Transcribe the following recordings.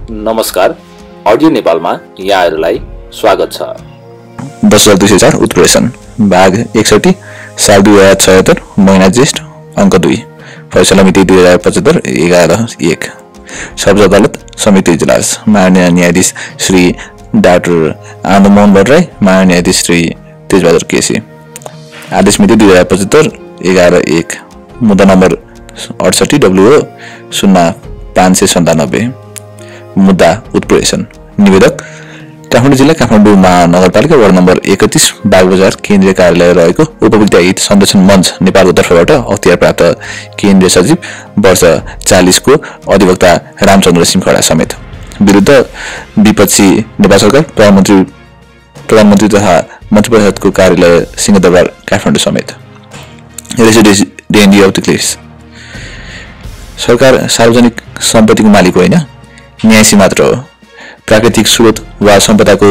नमस्कार, अडियो नेपालमा यहाँहरूलाई स्वागत छ। 10,204 उत्प्रेषण भाग 61 साल 2076 महिना ज्येष्ठ अङ्क 2 फैसला मिति 2075 11/1 सब्ज अदालत समिति इजलास माननीय न्यायाधीश श्री डाक्टर आनन्द मोहन भट्टराई, माननीय न्यायाधीश श्री तेजबहादुर केसी। आदेश मिति 2075 11/1 मुद्दा नम्बर 68 WO 0597 मुद्दा उत्प्रेषण। निवेदक काठमाडौँ जिल्ला काठमाडौँ महानगरपालिका वार्ड नम्बर 31 बागबजार केन्द्रीय कार्यालय रहेको उपभोक्ता हित संरक्षण मञ्च नेपालको तर्फबाट अख्तियार प्राप्त केन्द्रीय सचिव वर्ष 40 को अधिवक्ता रामचन्द्र सिमखडा समेत विरुद्ध विपक्षी नेपाल सरकार प्रधानमन्त्री तथा मन्त्री परिषदको कार्यालय सिंहदरबार काठमाडौँ समेत रेसिडेन्डी अफ द क्लेस। सरकार सार्वजनिक सम्पत्तिको मालिक होइन, न्यासी मात्र हो। प्राकृतिक स्रोत वा सम्पदाको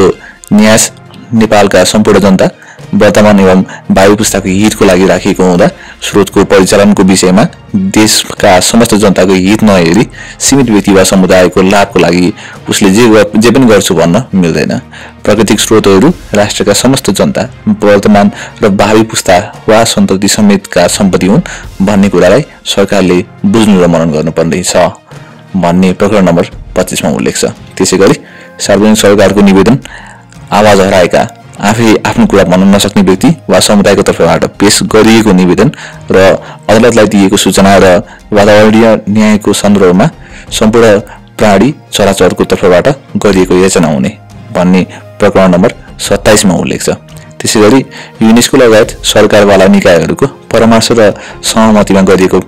न्यास नेपालका सम्पूर्ण जनता वर्तमान एवं भावी पुस्ताको हितको लागि राखिएको हुँदा स्रोतको परिचालनको विषयमा देशका समस्त जनताको हित नहेरी सीमित व्यक्ति वा समुदायको लाभको लागि उसले जे पनि गर्छु भन्न मिल्दैन। प्राकृतिक स्रोतहरू राष्ट्रका समस्त जनता वर्तमान र भावी पुस्ता वा सन्तति समेतका सम्पत्ति हुन् भन्ने कुरालाई सरकारले बुझ्नु र मनन गर्नुपर्नेछ भन्ने प्रकरण नम्बर 25 मा उल्लेख छ। त्यसैगरी सार्वजनिक सरकारको निवेदन आवाज हराएका आफै आफ्नो कुरा भन्न नसक्ने व्यक्ति वा समुदायको तर्फबाट पेश गरिएको निवेदन र अदालतलाई दिएको सूचना र वातावरणीय न्यायको सन्दर्भमा सम्पूर्ण प्राणी चराचरको तर्फबाट गरिएको याचना हुने भन्ने प्रकरण नम्बर 27 मा उल्लेख छ। त्यसैगरी युनेस्को लगायत सरकारवाला निकायहरूको परामर्श र सहमतिमा गरिएको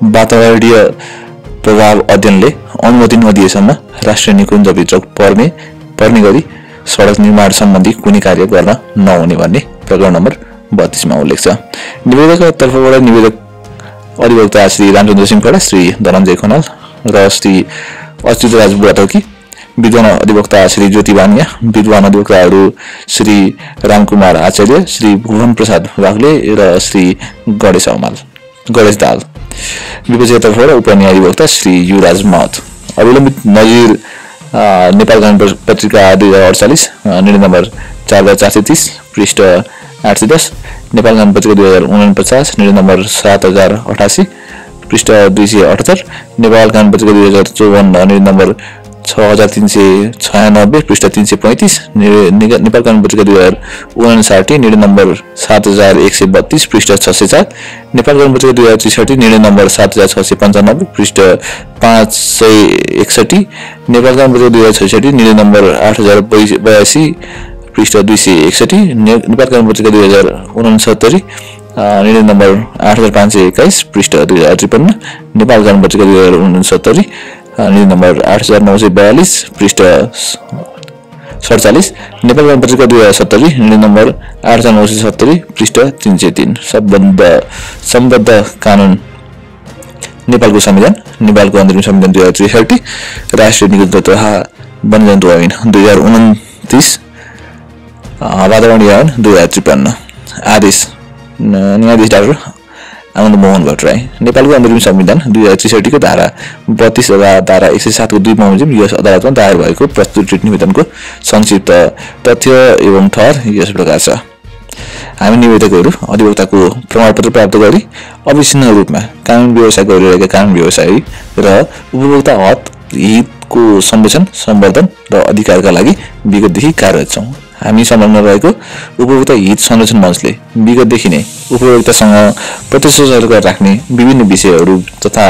वातावरणीय प्रभाव अध्ययनले अनुमति नदिएसम्म राष्ट्रिय निकुञ्जभित्र पर्ने गरी सडक निर्माण सम्बन्धी कुनै कार्य गर्न नहुने भन्ने प्रकरण नम्बर 32 मा उल्लेख छ। निवेदकका तर्फबाट निवेदक अधिवक्ता श्री रामचन्द्र सिमखडा, श्री धनञ्जय खनाल र श्री अच्युत राज बुढाथोकी, विद्वान अधिवक्ता श्री ज्योति बानिया, विद्वान अधिवक्ताहरू श्री रामकुमार आचार्य, श्री भुवन प्रसाद बाग्ले र श्री गणेश दाल। विपक्षीका तर्फबाट उपन्यायाधिवक्ता श्री युवराज महत। अविलम्बित नजिर नेपाल कानुन पत्रिका 2048 निर्णय नम्बर 4430 पृष्ठ 810, नेपाल कानुन पत्रिका 2049 निर्णय नम्बर 7088 पृष्ठ 278, नेपाल कानुन पत्रिका 2054 निर्णय नम्बर 6396 पृष्ठ 335, नेपाल कानुन पत्रिका 2059 निर्णय नम्बर 7132 पृष्ठ 604, नेपाल कानुन पत्रिका 2063 निर्णय नम्बर 7695 पृष्ठ 561, नेपाल कानुन पत्रिका 2066 निर्णय नम्बर 8082 पृष्ठ 261, नेपाल कानुन पत्रिका 2069 निर्णय नम्बर 8521 पृष्ठ 2053, नेपाल कानुन पत्रिका 2069 निर्णय नम्बर 8942 पृष्ठ 47, नेपाल कानुन पत्रिका 2070 निर्णय नम्बर 8970 पृष्ठ 303। सम्बद्ध कानुन नेपालको संविधान, नेपालको अन्तरिम संविधान 2063, राष्ट्रिय निकुञ्ज तथा वन्यजन्तु ऐन 2029, वातावरणीय ऐन 2053। आदेश न्यायाधीश डाक्टर आनन्द मोहन भट्टराई। नेपालको अन्तरिम संविधान 2063 को धारा 32 वा धारा 107 को 2 बमोजिम यस अदालतमा दायर भएको प्रस्तुत रिट निवेदनको संक्षिप्त तथ्य एवं ठहर यस प्रकार छ। हामी निवेदकहरू अधिवक्ताको प्रमाणपत्र प्राप्त गरी अविच्छिन्न रूपमा कानुन व्यवसाय गरिरहेका कानुन व्यवसायी र उपभोक्ता हितको संरक्षण, सम्वर्धन र अधिकारका लागि विगतदेखि कार्यरत छौँ। हामी संलग्न रहेको उपभोक्ता हित संरक्षण मञ्चले विगतदेखि नै उपभोक्तासँग प्रत्यक्ष सरोकार राख्ने विभिन्न विषयहरू तथा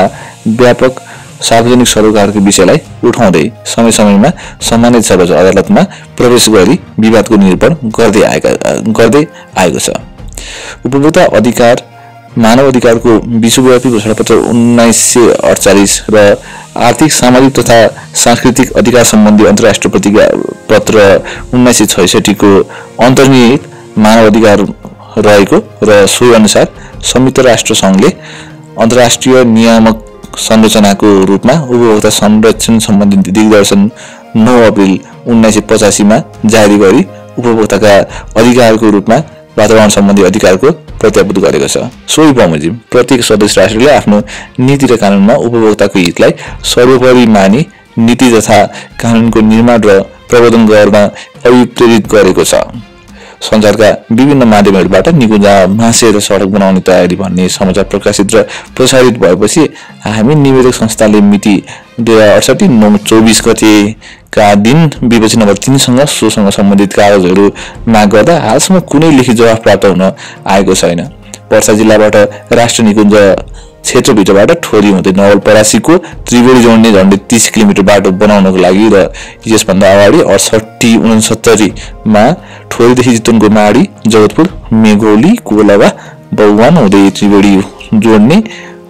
व्यापक सार्वजनिक सरोकारको विषयलाई उठाउँदै समय समयमा सम्मानित सर्वोच्च अदालतमा प्रवेश गरी विवादको निरूपण गर्दै आएको छ। उपभोक्ता अधिकार मानव अधिकारको विश्वव्यापी घोषणापत्र 1948 र आर्थिक, सामाजिक तथा सांस्कृतिक अधिकार सम्बन्धी अन्तर्राष्ट्रिय प्रतिज्ञापत्र 1966 को अन्तर्निहित मानव अधिकार रहेको र सोही अनुसार संयुक्त राष्ट्र संघले अन्तर्राष्ट्रिय नियामक संरचनाको रूपमा उपभोक्ता संरक्षण सम्बन्धी दिग्दर्शन 9 अप्रिल 1985 मा जारी गरी उपभोक्ताका अधिकारको रूपमा वातावरण सम्बन्धी अधिकारको प्रत्याभूत गरेको छ। सोही बमोजिम प्रत्येक सदस्य राष्ट्रले आफ्नो नीति र कानुनमा उपभोक्ताको हितलाई सर्वोपरि मानी नीति तथा कानुनको निर्माण र प्रवर्धन गर्न अभिप्रेरित गरेको छ। सञ्चारका विभिन्न माध्यमहरूबाट निकुञ्जमा मासे र सडक बनाउने तयारी भन्ने समाचार प्रकाशित र प्रसारित भएपछि हामी निवेदक संस्थाले मिति 2068 गतेका दिन विपक्षी नम्बर 3 सँग सोसँग सम्बन्धित कागजहरू माग गर्दा हालसम्म कुनै लिखित जवाफ प्राप्त हुन आएको छैन। पर्सा जिल्लाबाट राष्ट्रिय निकुञ्ज क्षेत्रभित्रबाट ठोरी हुँदै नवलपरासीको त्रिवेणी जोड्ने झन्डै 30 किलोमिटर बाटो बनाउनको लागि र यसभन्दा अगाडि 68-69 मा ठोरीदेखि चितवनको माडी, जगतपुर, मेघोली, कोलवा, बौवान हुँदै त्रिवेणी जोड्ने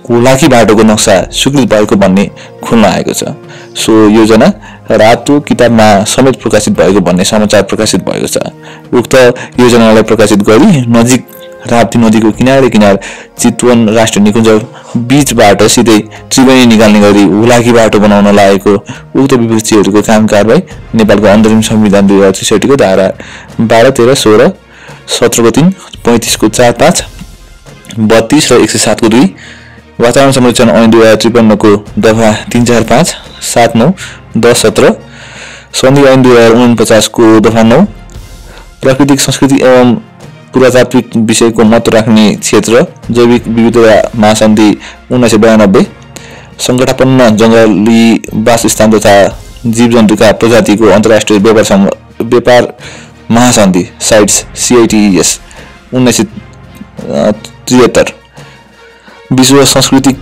कोलाकी बाटोको नक्सा स्वीकृत भएको भन्ने खुल्न आएको छ। सो योजना रातो किताबमा समेत प्रकाशित भएको भन्ने समाचार प्रकाशित भएको छ। उक्त योजनालाई प्रकाशित गरी नजिक राप्ती नदीको किनारे किनार चितवन राष्ट्रिय निकुञ्ज बीचबाट सिधै त्रिवेणी निकाल्ने गरी हुलाकी बाटो बनाउन लागेको उक्त विपक्षीहरूको काम कारबाही नेपालको अन्तरिम संविधान 2063 को धारा 12, 13, 16, 17 को 3, 35 को 4, 5, 32 र 107 को 2, वातावरण संरक्षण ऐन 2053 को दफा 3, 4, 5, 7, 9, 10, 17, सन्धि ऐन 2049 को दफा 9, प्राकृतिक संस्कृति एवं पुरातात्विक विषयको महत्त्व राख्ने क्षेत्र जैविक विविधता महासन्धि 1992, संकटापन्न जंगली वासस्थान तथा जीवजन्तुका प्रजातिको अन्तर्राष्ट्रिय व्यापार महासन्धि साइट्स CITES 1973, विश्व सांस्कृतिक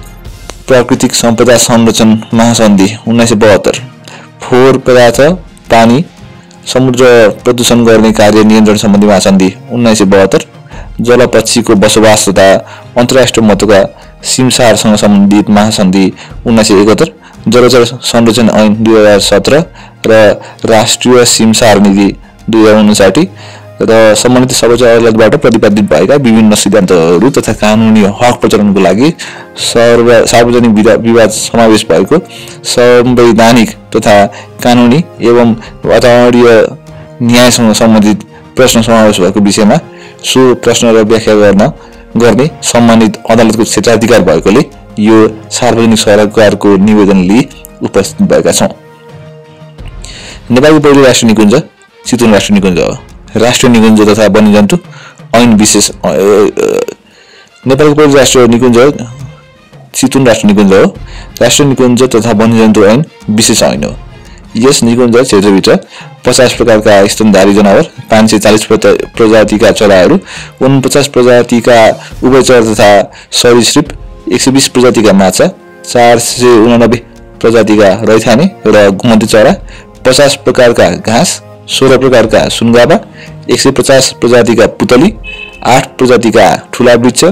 प्राकृतिक सम्पदा संरक्षण महासन्धि 1972, फोहोर पदार्थ, पानी, समुद्र प्रदूषण गर्ने कार्य नियन्त्रण सम्बन्धी महासन्धि 1972, जलपक्षीको बसोबास तथा अन्तर्राष्ट्रिय महत्त्वका सिमसारसँग सम्बन्धित महासन्धि 1971, जलचर संरक्षण ऐन 2017 र राष्ट्रिय सिमसार नीति 2059 र सम्बन्धित सर्वोच्च अदालतबाट प्रतिपादित भएका विभिन्न सिद्धान्तहरू तथा कानुनी हक प्रचलनको लागि सार्वजनिक विवाद समावेश भएको संवैधानिक तथा कानुनी एवं वातावरणीय न्यायसँग सम्बन्धित प्रश्न समावेश भएको विषयमा सो प्रश्न र व्याख्या गर्ने सम्मानित अदालतको क्षेत्राधिकार भएकोले यो सार्वजनिक सरकारको निवेदन लिई उपस्थित भएका छौं। नेपालको पहिलो राष्ट्रिय निकुञ्ज चितवन राष्ट्रिय निकुञ्ज हो। राष्ट्रिय निकुञ्ज तथा वन्यजन्तु ऐन विशेष नेपालको पहिलो राष्ट्रिय निकुञ्ज चितवन राष्ट्रिय निकुञ्ज हो। राष्ट्रिय निकुञ्ज तथा वन्यजन्तु ऐन विशेष ऐन हो। यस निकुञ्ज क्षेत्रभित्र 50 प्रकारका स्तनधारी जनावर, 540 प्रजातिका चराहरू, 49 प्रजातिका उभयचर तथा सरीसृप, 120 प्रजातिका माछा, 489 प्रजातिका रैथाने र घुमन्ते चरा, 50 प्रकारका घाँस, 16 प्रकारका सुनगाभा, 150 प्रजातिका पुतली, 8 प्रजातिका ठूला वृक्ष,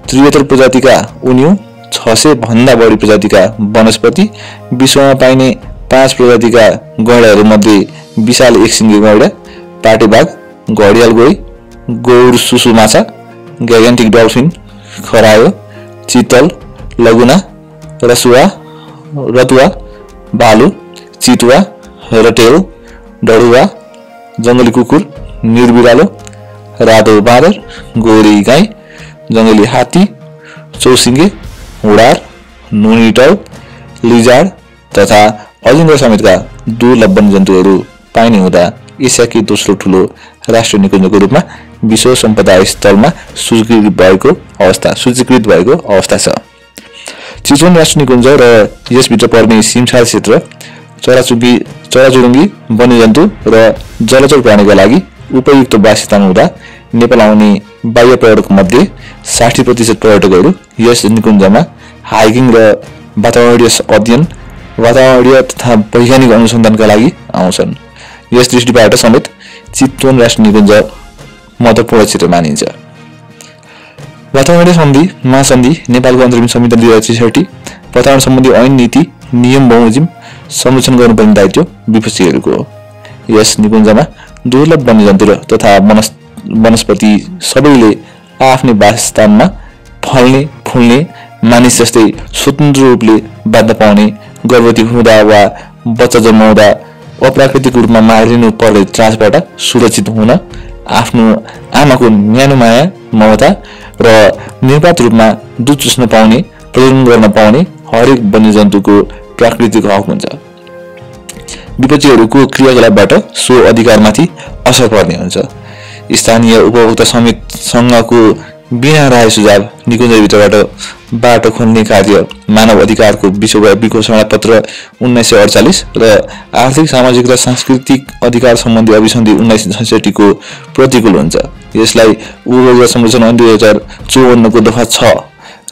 73 प्रजातिका उन्यु, 600 भन्दा बढी प्रजातिका वनस्पति, विश्वमा पाइने 5 प्रजातिका गैंडाहरू मध्ये विशाल एकसिङ्गे गैंडा, पाटेबाघ, घडियाल गोही, गौर सुसु माछा, ग्यागेन्टिक डल्फिन, खरायो, चितल, लगुना, रतुवा, भालु, चितुवा, रटेल, डढुवा, जंगली कुकुर, निरबिरालो, रातो बाँदर, गोरी गाई, जंगली हात्ती, चौसिङ्गे, उडार, नुनिटल, लिजार्ड तथा अजिङ्गर समेतका दुर्लभ वन्यजन्तुहरू पाइने हुँदा एसियाकै दोस्रो ठूलो राष्ट्रिय निकुञ्जको रूपमा विश्व सम्पदा स्थलमा सूचीकृत भएको अवस्था छ। चितवन राष्ट्रिय निकुञ्ज र यसभित्र पर्ने सिमसार क्षेत्र चराचुरुङ्गी, वन्यजन्तु र जलचर प्राणीका लागि उपयुक्त वासस्थान हुँदा नेपाल आउने बाह्य पर्यटक मध्ये 60% पर्यटकहरू यस निकुञ्जमा हाइकिङ र वातावरणीय अध्ययन, वातावरणीय तथा वैज्ञानिक अनुसन्धानका लागि आउँछन्। यस दृष्टिबाट समेत चितवन राष्ट्रिय निकुञ्ज महत्त्वपूर्ण क्षेत्र मानिन्छ। वातावरणीय सन्धि महासन्धि नेपालको अन्तरिम संविधान 2063 वातावरण सम्बन्धी ऐन, नीति, नियम बमोजिम संरक्षण गर्नुपर्ने दायित्व विपक्षीहरूको हो। यस निकुञ्जमा दुर्लभ वन्यजन्तु तथा वनस्पति सबैले आफ्नै वासस्थानमा फल्ने, फुल्ने, मानिस जस्तै स्वतन्त्र रूपले बाँच्न पाउने, गर्भवती हुँदा वा बच्चा जन्माउँदा अप्राकृतिक रूपमा मारिनु पर्ने त्रासबाट सुरक्षित हुन, आफ्नो आमाको न्यानो माया, ममता र निर्वाध रूपमा दुध चुस्न पाउने, प्रजनन गर्न पाउने हरेक वन्यजन्तुको प्राकृतिक हक हुन्छ। विपक्षीहरूको क्रियाकलापबाट सो अधिकारमाथि असर पर्ने हुन्छ। स्थानीय उपभोक्ता समितिसँगको बिना राय सुझाव निकुञ्जभित्रबाट बाटो खोल्ने कार्य मानव अधिकारको विश्वव्यापी घोषणापत्र 1948 र आर्थिक सामाजिक र सांस्कृतिक अधिकार सम्बन्धी अभिसन्धि 1966 को प्रतिकूल हुन्छ। यसलाई उपभोक्ता संरक्षण ऐन 2054 को दफा 6,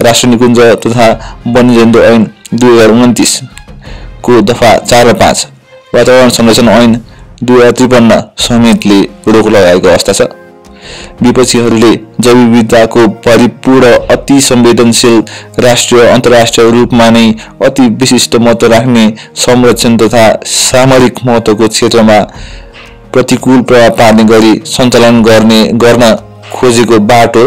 राष्ट्रिय निकुञ्ज तथा वन्यजन्तु ऐन 2029 को दफा 4 र 5, वातावरण संरक्षण ऐन 2053 समेतले रोक लगाएको अवस्था छ। विपक्षीहरूले जैव विविधताको परिपूर्ण अति संवेदनशील राष्ट्रिय अन्तर्राष्ट्रिय रूपमा नै अति विशिष्ट महत्त्व राख्ने संरक्षण तथा सामरिक महत्त्वको क्षेत्रमा प्रतिकूल प्रभाव पार्ने गरी सञ्चालन गर्न खोजेको बाटो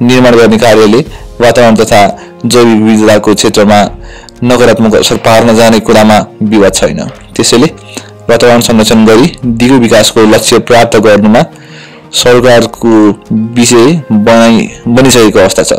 निर्माण गर्ने कार्यले वातावरण तथा जैव विविधताको क्षेत्रमा नकारात्मक असर पार्न जाने कुरामा विवाद छैन। त्यसैले वातावरण संरक्षण गरी दिगो विकासको लक्ष्य प्राप्त गर्नुमा सरकारको विषय बनिसकेको अवस्था छ।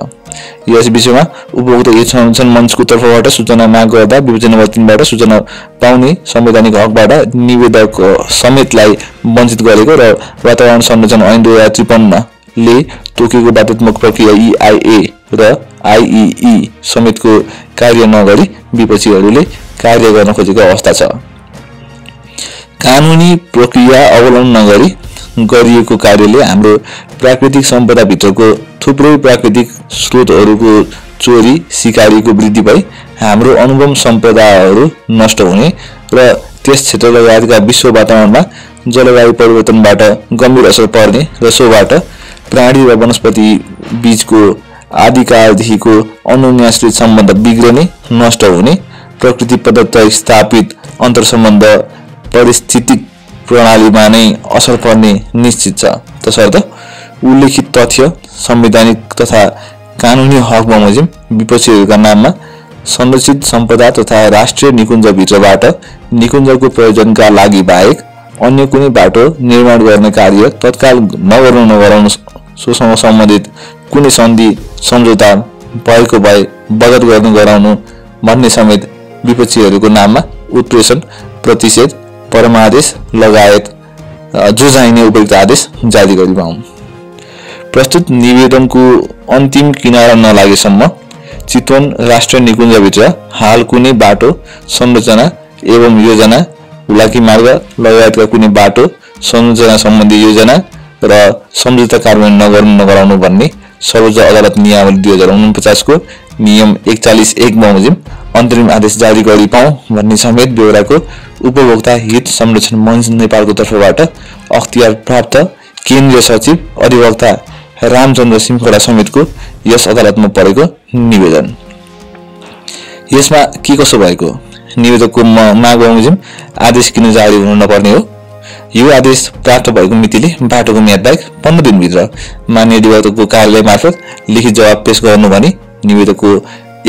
यस विषयमा उपभोक्ता हित संरक्षण मञ्चको तर्फबाट सूचना माग गर्दा विपक्षी नम्बर 3 बाट सूचना पाउने संवैधानिक हकबाट निवेदक समेतलाई वञ्चित गरेको र वातावरण संरक्षण ऐन 2053 ले तोकेको बाध्यात्मक प्रक्रिया EIA र IEE समेतको कार्य नगरी विपक्षीहरूले कार्य गर्न खोजेको अवस्था छ। कानुनी प्रक्रिया अवलम्बन नगरी गरिएको कार्यले हाम्रो प्राकृतिक सम्पदा भित्रको थुप्रै प्राकृतिक स्रोतहरूको चोरी सिकारीको वृद्धि भई हाम्रो अनुपम सम्पदाहरू नष्ट हुने र त्यस क्षेत्र लगायतका विश्व वातावरणमा जलवायु परिवर्तनबाट गम्भीर असर पर्ने र सोबाट प्राणी र वनस्पति बीचको आदिकालदेखिको अनुन्याश्रित सम्बन्ध बिग्रने नष्ट हुने प्रकृति प्रदत्त स्थापित अन्तर्सम्बन्ध पारिस्थितिक प्रणालीमा नै असर पर्ने निश्चित छ। तसर्थ उल्लेखित तथ्य संवैधानिक तथा कानुनी हक बमोजिम विपक्षीहरूका नाममा संरक्षित सम्पदा तथा राष्ट्रिय निकुञ्जभित्रबाट निकुञ्जको प्रयोजनका लागि बाहेक अन्य कुनै बाटो निर्माण गर्ने कार्य तत्काल नगराउनु सोसँग सम्बन्धित कुनै सन्धि सम्झौता भएको भए बगत गराउनु भन्ने समेत विपक्षीहरूको नाममा उत्प्रेषण प्रतिषेध परमादेश लगायत जो चाहिने उपयुक्त आदेश जारी गरी पाऊँ। प्रस्तुत निवेदनको अन्तिम किनारा नलागेसम्म चितवन राष्ट्रिय निकुञ्जभित्र हाल कुनै बाटो संरचना एवं योजना हुलाकी मार्ग लगायतका कुनै बाटो संरचना सम्बन्धी योजना र सम्झौता कार्यान्वयन नगराउनु भन्ने सर्वोच्च अदालत नियमावली 2049 को नियम 41(1) बमोजिम अन्तरिम आदेश जारी गरी पाऊँ भन्ने समेत बेहोराको उपभोक्ता हित संरक्षण मञ्च नेपालको तर्फबाट अख्तियार प्राप्त केन्द्रीय सचिव अधिवक्ता रामचन्द्र सिमखोला समेतको यस अदालतमा परेको निवेदन। यसमा के कसो भएको निवेदकको माग बमोजिम आदेश किन जारी हुनु नपर्ने हो। यो आदेश प्राप्त भएको मितिले बाटोको म्याद बाहेक 15 दिनभित्र माननीय अधिवक्ताको कार्यालय मार्फत लिखित जवाब पेश गर्नु भनी निवेदकको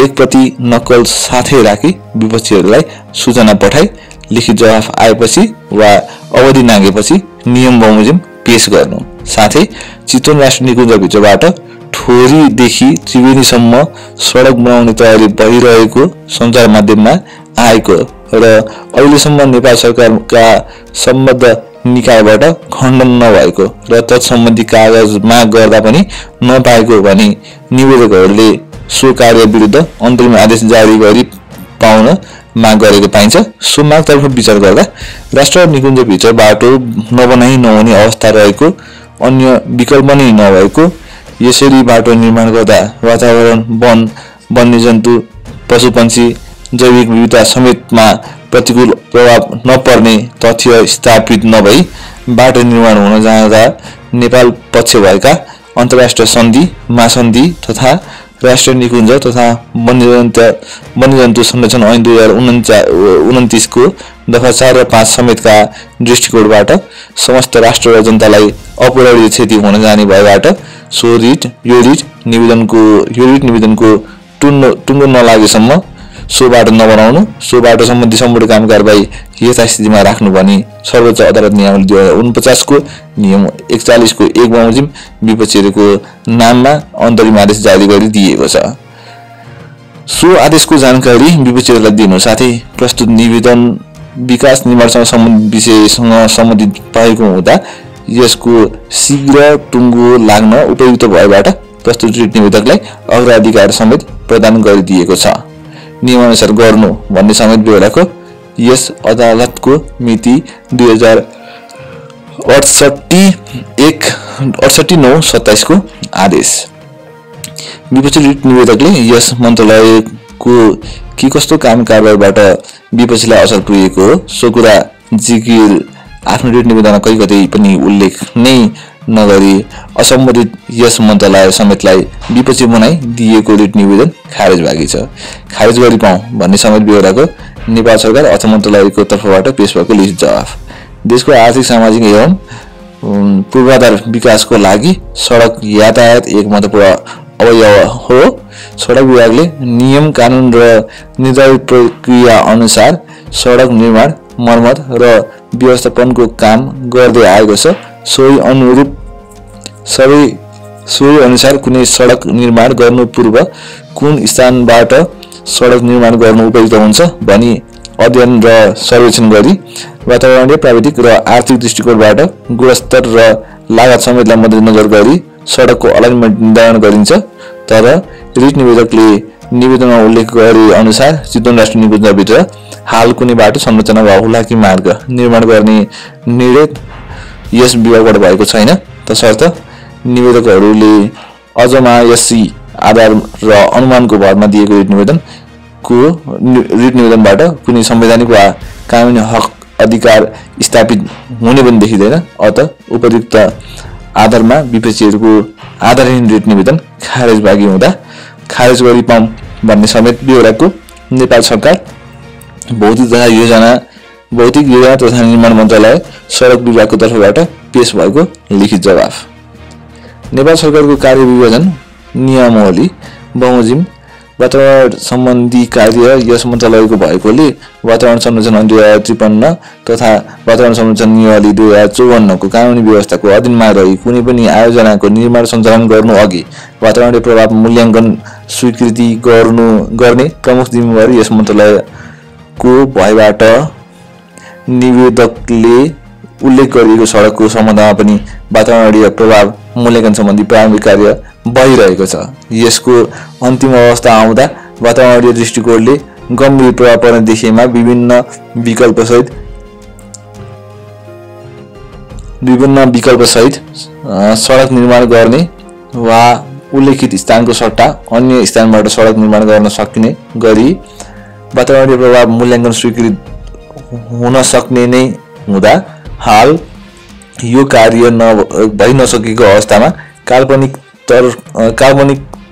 एक प्रति नक्कल साथै राखी विपक्षीहरूलाई सूचना पठाई लिखित जवाफ आएपछि वा अवधि नागेपछि नियम बमोजिम पेश गर्नु साथै चितवन राष्ट्रिय निकुञ्जभित्रबाट ठोरीदेखि त्रिवेणीसम्म सडक बनाउने तयारी भइरहेको सञ्चार माध्यममा आएको र अहिलेसम्म नेपाल सरकारका सम्बद्ध निकायबाट खण्डन नभएको र तत्सम्बन्धी कागज माग गर्दा पनि नपाएको भनी निवेदकहरूले सो कार्य विरुद्ध अन्तरिम आदेश जारी गरी पाउन माग गरेको पाइन्छ। सो मागतर्फ विचार गर्दा राष्ट्र निकुञ्जभित्र बाटो नबनाई नहुने अवस्था रहेको अन्य विकल्प नै नभएको यसरी बाटो निर्माण गर्दा वातावरण वन वन्यजन्तु पशुपन्छी जैविक विविधता समेतमा प्रतिकूल प्रभाव नपर्ने तथ्य स्थापित नभई बाटो निर्माण हुन जाँदा नेपाल पक्ष भएका अन्तर्राष्ट्रिय सन्धि महासन्धि तथा राष्ट्रिय निकुञ्ज तथा वन्यजन्तु संरक्षण ऐन 2029 को दफा 4 र 5 समेतका दृष्टिकोणबाट समस्त राष्ट्र र जनतालाई अपूरणीय क्षति हुन जाने भएबाट यो रिट निवेदनको टुङ्गो नलागेसम्म सो बाटो नबनाउनु सो बाटो सम्बन्धी सम्पूर्ण काम कारबाही यथास्थितिमा राख्नु भनी सर्वोच्च अदालत नियमावली 2049 को नियम 41 को 1 बमोजिम विपक्षीहरूको नाममा अन्तरिम आदेश जारी गरी दिएको छ। सो आदेशको जानकारी विपक्षीहरूलाई दिनु साथै प्रस्तुत निवेदन विकास निर्माणसँग सम्बन्धित विषयसँग सम्बन्धित भएको हुँदा यसको शीघ्र टुङ्गो लाग्न उपयुक्त भएबाट प्रस्तुत रिट निवेदकलाई अग्राधिकार समेत प्रदान गरिदिएको छ। नियमअनुसार गर्नु भन्ने समेत बेहोराको यस अदालतको मिति 2068/9/27 को आदेश। विपक्षी रिट निवेदकले यस मन्त्रालयको के कस्तो काम कारबाहीबाट विपक्षीलाई असर पुगेको हो सो कुरा जिकिर आफ्नो रिट निवेदनमा कतै पनि उल्लेख नै नगरी असम्बन्धित यस मन्त्रालय समेतलाई विपक्षी बनाई दिएको रिट निवेदन खारेज भागी छ। खारेज गरी पाऊँ भन्ने समेत बेहोराको नेपाल सरकार अर्थ मन्त्रालयको तर्फबाट पेश भएको लिखित जवाफ। देशको आर्थिक सामाजिक एवं पूर्वाधार विकासको लागि सडक यातायात एक महत्त्वपूर्ण अवयव हो। सडक विभागले नियम कानुन र निर्धारित प्रक्रिया अनुसार सडक निर्माण मर्मत र व्यवस्थापनको काम गर्दै आएको छ। सोही अनुसार कुनै सडक निर्माण गर्नु पूर्व कुन स्थानबाट सडक निर्माण गर्नु उपयुक्त हुन्छ भनी अध्ययन र सर्वेक्षण गरी वातावरणीय प्राविधिक र आर्थिक दृष्टिकोणबाट गुणस्तर र लागत समेतलाई मध्यनजर गरी सडकको अलाइनमेन्ट निर्धारण गरिन्छ। तर रिट निवेदकले निवेदनमा उल्लेख गरे अनुसार चितवन राष्ट्रिय निकुञ्जभित्र हाल कुनै बाटो संरचना वा हुलाकी मार्ग निर्माण गर्ने निर्णय यस विभागबाट भएको छैन। तसर्थ निवेदकहरूले अजमायसी आधार र अनुमानको भरमा दिएको रिट निवेदनबाट कुनै संवैधानिक वा कानुनी हक अधिकार स्थापित हुने पनि देखिँदैन। अत उपयुक्त आधारमा विपक्षीहरूको आधारहीन रिट निवेदन खारेज भागी हुँदा खारेज गरी पाऊँ भन्ने समेत बेहोराको नेपाल सरकार भौतिक योजना तथा निर्माण मन्त्रालय सडक विभागको तर्फबाट पेश भएको लिखित जवाफ। नेपाल सरकारको कार्य विभाजन नियमावली बमोजिम वातावरण सम्बन्धी कार्य यस मन्त्रालयको भएकोले वातावरण संरक्षण ऐन 2053 तथा वातावरण संरक्षण नियमावली 2054 को कानुनी व्यवस्थाको अधीनमा रही कुनै पनि आयोजनाको निर्माण सञ्चालन गर्नु अघि वातावरणीय प्रभाव मूल्याङ्कन स्वीकृति गर्ने प्रमुख जिम्मेवारी यस मन्त्रालयको भएबाट निवेदकले उल्लेख गरिएको सडकको सम्बन्धमा पनि वातावरणीय प्रभाव मूल्याङ्कन सम्बन्धी प्रारम्भिक कार्य भइरहेको छ। यसको अन्तिम अवस्था आउँदा वातावरणीय दृष्टिकोणले गम्भीर प्रभाव पर्ने देखिएमा विभिन्न विकल्पसहित सडक निर्माण गर्ने वा उल्लेखित स्थानको सट्टा अन्य स्थानबाट सडक निर्माण गर्न सकिने गरी वातावरणीय प्रभाव मूल्याङ्कन स्वीकृत हुन सक्ने नै हुँदा हाल यो कार्य भइ नसकेको अवस्थामा काल्पनिक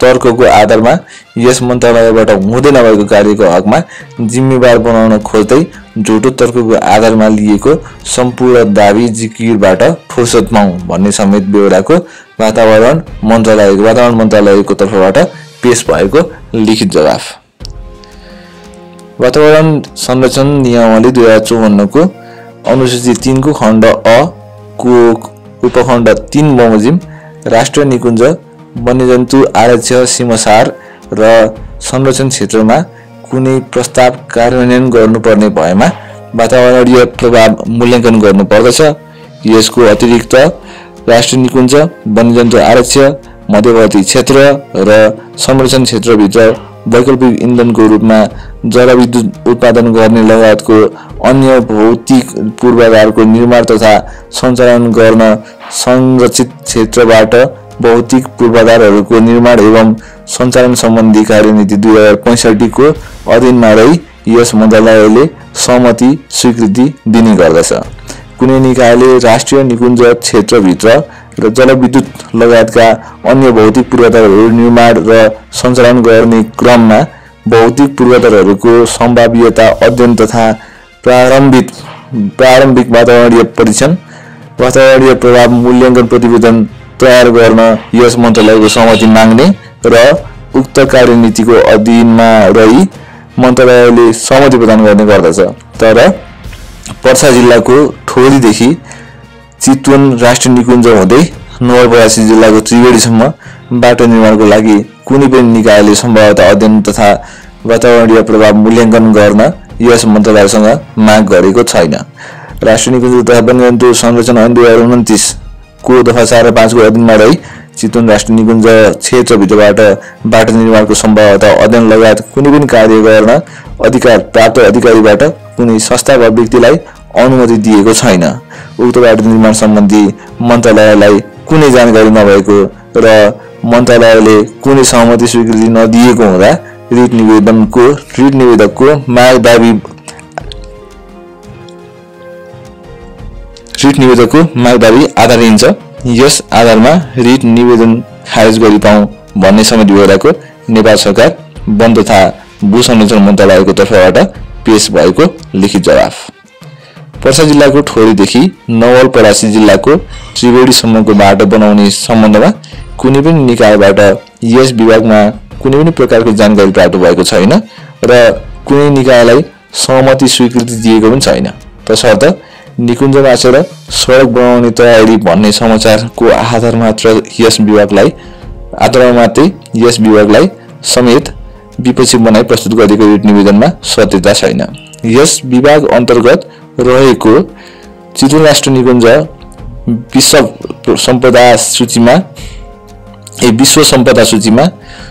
तर्कको आधारमा यस मन्त्रालयबाट हुँदै नभएको कार्यको हकमा जिम्मेवार बनाउन खोज्दै झुटो तर्कको आधारमा लिएको सम्पूर्ण दावी जिकिरबाट फुर्सद पाऊँ भन्ने समेत बेहोराको वातावरण मन्त्रालयको तर्फबाट पेश भएको लिखित जवाफ। वातावरण संरक्षण नियमावली 2054 को अनुसूची 3 को खण्ड अ को उपखण्ड 3 बमोजिम राष्ट्रिय निकुञ्ज वन्यजन्तु आरक्ष सीमासार र संरक्षण क्षेत्रमा कुनै प्रस्ताव कार्यान्वयन गर्नुपर्ने भएमा वातावरणीय प्रभाव मूल्याङ्कन गर्नुपर्दछ। यसको अतिरिक्त राष्ट्रिय निकुञ्ज वन्यजन्तु आरक्ष मध्यवर्ती क्षेत्र र संरक्षण क्षेत्रभित्र वैकल्पिक इन्धनको रूपमा जलविद्युत उत्पादन गर्ने लगायतको अन्य भौतिक पूर्वाधारको निर्माण तथा सञ्चालन गर्न संरक्षित क्षेत्रबाट भौतिक पूर्वाधारहरूको निर्माण एवं सञ्चालन सम्बन्धी कार्यनीति 2065 को अधीनमा रही यस मन्त्रालयले सहमति स्वीकृति दिने गर्दछ। कुनै निकायले राष्ट्रिय निकुञ्ज क्षेत्रभित्र र जलविद्युत लगायतका अन्य भौतिक पूर्वाधारहरू निर्माण र सञ्चालन गर्ने क्रममा भौतिक पूर्वाधारहरूको सम्भाव्यता अध्ययन तथा प्रारम्भिक वातावरणीय परीक्षण वातावरणीय प्रभाव मूल्याङ्कन प्रतिवेदन तयार गर्न यस मन्त्रालयको सहमति माग्ने र उक्त कार्यनीतिको अधीनमा रही मन्त्रालयले सहमति प्रदान गर्ने गर्दछ। तर पर्सा जिल्लाको ठोरीदेखि चितवन राष्ट्रिय निकुञ्ज हुँदै नवलपरासी जिल्लाको त्रिवेणीसम्म बाटो निर्माणको लागि कुनै पनि निकायले सम्भवतः अध्ययन तथा वातावरणीय प्रभाव मूल्याङ्कन गर्न यस मन्त्रालयसँग माग गरेको छैन। राष्ट्रिय निकुञ्ज तथा वन्यजन्तु संरक्षण ऐन 2029 को दफा 4 र 5 को अधीनमा रही चितवन राष्ट्रिय निकुञ्ज क्षेत्रभित्रबाट बाटो निर्माणको सम्भवतः अध्ययन लगायत कुनै पनि कार्य गर्न अधिकार प्राप्त अधिकारीबाट कुनै संस्था वा व्यक्तिलाई अनुमति दिएको छैन। उक्त बाटो निर्माण सम्बन्धी मन्त्रालयलाई कुनै जानकारी नभएको र मन्त्रालयले कुनै सहमति स्वीकृति नदिएको हुँदा रिट निवेदकको माग दाबी आधारहीन छ। यस आधारमा रिट निवेदन खारेज गरी पाऊँ भन्ने समेत बेहोराको नेपाल सरकार वन तथा भू संरक्षण मन्त्रालयको तर्फबाट पेश भएको लिखित जवाफ। पर्सा जिल्लाको ठोरीदेखि नवलपरासी जिल्लाको त्रिवेणीसम्मको बाटो बनाउने सम्बन्धमा कुनै पनि निकायबाट यस विभागमा कुनै पनि प्रकारको जानकारी प्राप्त भएको छैन र कुनै निकायलाई सहमति स्वीकृति दिएको पनि छैन। तसर्थ निकुञ्ज बाँचेर सडक बनाउने तयारी भन्ने समाचारको आधारमा मात्रै यस विभागलाई समेत विपक्षी बनाई प्रस्तुत गरेको रिट निवेदनमा सत्यता छैन। यस विभाग अन्तर्गत रहेको चितवन राष्ट्रिय निकुञ्ज विश्व सम्पदा सूचीमा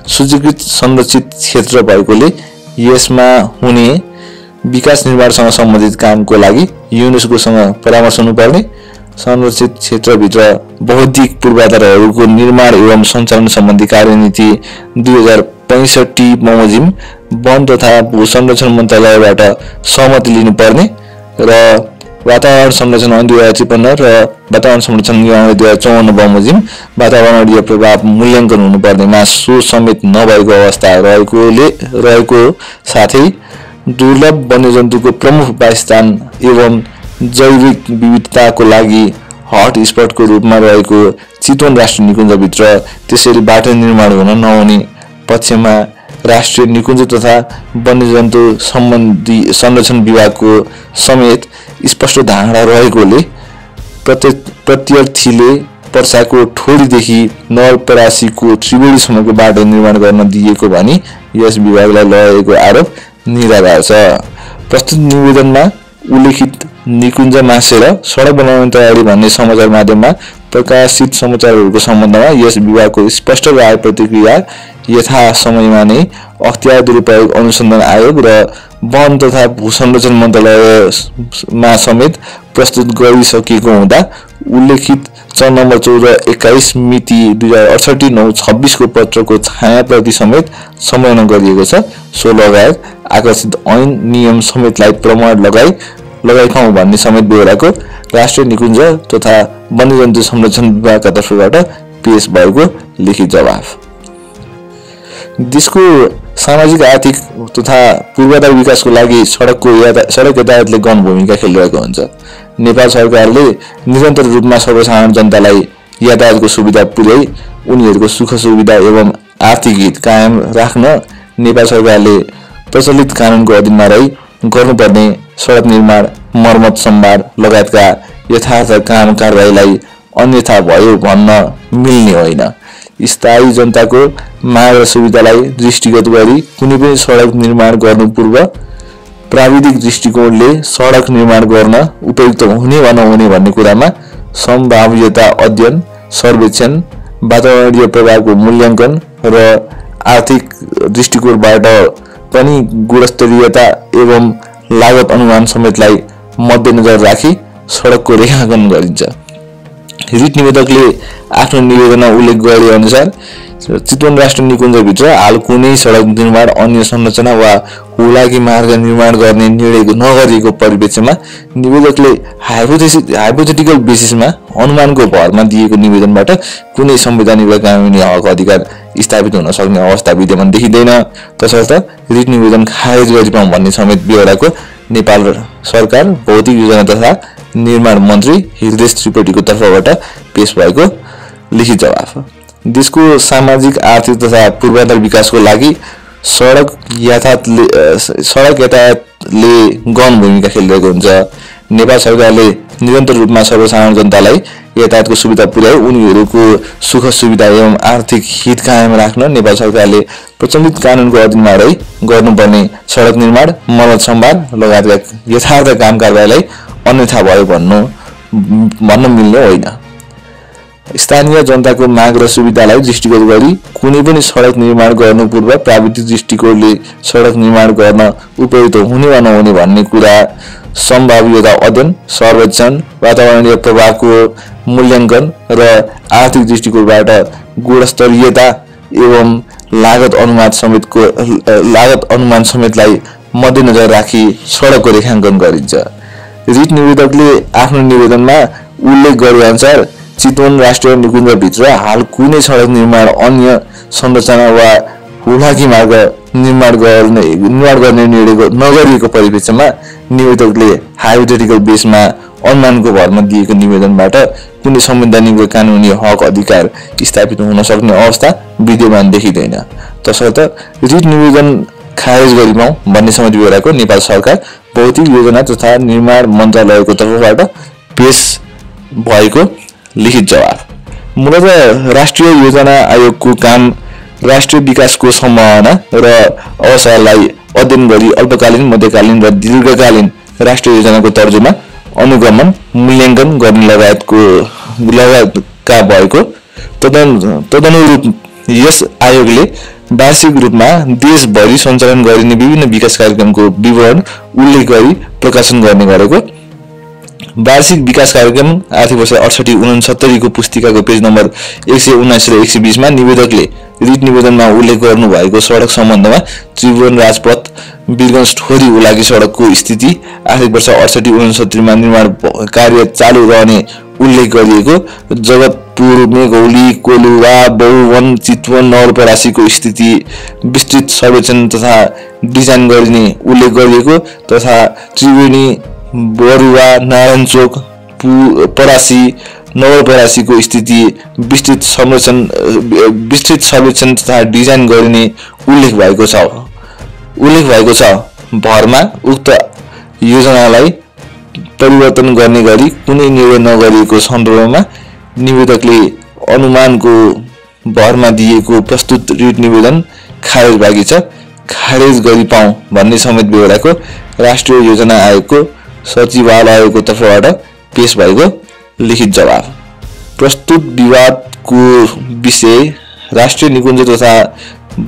सूचीकृत संरक्षित क्षेत्र भएकोले यसमा हुने विकास निर्माणसँग सम्बन्धित कामको लागि युनेस्कोसँग परामर्श हुनुपर्ने, संरक्षित क्षेत्रभित्र बौद्धिक पूर्वाधारहरूको निर्माण एवं सञ्चालन सम्बन्धी कार्यनीति 2065 बमोजिम वन तथा भू संरक्षण मन्त्रालयबाट सहमति लिनुपर्ने र वातावरण संरक्षण ऐन 2053 र वातावरण संरक्षण नियम 2054 बमोजिम वातावरणीय प्रभाव मूल्याङ्कन हुनुपर्नेमा सो समेत नभएको अवस्था रहेको साथै दुर्लभ वन्यजन्तुको प्रमुख वासस्थान एवं जैविक विविधताको लागि हट स्पटको रूपमा रहेको चितवन राष्ट्रिय निकुञ्जभित्र त्यसरी बाटो निर्माण हुन नहुने पक्षमा राष्ट्रिय निकुञ्ज तथा वन्यजन्तु सम्बन्धी संरक्षण विभागको समेत स्पष्ट धारणा रहेकोले प्रत्यर्थीले पर्साको ठोरीदेखि नवलपरासीको त्रिवेणीसम्मको बाटो निर्माण गर्न दिएको भनी यस विभागलाई लगाएको आरोप निराधार छ। प्रस्तुत निवेदनमा उल्लेखित निकुञ्ज मासेर सडक बनाउने तयारी भन्ने समाचार माध्यममा प्रकाशित समाचारहरूको सम्बन्धमा यस विभागको स्पष्ट राय प्रतिक्रिया यथा समयमा नै अख्तियार दुरुपयोग अनुसन्धान आयोग र वन तथा भू संरक्षण मन्त्रालयमा समेत प्रस्तुत गरिसकेको हुँदा उल्लेखित नम्बर 14/21 मिति 2068/9/26 को पत्रको छाया प्रति समेत संलग्न गरिएको छ। सो लगायत आकर्षित ऐन नियम समेतलाई प्रमाण लगाइखाउँ भन्ने समेत बेहोराको राष्ट्रिय निकुञ्ज तथा वन्यजन्तु संरक्षण विभागका तर्फबाट पेश भएको लिखित जवाफ। देशको सामाजिक आर्थिक तथा पूर्वाधार विकासको लागि सडक यातायातले गौण भूमिका खेलिरहेको हुन्छ। नेपाल सरकारले निरन्तर रूपमा सर्वसाधारण जनतालाई यातायातको सुविधा पुर्याई उनीहरूको सुख सुविधा एवं आर्थिक हित कायम राख्न नेपाल सरकारले प्रचलित कानुनको अधीनमा रही गर्नुपर्ने सडक निर्माण, मर्मत, सम्भार लगायतका यथार्थ काम कारबाहीलाई अन्यथा भयो भन्न मिल्ने होइन। स्थायी जनताको माग र सुविधालाई दृष्टिगत गरी कुनै पनि सडक निर्माण गर्नु पूर्व प्राविधिक दृष्टिकोणले सडक निर्माण गर्न उपयुक्त हुने वा नहुने भन्ने कुरामा सम्भाव्यता अध्ययन, सर्वेक्षण, वातावरणीय प्रभावको मूल्याङ्कन र आर्थिक दृष्टिकोणबाट पनि गुणस्तरीयता एवं लागत अनुमान समेतलाई मध्यनजर राखी सडकको रेखाङ्कन गरिन्छ। रिट निवेदकले आफ्नो निवेदनमा उल्लेख गरे अनुसार चितवन राष्ट्रिय निकुञ्जभित्र हाल कुनै सडक निर्माण, अन्य संरचना वा हुलाकी मार्ग निर्माण गर्ने निर्णय नगरिएको परिप्रेक्ष्यमा निवेदकले हाइपोथेटिकल बेसिसमा अनुमानको भरमा दिएको निवेदनबाट कुनै संवैधानिक वा कानुनी हक अधिकार स्थापित हुन सक्ने अवस्था विद्यमान देखिँदैन। तसर्थ रिट निवेदन खारेज गरिपाउँ भन्ने समेत बेहोराको नेपाल सरकार भौतिक योजना तथा निर्माण मन्त्री हृदेश त्रिपाठीको तर्फबाट पेश भएको लिखित जवाफ। देशको सामाजिक आर्थिक तथा पूर्वाधार विकासको लागि सडक यातायातले गौण भूमिका खेलिरहेको हुन्छ। नेपाल सरकारले निरन्तर रूपमा सर्वसाधारण जनतालाई यातायातको सुविधा पुर्याई उनीहरूको सुख सुविधा एवं आर्थिक हित कायम राख्न नेपाल सरकारले प्रचलित कानुनको अधीनमा रही गर्नुपर्ने सडक निर्माण, मर्मत सम्भार लगायतका यथार्थ काम कारबाहीलाई अन्यथा भयो भन्न मिल्ने होइन। स्थानीय जनताको माग र सुविधालाई दृष्टिगत गरी कुनै पनि सडक निर्माण गर्नु पूर्व प्राविधिक दृष्टिकोणले सडक निर्माण गर्न उपयुक्त हुने वा नहुने भन्ने कुरा सम्भाव्यता अध्ययन, सर्वेक्षण, वातावरणीय प्रभावको मूल्याङ्कन र आर्थिक दृष्टिकोणबाट गुणस्तरीयता एवं लागत अनुमान समेतलाई मध्यनजर राखी सडकको रेखाङ्कन गरिन्छ। रिट निवेदकले आफ्नो निवेदनमा उल्लेख गरेअनुसार चितवन राष्ट्रिय निकुञ्जभित्र हाल कुनै सडक निर्माण, अन्य संरचना वा हुलाकी मार्ग निर्माण गर्ने निर्णय नगरिएको परिप्रेक्ष्यमा निवेदकले हाइपोथेटिकल बेसमा अनुमानको भरमा दिएको निवेदनबाट कुनै संवैधानिक वा कानुनी हक अधिकार स्थापित हुन सक्ने अवस्था विद्यमान देखिँदैन। तसर्थ रिट निवेदन खारेज गरिपाउँ भन्ने समेत बेहोराको नेपाल सरकार भौतिक योजना तथा निर्माण मन्त्रालयको तर्फबाट पेश भएको लिखित जवाफ। मूलतः राष्ट्रिय योजना आयोगको काम राष्ट्रिय विकासको सम्भावना र अवसरलाई अध्ययन गरी अल्पकालीन, मध्यकालीन र दीर्घकालीन राष्ट्रिय योजनाको तर्जुमा, अनुगमन, मूल्याङ्कन गर्ने लगायतका भएको तदनुरूप यस आयोगले वार्षिक रूपमा देशभरि सञ्चालन गरिने विभिन्न विकास कार्यक्रमको विवरण उल्लेख गरी प्रकाशन गर्ने गरेको। वार्षिक विकास कार्यक्रम आर्थिक वर्ष 68-69 को पुस्तिकाको पेज नम्बर 119 र 120 मा निवेदकले रिट निवेदनमा उल्लेख गर्नु भएको सडक सम्बन्धमा त्रिभुवन राजपथ वीरगञ्ज ठोरी उलाकी सडकको स्थिति आर्थिक वर्ष 68-69 मा निर्माण कार्य चालू रहने उल्लेख गरिएको, जगतपुर, मेघौली, कोलुवा, बहुवन, चितवन, नवलपरासीको स्थिति विस्तृत सर्वेक्षण तथा डिजाइन गरिने उल्लेख गरिएको तथा त्रिवेणी, बरुवा, नारायणचोक, परासी, नवलपरासीको स्थिति विस्तृत सर्वेक्षण तथा डिजाइन गरिने उल्लेख भएको छ। भरमा उक्त योजनालाई परिवर्तन गर्ने गरी कुनै निर्णय नगरिएको सन्दर्भमा निवेदकले अनुमानको भरमा दिएको प्रस्तुत रिट निवेदन खारेज बाँकी छ, खारेज गरिपाउँ भन्ने समेत बेहोराको राष्ट्रिय योजना आयोगको सचिवालयको तर्फबाट पेश भएको लिखित जवाफ। प्रस्तुत विवादको विषय राष्ट्रिय निकुञ्ज तथा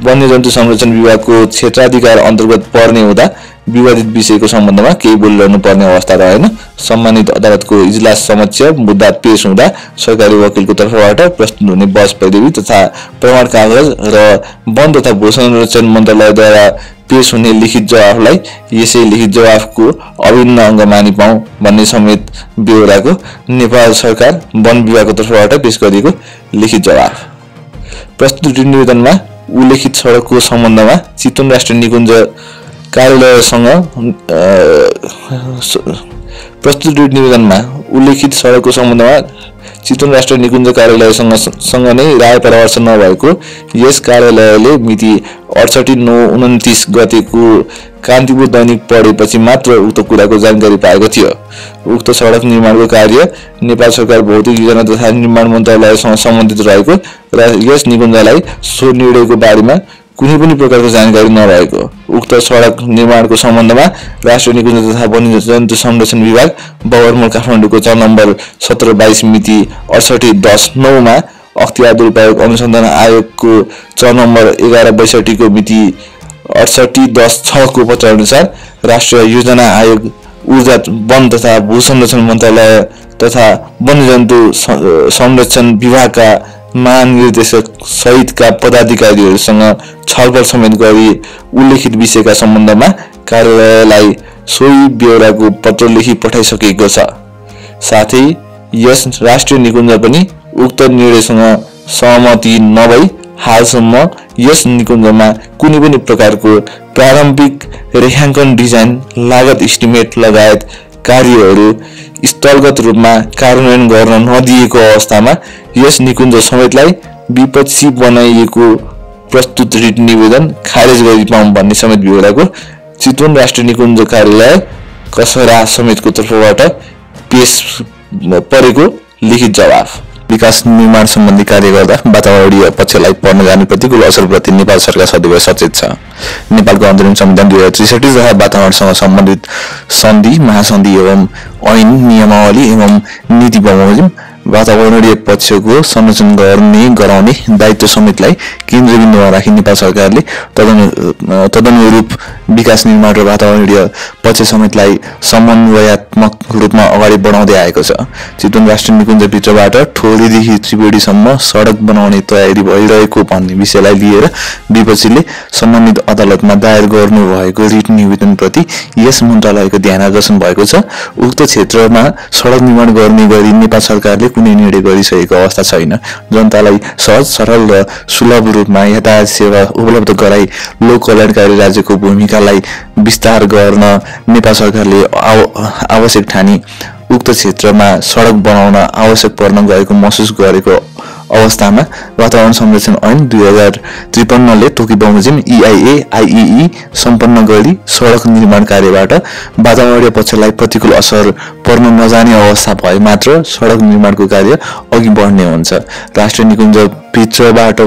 वन्यजन्तु संरक्षण विभागको क्षेत्राधिकार अन्तर्गत पर्ने हुँदा विवादित विषयको सम्बन्धमा केही बोलिरहनु पर्ने अवस्था रहेन। सम्मानित अदालतको इजलास समक्ष मुद्दा पेश हुँदा सरकारी वकिलको तर्फबाट प्रस्तुत हुने बहस पैरवी तथा प्रमाण कागज र वन तथा भू संरक्षण मन्त्रालयद्वारा पेश हुने लिखित जवाफलाई यसै लिखित जवाफको अभिन्न अङ्ग मानिपाउँ भन्ने समेत बेहोराको नेपाल सरकार वन विभागको तर्फबाट पेश गरिएको लिखित जवाफ। प्रस्तुत निवेदनमा उल्लेखित सडकको सम्बन्धमा चितवन राष्ट्रिय निकुञ्ज कार्यालयसँग प्रस्तुत निवेदनमा उल्लेखित सडकको सम्बन्धमा चितवन राष्ट्रिय निकुञ्ज कार्यालयसँग नै राय परामर्श नभएको यस कार्यालयले मिति 68/9/29 गतेको कान्तिपुर दैनिक पढेपछि मात्र उक्त कुराको जानकारी पाएको थियो। उक्त सडक निर्माणको कार्य नेपाल सरकार भौतिक योजना तथा निर्माण मन्त्रालयसँग सम्बन्धित रहेको र यस निकुञ्जलाई सो निर्णयको बारेमा कुनै पनि प्रकारको जानकारी नरहेको, उक्त सडक निर्माणको सम्बन्धमा राष्ट्रिय निकुञ्ज तथा वन्यजन्तु संरक्षण विभाग बगरमल काठमाडौँको 4 नम्बर 17/22 मिति 68/10/9 मा अख्तियार दुरुपयोग अनुसन्धान आयोगको 4 नम्बर 11/62 को मिति 68/10/6 को पत्र अनुसार राष्ट्रिय योजना आयोग, ऊर्जा, वन तथा भू संरक्षण मन्त्रालय तथा वन्यजन्तु संरक्षण विभागका महानिर्देशक सहितका पदाधिकारीहरूसँग छलफल समेत गरी उल्लेखित विषयका सम्बन्धमा कार्यालयलाई सोही ब्यौराको पत्र लेखी पठाइसकेको छ। साथै यस राष्ट्रिय निकुञ्ज पनि उक्त निर्णयसँग सहमति नभई हालसम्म यस निकुञ्जमा कुनै पनि प्रकारको प्रारम्भिक रेखाङ्कन, डिजाइन, लागत इस्टिमेट लगायत कार्यहरू स्थलगत रूपमा कार्यान्वयन गर्न नदिएको अवस्थामा यस निकुञ्ज समेतलाई विपक्षी बनाइएको प्रस्तुत रिट निवेदन खारेज गरिपाउँ भन्ने समेत बेहोराको चितवन राष्ट्रिय निकुञ्ज कार्यालय कसरा समेतको तर्फबाट पेश परेको लिखित जवाफ। विकास निर्माण सम्बन्धी कार्य गर्दा वातावरणीय पक्षलाई पर्न जाने प्रतिकूल असरप्रति नेपाल सरकार सदैव सचेत छ। नेपालको अन्तरिम संविधान 2063 तथा वातावरणसँग सम्बन्धित सन्धि, महासन्धि एवं ऐन, नियमावली एवं नीति बमोजिम वातावरणीय पक्षको संरक्षण गर्ने गराउने दायित्व समेतलाई केन्द्रबिन्दुमा राखी नेपाल सरकारले तदनुरूप विकास निर्माण र वातावरणीय पक्ष समेतलाई समन्वयात्मक रूपमा अगाडि बढाउँदै आएको छ। चितवन राष्ट्रिय निकुञ्जभित्रबाट ठोरीदेखि त्रिवेणीसम्म सडक बनाउने तयारी भइरहेको भन्ने विषयलाई लिएर विपक्षीले सम्बन्धित अदालतमा दायर गर्नुभएको रिट निवेदनप्रति यस मन्त्रालयको ध्यानआकर्षण भएको छ। उक्त क्षेत्रमा सडक निर्माण गर्ने गरी नेपाल सरकारले कुनै निर्णय गरिसकेको अवस्था छैन। जनतालाई सहज, सरल र सुलभ रूपमा यातायात सेवा उपलब्ध गराई लोक कल्याणकारी राज्यको भूमिकालाई विस्तार गर्न नेपाल सरकारले आवश्यक ठानी उक्त क्षेत्रमा सडक बनाउन आवश्यक पर्न गएको महसुस गरेको अवस्थामा वातावरण संरक्षण ऐन 2053 ले तोकी बमोजिम EIA IEE सम्पन्न गरी सडक निर्माण कार्यबाट वातावरणीय पक्षलाई प्रतिकूल असर पर्न नजाने अवस्था भए मात्र सडक निर्माणको कार्य अघि बढ्ने हुन्छ। राष्ट्रिय निकुञ्ज भित्र बाटो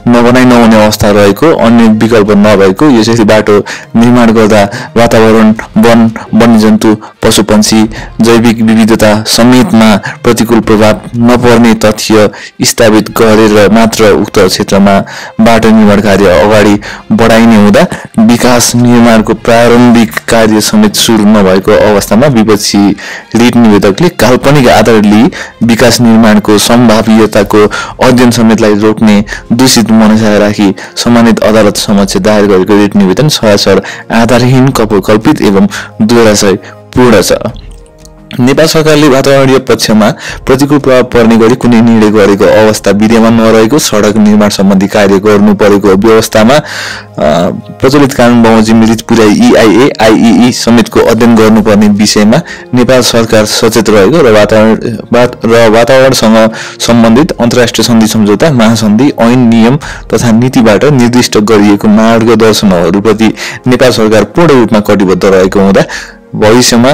नबनाइ नहुने अवस्था रहेको, अन्य विकल्प नभएको, यसरी बाटो निर्माण गर्दा वातावरण, वन, वन्यजन्तु, पशुपन्छी, जैविक विविधता समेतमा प्रतिकूल प्रभाव नपर्ने तथ्य स्थापित गरेर मात्र उक्त क्षेत्रमा बाटो निर्माण कार्य अगाडि बढाइने हुँदा विकास निर्माणको प्रारम्भिक कार्य समेत सुरु नभएको अवस्थामा विपक्षी रिट निवेदकले काल्पनिक आधार लिई विकास निर्माणको सम्भाव्यताको अध्ययन समेतलाई रोक्ने दूषित मनसाय राखी सम्मानित अदालत समक्ष दायर गरेको रिट निवेदन सरासर आधारहीन, कपोलकल्पित एवं दुराशयपूर्ण छ। नेपाल सरकारले वातावरणीय पक्षमा प्रतिकूल प्रभाव पर्ने गरी कुनै निर्णय गरेको अवस्था विद्यमान नरहेको, सडक निर्माण सम्बन्धी कार्य गर्नु परेको व्यवस्थामा प्रचलित कानुन बमोजिम रिट पुर्याई EIA IEE समेतको अध्ययन गर्नुपर्ने विषयमा नेपाल सरकार सचेत रहेको र वातावरणसँग सम्बन्धित अन्तर्राष्ट्रिय सन्धि, सम्झौता, महासन्धि, ऐन, नियम तथा नीतिबाट निर्दिष्ट गरिएको मार्गदर्शनहरूप्रति नेपाल सरकार पूर्ण रूपमा कटिबद्ध रहेको हुँदा भविष्यमा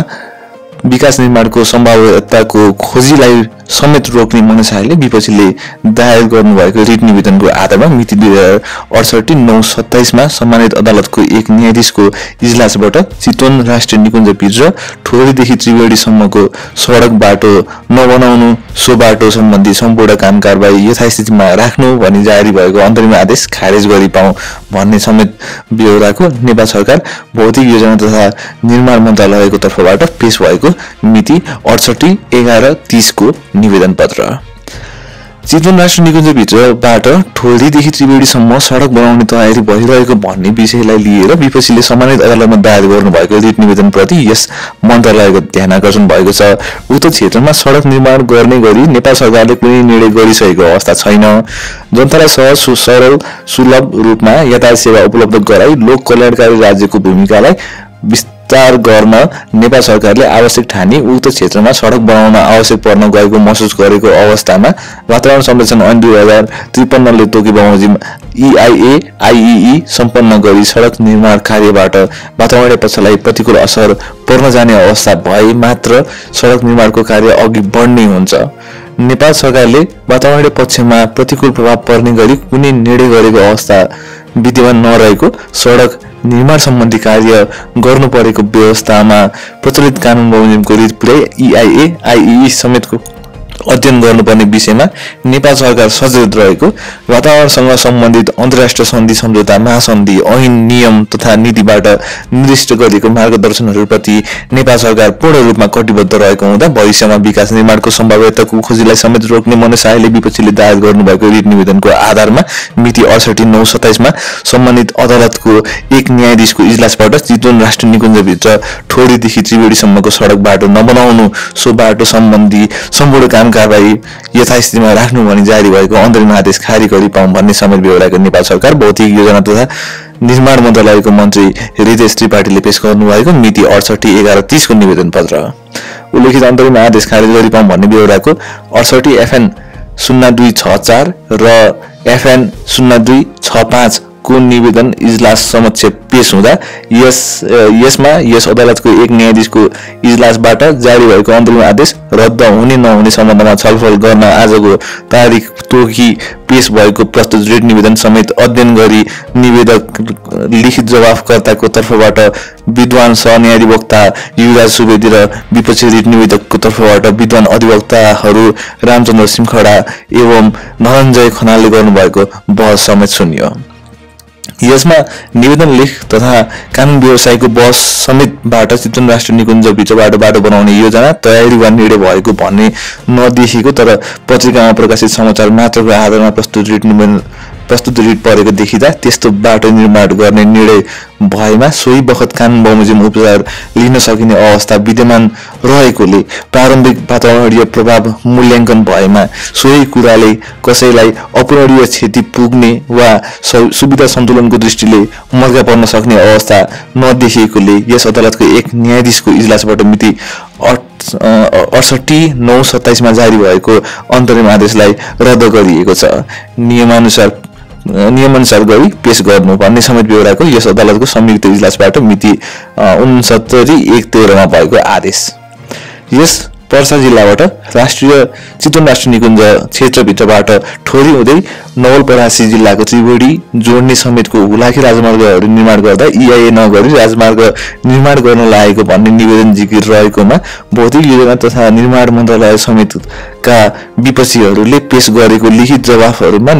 विकास निर्माणको सम्भाव्यताको खोजीलाई समेत रोक्ने मनसायले विपक्षीले दायर गर्नुभएको रिट निवेदनको आधारमा मिति 2068-9-27 मा सम्मानित अदालतको एक न्यायाधीशको इजलासबाट चितवन राष्ट्रिय निकुञ्जभित्र ठोरीदेखि त्रिवेणीसम्मको सडक बाटो नबनाउनु, सो बाटो सम्बन्धी सम्पूर्ण काम कारबाही यथास्थितिमा राख्नु भनी जारी भएको अन्तरिम आदेश खारेज गरी पाऊँ भन्ने समेत बेहोराको नेपाल सरकार भौतिक योजना तथा निर्माण मन्त्रालयको तर्फबाट पेश भएको मिति 68/11/30 को निवेदन पत्र। चितवन राष्ट्रिय निकुञ्जभित्रबाट ठोरीदेखि त्रिवेणीसम्म सडक बनाउने तयारी भइरहेको भन्ने विषयलाई लिएर विपक्षीले सम्मानित अदालतमा दायर गर्नुभएको रिट निवेदनप्रति यस मन्त्रालयको ध्यानआकर्षण भएको छ। उक्त क्षेत्रमा सडक निर्माण गर्ने गरी नेपाल सरकारले कुनै निर्णय गरिसकेको अवस्था छैन। जनतालाई सहज, सरल, सुलभ रूपमा यातायात सेवा उपलब्ध गराई लोक कल्याणकारी राज्यको भूमिकालाई विस्तार गर्न नेपाल सरकारले आवश्यक ठानी उक्त क्षेत्रमा सडक बनाउन आवश्यक पर्न गएको महसुस गरेको अवस्थामा वातावरण संरक्षण ऐन 2053 ले तोकी बमोजिम EIA IEE सम्पन्न गरी सडक निर्माण कार्यबाट वातावरणीय पक्षलाई प्रतिकूल असर पर्न जाने अवस्था भए मात्र सडक निर्माणको कार्य अघि बढ्ने हुन्छ। नेपाल सरकारले वातावरणीय पक्षमा प्रतिकूल प्रभाव पर्ने गरी कुनै निर्णय गरेको अवस्था विद्यमान नरहेको, सडक निर्माण सम्बन्धी कार्य गर्नु परेको व्यवस्थामा प्रचलित कानुन बमोजिमको रिट पुर्याई EIA IEE समेतको अध्ययन गर्नुपर्ने विषयमा नेपाल सरकार सचेत रहेको, वातावरणसँग सम्बन्धित अन्तर्राष्ट्रिय सन्धि, सम्झौता, महासन्धि, ऐन, नियम तथा नीतिबाट निर्दिष्ट गरिएको मार्गदर्शनहरूप्रति नेपाल सरकार पूर्ण रूपमा कटिबद्ध रहेको हुँदा भविष्यमा विकास निर्माणको सम्भाव्यताको खोजीलाई समेत रोक्ने मनसायले विपक्षीले दायर गर्नुभएको रिट निवेदनको आधारमा मिति 68/9-27 मा सम्मानित अदालतको एक न्यायाधीशको इजलासबाट चितवन राष्ट्रिय निकुञ्जभित्र ठोरीदेखि त्रिवेणीसम्मको सडक बाटो नबनाउनु, सो बाटो सम्बन्धी सम्पूर्ण काम कारबाही यथास्थितिमा राख्नु भनी जारी भएको अन्तरिम आदेश खारिज गरी पाऊँ भन्ने समेत बेहोराको नेपाल सरकार भौतिक योजना तथा निर्माण मन्त्रालयको मन्त्री रितेश त्रिपाठीले पेश गर्नुभएको मिति 68/11/30 को निवेदन पत्र। उल्लेखित अन्तरिम आदेश खारिज गरी पाऊँ भन्ने बेहोराको 68 FN 0264 र FN 0265 को निवेदन इजलास समक्ष पेश हुँदा यसमा यस अदालतको एक न्यायाधीशको इजलासबाट जारी भएको अन्तरिम आदेश रद्द हुने नहुने सम्बन्धमा छलफल गर्न आजको तारिख तोकी पेश भएको प्रस्तुत रिट निवेदन समेत अध्ययन गरी निवेदक लिखित जवाफकर्ताको तर्फबाट विद्वान सहन्यायाधिवक्ता युवराज सुवेदी र विपक्षी रिट निवेदकको तर्फबाट विद्वान अधिवक्ताहरू रामचन्द्र सिमखडा एवं धनञ्जय खनालले गर्नुभएको बहस समेत सुनियो। यसमा निवेदन लेख तथा कानुन व्यवसायको बहस समेतबाट चितवन राष्ट्रिय निकुञ्ज भित्रबाट बाटो बनाउने योजना तयारी वा निर्णय भएको भन्ने नदेखिएको तर पत्रिकामा प्रकाशित समाचार मात्रको आधारमा प्रस्तुत रिट परेको देखिँदा त्यस्तो बाटो निर्माण गर्ने निर्णय भएमा सोही बखत कानुन बमोजिम उपचार लिन सकिने अवस्था विद्यमान रहेकोले प्रारम्भिक वातावरणीय प्रभाव मूल्याङ्कन भएमा सोही कुराले कसैलाई अपूरणीय क्षति पुग्ने वा सुविधा सन्तुलनको दृष्टिले मर्का पर्न सक्ने अवस्था नदेखिएकोले यस अदालतको एक न्यायाधीशको इजलासबाट मिति 68/9/27 मा जारी भएको अन्तरिम आदेशलाई रद्द गरिएको छ। नियमानुसार गरी पेश गर्नु भन्ने समेत बेहोराको यस अदालतको संयुक्त इजलासबाट मिति 69/1/13 मा भएको आदेश। यस पर्सा जिल्लाबाट चितवन राष्ट्रिय निकुञ्ज क्षेत्रभित्रबाट ठोरी हुँदै नवलपरासी जिल्लाको त्रिवेणी जोड्ने समेतको हुलाकी राजमार्गहरू निर्माण गर्दा EIA नगरी राजमार्ग निर्माण गर्न लागेको भन्ने निवेदन जिकिर रहेकोमा भौतिक योजना तथा निर्माण मन्त्रालय समेतका विपक्षीहरूले पेश गरेको लिखित जवाफहरूमा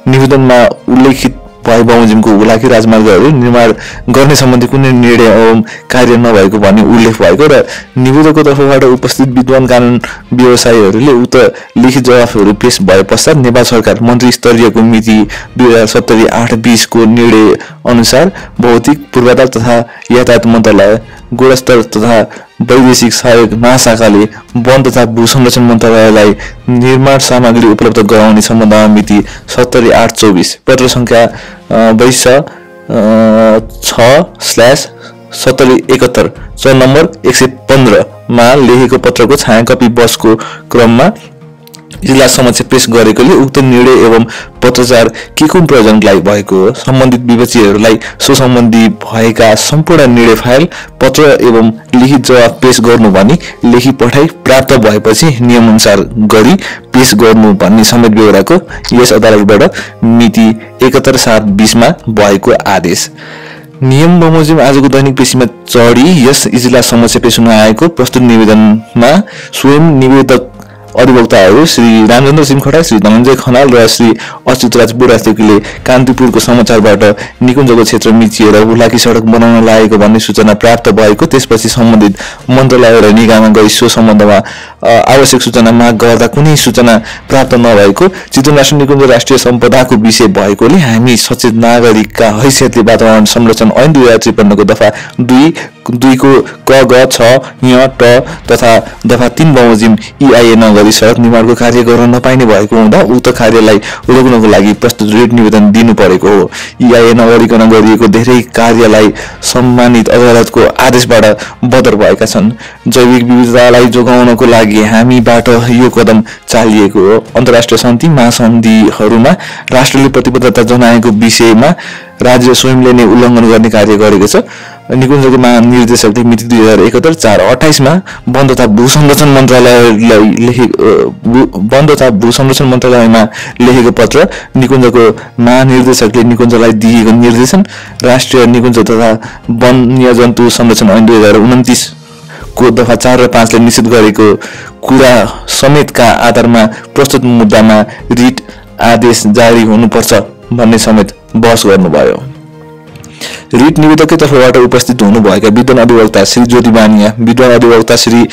निवेदनमा उल्लेखित भए बमोजिमको हुलाकी राजमार्गहरू निर्माण गर्ने सम्बन्धी कुनै निर्णय एवं कार्य नभएको भन्ने उल्लेख भएको र निवेदकको तर्फबाट उपस्थित विद्वान कानुन व्यवसायीहरूले उक्त लिखित जवाफहरू पेश भए पश्चात नेपाल सरकार मन्त्री स्तरीयको मिति 2070/8/20 को निर्णय अनुसार भौतिक पूर्वाधार तथा यातायात मन्त्रालय गुणस्तर तथा वैदेशिक सहयोग महाशाखाले वन तथा भू संरक्षण मन्त्रालयलाई निर्माण सामग्री उपलब्ध गराउने सम्बन्धमा मिति 70/8/24 पत्र संख्या 6/7071 नम्बर 115 मा लेखेको पत्रको छाया कपी बसको क्रममा इजलास समक्ष पेश गरेकोले उक्त निर्णय एवं पत्रचार के कुन प्रयोजनका लागि भएको हो सम्बन्धित विपक्षीहरूलाई सो सम्बन्धी भएका सम्पूर्ण निर्णय फाइल पत्र एवं लिखित जवाफ पेश गर्नु भनी लेखी पठाई प्राप्त भएपछि नियमअनुसार गरी पेश गर्नु भन्ने समेत बेहोराको यस अदालतबाट मिति 71/7/20 मा भएको आदेश। नियम बमोजिम आजको दैनिक पेशीमा चढी यस इजलास समक्ष पेश हुन आएको प्रस्तुत निवेदनमा स्वयं निवेदक अधिवक्ताहरू श्री रामचन्द्र सिमखडा, श्री धनञ्जय खनाल र श्री अच्युतराज बुढाथोकीले कान्तिपुरको समाचारबाट निकुञ्जको क्षेत्र मिचिएर हुलाकी सडक बनाउन लागेको भन्ने सूचना प्राप्त भएको त्यसपछि सम्बन्धित मन्त्रालय र निकायमा गई सो सम्बन्धमा आवश्यक सूचना माग गर्दा कुनै सूचना प्राप्त नभएको चितवन राष्ट्रिय निकुञ्ज राष्ट्रिय सम्पदाको विषय भएकोले हामी सचेत नागरिकका हैसियतले वातावरण संरक्षण ऐन 2053 को दफा 2 को क ग छ य ट तथा दफा 3 बमोजिम EIA नगरी सडक निर्माणको कार्य गर्न नपाइने भएको हुँदा उक्त कार्यलाई रोक्नको लागि प्रस्तुत रिट निवेदन दिनु परेको हो। EIA नगरिकन गरिएको धेरै कार्यलाई सम्मानित अदालतको आदेशबाट बदर भएका छन्। जैविक विविधतालाई जोगाउनको लागि हामीबाट यो कदम चालिएको हो। अन्तर्राष्ट्रिय सन्धि महासन्धिहरूमा राष्ट्रले प्रतिबद्धता जनाएको विषयमा राज्य स्वयंले नै उल्लङ्घन गर्ने कार्य गरेको छ। निकुञ्जको महानिर्देशकले मिति 2071/4/28 मा वन तथा भू संरक्षण मन्त्रालयमा लेखेको पत्र निकुञ्जको महानिर्देशकले निकुञ्जलाई दिएको निर्देशन राष्ट्रिय निकुञ्ज तथा वन्यजन्तु संरक्षण ऐन 2029 को दफा 4 र 5 ले निश्चित गरेको कुरा समेतका आधारमा प्रस्तुत मुद्दामा रिट आदेश जारी हुनुपर्छ भन्ने समेत बहस गर्नुभयो। रिट निवेदककै तर्फबाट उपस्थित हुनुभएका विद्वान अधिवक्ता श्री ज्योति बानिया, विद्वान अधिवक्ता श्री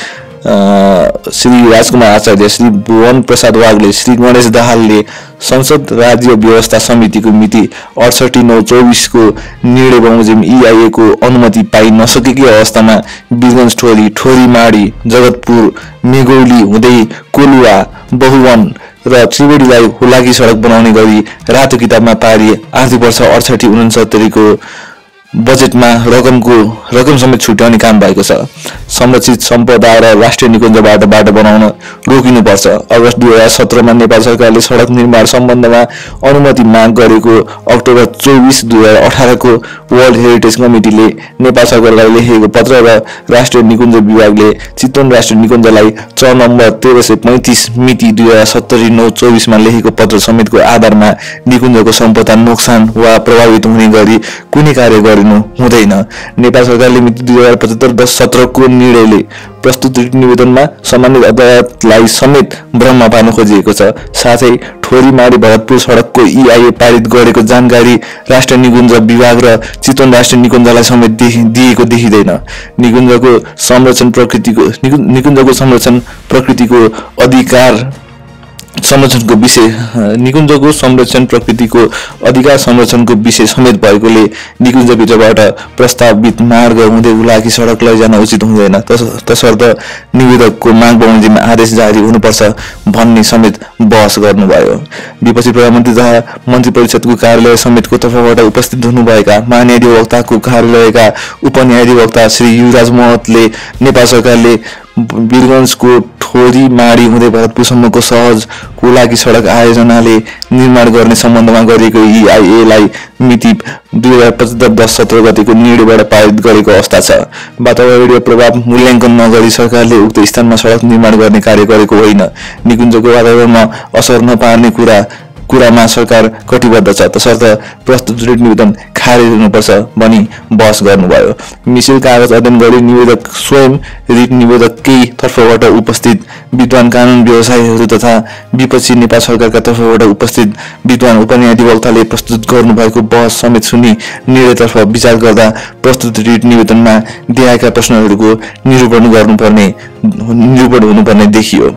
राजकुमार आचार्य, श्री भुवन प्रसाद वाग्ले, श्री गणेश दाहालले संसद राज्य व्यवस्था समितिको मिति 68/9/24 को निर्णय बमोजिम EIA को अनुमति पाइ नसकेकी अवस्थामा वीरगञ्ज ठोरी माडी, जगतपुर, मेगौली हुँदै कोलुवा, बहुवन र त्रिवेणीलाई हुलाकी सडक बनाउने गरी रातो किताबमा पारी आर्थिक वर्ष 68/69 को बजेटमा रकम समेत छुट्याउने काम भएको छ। संरक्षित सम्पदा र राष्ट्रिय निकुञ्जबाट बाटो बनाउन रोकिनुपर्छ। अगस्त 2017 नेपाल सरकारले सडक निर्माण सम्बन्धमा अनुमति माग गरेको अक्टोबर 24, 2018 को वर्ल्ड हेरिटेज कमिटीले नेपाल सरकारलाई लेखेको पत्र र राष्ट्रिय निकुञ्ज विभागले चितवन राष्ट्रिय निकुञ्जलाई च नम्बर 1335 मिति 2070-9/24 मा लेखेको पत्र समेतको आधारमा निकुञ्जको सम्पदा नोक्सान वा प्रभावित हुने गरी कुनै कार्य गरिनु हुँदैन। नेपाल सरकारले मिति 2075-10-17 को निर्णयले प्रस्तुत रिट निवेदनमा सम्मानित अदालतलाई समेत भ्रममा पार्न खोजिएको छ। साथै ठोरीमारी भरतपुर सडकको EIA पारित गरेको जानकारी राष्ट्रिय निकुञ्ज विभाग र चितवन राष्ट्रिय निकुञ्जलाई समेत दिएको देखिँदैन। निकुञ्जको संरक्षण प्रकृतिको अधिकार संरक्षणको विषय समेत भएकोले निकुञ्जभित्रबाट प्रस्तावित मार्ग हुँदै उलाकी सडक लैजान उचित हुँदैन। तसर्थ निवेदकको माग बमोजिममा आदेश जारी हुनुपर्छ भन्ने समेत बहस गर्नुभयो। विपक्षी प्रधानमन्त्री तथा मन्त्री परिषदको कार्यालय समेतको तर्फबाट उपस्थित हुनुभएका महान्यायाधिवक्ताको कार्यालयका उपन्यायाधिवक्ता श्री युवराज महतले नेपाल सरकारले वीरगञ्जको ठोरीमाडी हुँदै भरतपुरसम्मको सहज कोलाकी सडक आयोजनाले निर्माण गर्ने सम्बन्धमा गरिएको EIA लाई मिति 2075-10-17 गतिको निर्णयबाट पारित गरेको अवस्था छ। वातावरणीय प्रभाव मूल्याङ्कन नगरी सरकारले उक्त स्थानमा सडक निर्माण गर्ने कार्य गरेको होइन। निकुञ्जको वातावरणमा असर नपार्ने कुरामा सरकार कटिबद्ध छ। तसर्थ प्रस्तुत रिट निवेदन खारेज हुनुपर्छ भनी बहस गर्नुभयो। मिसिल कागज अध्ययन गरी निवेदक स्वयं रिट निवेदककै तर्फबाट उपस्थित विद्वान कानुन व्यवसायीहरू तथा विपक्षी नेपाल सरकारका तर्फबाट उपस्थित विद्वान उपन्यायाधिवक्ताले प्रस्तुत गर्नुभएको बहस समेत सुनि निर्णयतर्फ विचार गर्दा प्रस्तुत रिट निवेदनमा दिएका प्रश्नहरूको निरूपण हुनुपर्ने देखियो।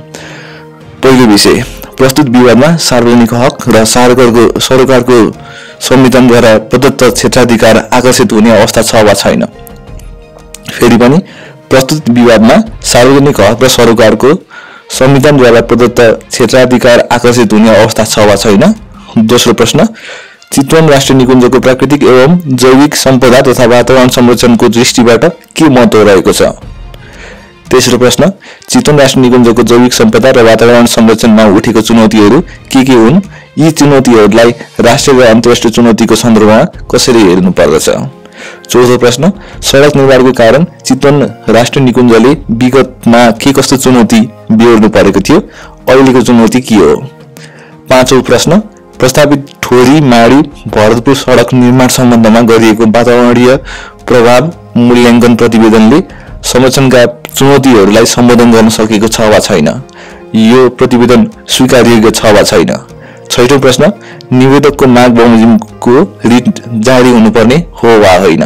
पहिलो विषय, प्रस्तुत विवादमा सार्वजनिक हक र सरोकारको संविधानद्वारा प्रदत्त क्षेत्राधिकार आकर्षित हुने अवस्था छ वा छैन। फेरि पनि प्रस्तुत विवादमा सार्वजनिक हक र सरोकारको संविधानद्वारा प्रदत्त क्षेत्राधिकार आकर्षित हुने अवस्था छ वा छैन। दोस्रो प्रश्न, चितवन राष्ट्रिय निकुञ्जको प्राकृतिक एवं जैविक सम्पदा तथा वातावरण संरक्षणको दृष्टिबाट के महत्त्व रहेको छ। तेस्रो प्रश्न, चितवन राष्ट्रिय निकुञ्जको जैविक सम्पदा र वातावरण संरक्षणमा उठेको चुनौतीहरू के हुन्? यी चुनौतीहरूलाई राष्ट्रिय र अन्तर्राष्ट्रिय चुनौतीको सन्दर्भमा कसरी हेर्नु पर्दछ। चौथो प्रश्न, सडक निर्माणको कारण चितवन राष्ट्रिय निकुञ्जले विगतमा के कस्तो चुनौती बेहोर्नु परेको थियो, अहिलेको चुनौती के हो। पाँचौं प्रश्न, प्रस्तावित ठोरी माडी भरतपुर सडक निर्माण सम्बन्धमा गरिएको वातावरणीय प्रभाव मूल्याङ्कन प्रतिवेदनले संरक्षणका चुनौतीहरूलाई सम्बोधन गर्न सकेको छ वा छैन। यो प्रतिवेदन स्वीकार्योग्य छ वा छैन। छैटौं प्रश्न, निवेदकको माग बमोजिमको रिट जारी हुनुपर्ने हो वा होइन।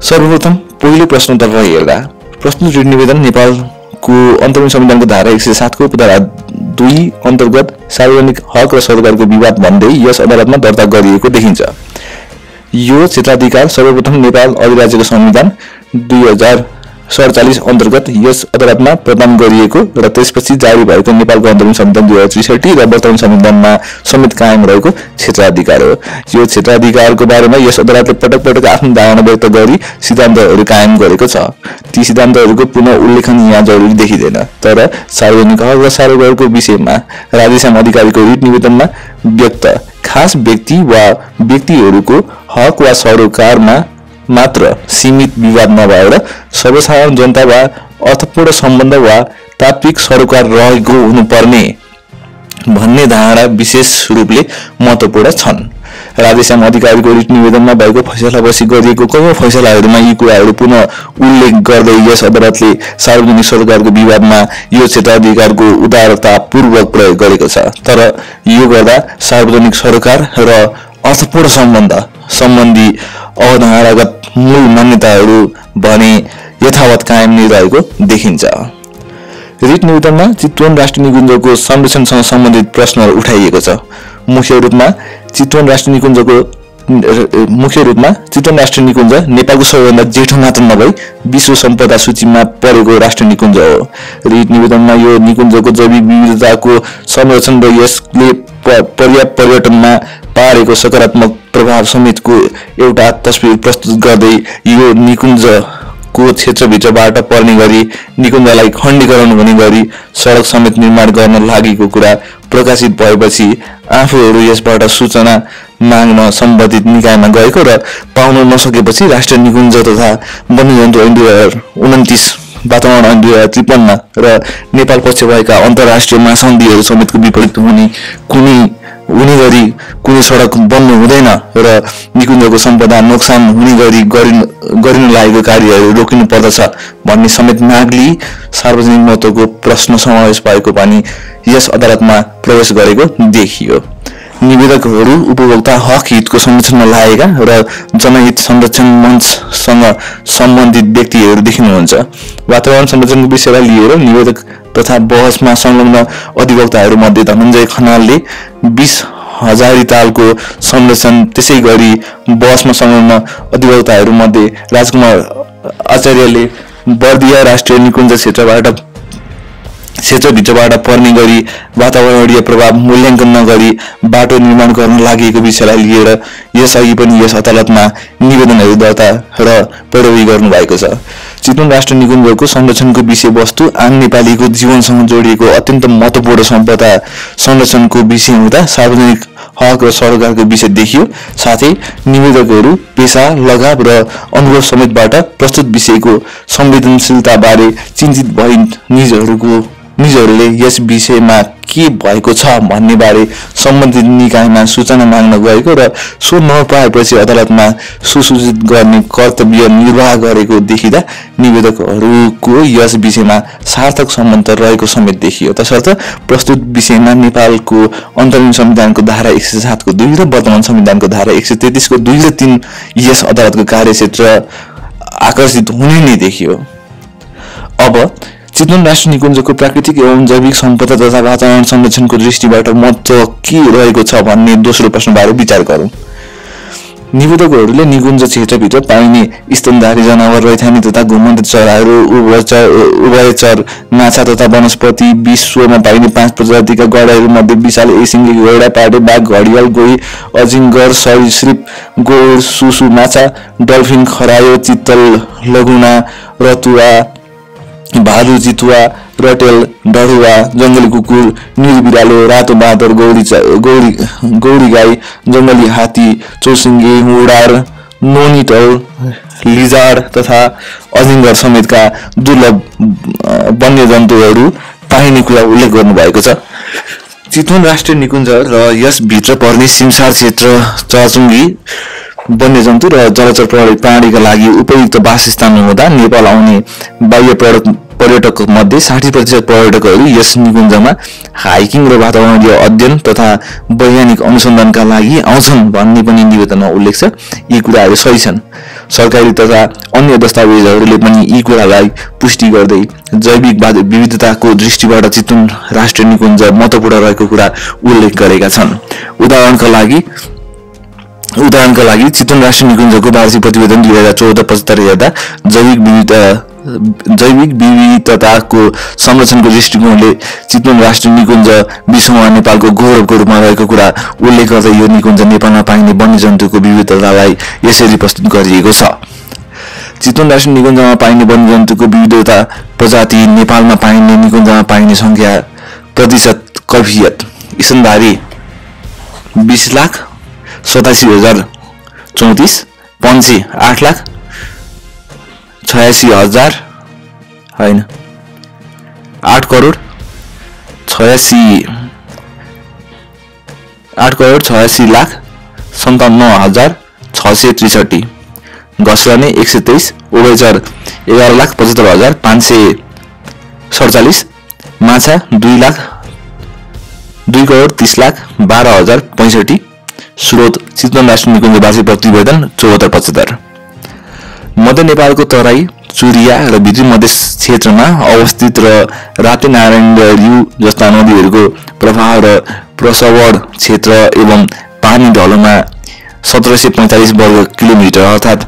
सर्वप्रथम पहिलो प्रश्नतर्फ हेर्दा प्रस्तुत रिट निवेदन नेपालको अन्तरिम संविधानको धारा 107 को उपधारा 2 अन्तर्गत सार्वजनिक हक र सरोकारको विवाद भन्दै यस अदालतमा दर्ता गरिएको देखिन्छ। यो क्षेत्राधिकार सर्वप्रथम नेपाल अधिराज्यको संविधान 2047 अन्तर्गत यस अदालतमा प्रदान गरिएको र त्यसपछि जारी भएको नेपालको अन्तरिम संविधान 2063 र वर्तमान संविधानमा समेत कायम रहेको क्षेत्राधिकार हो। यो क्षेत्राधिकारको बारेमा यस अदालतले पटक पटक आफ्नो धारणा व्यक्त गरी सिद्धान्तहरू कायम गरेको छ। ती सिद्धान्तहरूको पुनः उल्लेखन यहाँ जरुरी देखिँदैन। तर सार्वजनिक हक र सरोकारको विषयमा राधेश्याम अधिकारीको रिट निवेदनमा व्यक्त खास व्यक्ति वा व्यक्तिहरूको हक वा सरोकारमा मात्र सीमित विवाद नभएर सर्वसाधारण जनता वा अर्थपूर्ण सम्बन्ध वा तात्विक सरोकार रहेको हुनुपर्ने भन्ने धारणा विशेष रूपले महत्त्वपूर्ण छन्। राधेश्याम अधिकारीको रिट निवेदनमा भएको फैसलापछि गरिएको कयौं फैसलाहरूमा यी कुराहरू पुनः उल्लेख गर्दै यस अदालतले सार्वजनिक सरोकारको विवादमा यो क्षेत्राधिकारको उदारतापूर्वक प्रयोग गरेको छ। तर यो गर्दा सार्वजनिक सरोकार र अर्थपूर्ण सम्बन्ध सम्बन्धी अवधारणागत मूल मान्यताहरू भने यथावत कायम नै रहेको देखिन्छ। रिट निवेदनमा चितवन राष्ट्रिय निकुञ्जको संरक्षणसँग सम्बन्धित प्रश्नहरू उठाइएको छ। मुख्य रूपमा चितवन राष्ट्रिय निकुञ्ज नेपालको सबैभन्दा जेठो मात्र नभई विश्व सम्पदा सूचीमा परेको राष्ट्रिय निकुञ्ज हो। रिट निवेदनमा यो निकुञ्जको जैविक विविधताको संरक्षण र यसले पर्याप्त पर्यटनमा पारेको सकारात्मक प्रभाव समेतको एउटा तस्बिर प्रस्तुत गर्दै यो निकुञ्जको क्षेत्रभित्रबाट पर्ने गरी निकुञ्जलाई खण्डीकरण हुने गरी सडक समेत निर्माण गर्न लागेको कुरा प्रकाशित भएपछि आफूहरू यसबाट सूचना माग्न सम्बन्धित निकायमा गएको र पाउन नसकेपछि राष्ट्रिय निकुञ्ज तथा वन्यजन्तु ऐन 2029 वातावरण ऐन 2053 र नेपाल पक्ष भएका अन्तर्राष्ट्रिय महासन्धिहरू समेतको विपरीत हुने गरी कुनै सडक बन्नु हुँदैन र निकुञ्जको सम्पदा नोक्सान हुने गरी गरिन लागेको कार्यहरू रोकिनु पर्दछ भन्ने समेत माग लिई सार्वजनिक महत्त्वको प्रश्न समावेश भएको पनि यस अदालतमा प्रवेश गरेको देखियो। निवेदकहरू उपभोक्ता हक हितको संरक्षणमा लागेका र जनहित संरक्षण मञ्चसँग सम्बन्धित व्यक्तिहरू देखिनुहुन्छ। वातावरण संरक्षणको विषयलाई लिएर निवेदक तथा बहसमा संलग्न अधिवक्ताहरू मध्ये धनञ्जय खनालले 20 हजारीतालको संरक्षण, त्यसै गरी बहसमा संलग्न अधिवक्ताहरू मध्ये राजकुमार आचार्यले बर्दिया राष्ट्रिय निकुञ्ज क्षेत्रभित्रबाट पर्ने गरी वातावरणीय प्रभाव मूल्याङ्कन नगरी बाटो निर्माण गर्न लागेको विषयलाई लिएर यसअघि पनि यस अदालतमा निवेदनहरू दर्ता र पैरवी गर्नु भएको छ। चितवन राष्ट्रिय निकुञ्जको संरक्षणको विषयवस्तु आम नेपालीको जीवनसँग जोडिएको अत्यन्त महत्त्वपूर्ण सम्पदा संरक्षणको विषय हुँदा सार्वजनिक हक र सरकारको विषय देखियो। साथै निवेदकहरू पेशा, लगाव र अनुभव समेतबाट प्रस्तुत विषयको संवेदनशीलताबारे चिन्तित भई निजहरूले यस विषयमा के भएको छ भन्ने बारे सम्बन्धित निकायमा सूचना माग्न गएको र सो नपाएपछि अदालतमा सुसूचित गर्ने कर्तव्य निर्वाह गरेको देखिँदा निवेदकहरूको यस विषयमा सार्थक सम्बन्ध रहेको समेत देखियो। तसर्थ प्रस्तुत विषयमा नेपालको अन्तरिम संविधानको धारा 107 को 2 र वर्तमान संविधानको धारा 133 को 2 र 3 यस अदालतको कार्यक्षेत्र आकर्षित हुने नै देखियो। अब चितवन राष्ट्रिय निकुञ्जको प्राकृतिक एवं जैविक सम्पदा तथा वातावरण संरक्षणको दृष्टिबाट महत्त्व के रहेको छ भन्ने दोस्रो प्रश्नबारे विचार गरौँ। निवेदकहरूले निकुञ्ज क्षेत्रभित्र पाइने स्तनधारी जनावर, रैथानी तथा घुमन्ते चराहरू, उभयचर माछा तथा वनस्पति, विश्वमा पाइने 5 प्रजातिका गौडाहरू मध्ये विशाल एसिङ्गे गौडा, पाटे बाघ, घडियाल, गोही, अजिङ्गर, सरीसृप, गोड, सुसु माछा, डल्फिन, खरायो, चित्तल, लगुना, रतुवा, भालु, चितुवा, रटेल, डढुवा, जङ्गली कुकुर, नील बिरालो, रातो बाँदर, गौरी गाई, जङ्गली हात्ती, चौसिङ्गे, मुडार, नोनिटल, लिजार्ड तथा अजिङ्गर समेतका दुर्लभ वन्यजन्तुहरू पाइने कुरा उल्लेख गर्नुभएको छ। चितवन राष्ट्रिय निकुञ्ज र यसभित्र पर्ने सिमसार क्षेत्र चराचुङ्गी वन्यजन्तु र जलचर प्राणीका लागि उपयुक्त वासस्थान हुँदा नेपाल आउने बाह्य पर्यटक मध्ये 60% पर्यटकहरू यस निकुञ्जमा हाइकिङ र वातावरणीय अध्ययन तथा वैज्ञानिक अनुसन्धानका लागि आउँछन् भन्ने पनि निवेदनमा उल्लेख छ। यी कुराहरू सही छन्। सरकारी तथा अन्य दस्तावेजहरूले पनि यी कुरालाई पुष्टि गर्दै जैविक विविधताको दृष्टिबाट चितवन राष्ट्रिय निकुञ्ज महत्त्वपूर्ण रहेको कुरा उल्लेख गरेका छन्। उदाहरणका लागि चितवन राष्ट्रिय निकुञ्जको वार्षिक प्रतिवेदन 2014-75 हेर्दा जैविक विविधताको संरक्षणको दृष्टिकोणले चितवन राष्ट्रिय निकुञ्ज विश्वमा नेपालको गौरवको रूपमा रहेको कुरा उल्लेख गर्दै यो निकुञ्ज नेपालमा पाइने वन्यजन्तुको विविधतालाई यसरी प्रस्तुत गरिएको छ। चितवन राष्ट्रिय निकुञ्जमा पाइने वन्यजन्तुको विविधता प्रजाति, नेपालमा पाइने निकुञ्जमा पाइने संख्या, प्रतिशत, कैफियत। स्तनधारी 20 लाख 87,034, पन्छी 8 लाख 86,000 होइन 8 करोड 86 लाख 57,663, घस्रने 123, उभयचर 11,75,547, माछा 2 करोड 30 लाख 12,065। स्रोत चितवन राष्ट्रिय निकुञ्ज वार्षिक प्रतिवेदन 74-75। मध्य नेपालको तराई, चुरिया र भित्री मधेस क्षेत्रमा अवस्थित र राप्ती नारायण रिउ जस्ता नदीहरूको प्रवाह र प्रसवण क्षेत्र एवं पानी ढलोमा 1745 वर्ग किलोमिटर अर्थात्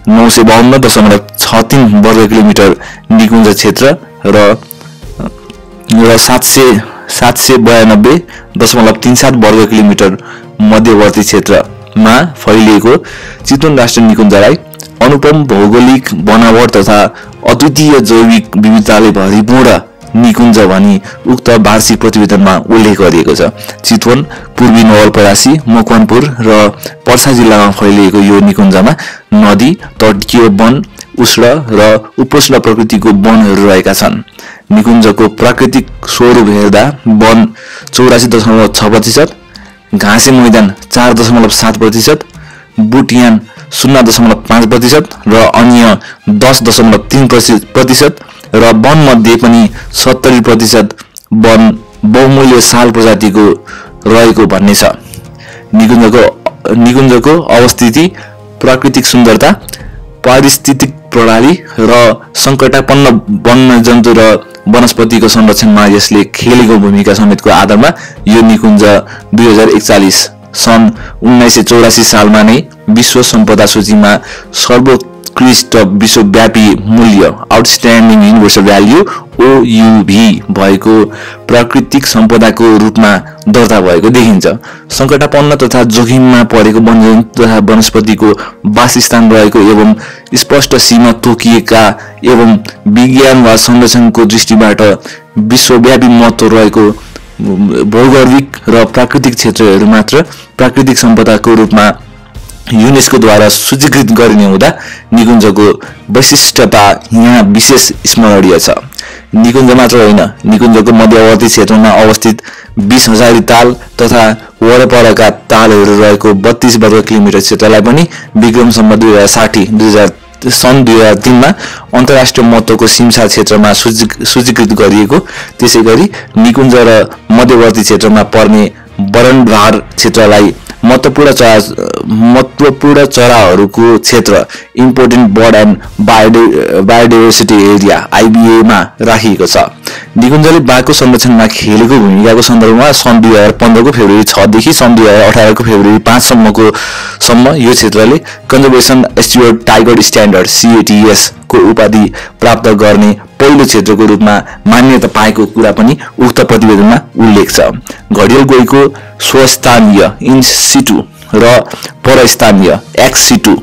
952.63 वर्ग किलोमिटर निकुञ्ज क्षेत्र र 792.37 वर्ग किलोमिटर मध्यवर्ती क्षेत्र मा फैलिएको चितवन राष्ट्रिय निकुञ्जलाई अनुपम भौगोलिक बनावट तथा अद्वितीय जैविक विविधताले भरिपूर्ण निकुञ्ज भनी उक्त वार्षिक प्रतिवेदनमा उल्लेख गरिएको छ। चितवन, पूर्वी नवलपरासी, मकवानपुर र पर्सा जिल्लामा फैलिएको यो निकुञ्जमा नदी, तटीय वन, उष्ण र उपोष्ण प्रकृतिको वनहरू रहेका छन्। निकुञ्जको प्राकृतिक स्वरूप हेर्दा वन 84.6%, घाँसे मैदान 4.7%, बुट्यान 0.5% र अन्य 10.3% र वन मध्ये पनि 70% वन बहुमूल्य साल प्रजातिको रहेको भन्ने छ। निकुञ्जको अवस्थिति, प्राकृतिक सुन्दरता, पारिस्थितिक प्रणाली र सङ्कटापन्न वन्यजन्तु र वनस्पतिको संरक्षणमा यसले खेलेको भूमिका समेतको आधारमा यो निकुञ्ज 2041 सन् 1984 सालमा नै विश्व सम्पदा सूचीमा सर्वोत्कृष्ट विश्वव्यापी मूल्य आउटस्ट्यान्डिङ युनिभर्सल भ्याल्यू OUV भएको प्राकृतिक सम्पदाको रूपमा दर्ता भएको देखिन्छ। सङ्कटापन्न तथा जोखिममा परेको वन्यजन्तु तथा वनस्पतिको वासस्थान रहेको एवं स्पष्ट सीमा तोकिएका एवं विज्ञान वा संरक्षणको दृष्टिबाट विश्वव्यापी महत्त्व रहेको भौगोलिक र प्राकृतिक क्षेत्रहरू मात्र प्राकृतिक सम्पदाको रूपमा युनेस्कोद्वारा सूचीकृत गरिने हुँदा निकुञ्जको वैशिष्ट्यता यहाँ विशेष स्मरणीय छ। निकुञ्ज मात्र होइन, निकुञ्जको मध्यवर्ती क्षेत्रमा अवस्थित 20,000 ताल तथा वरपरका तालहरू रहेको 32 वर्ग किलोमिटर क्षेत्रलाई पनि विक्रमसम्म 2003 मा अन्तर्राष्ट्रिय महत्त्वको सिमसार क्षेत्रमा सूचीकृत गरिएको। त्यसैगरी निकुञ्ज र मध्यवर्ती क्षेत्रमा पर्ने बरनभार क्षेत्रलाई महत्त्वपूर्ण चराहरूको क्षेत्र important bird and biodiversity area IBA मा राखिएको छ। निकुञ्जले बाघको संरक्षणमा खेलेको भूमिकाको सन्दर्भमा सन् 2015 को फेब्रुअरी 6 देखि सन् 2018 को फेब्रुअरी 5 सम्म यो क्षेत्रले कन्जर्भेसन एस्च्युअर्ड टाइगर स्ट्यान्डर्ड CATS को उपाधि प्राप्त गर्ने पहिलो क्षेत्रको रूपमा मान्यता पाएको कुरा पनि उक्त प्रतिवेदनमा उल्लेख छ। घडियाल गोहीको स्वस्थानीय इन सिटु र परस्थानीय एक्स सिटु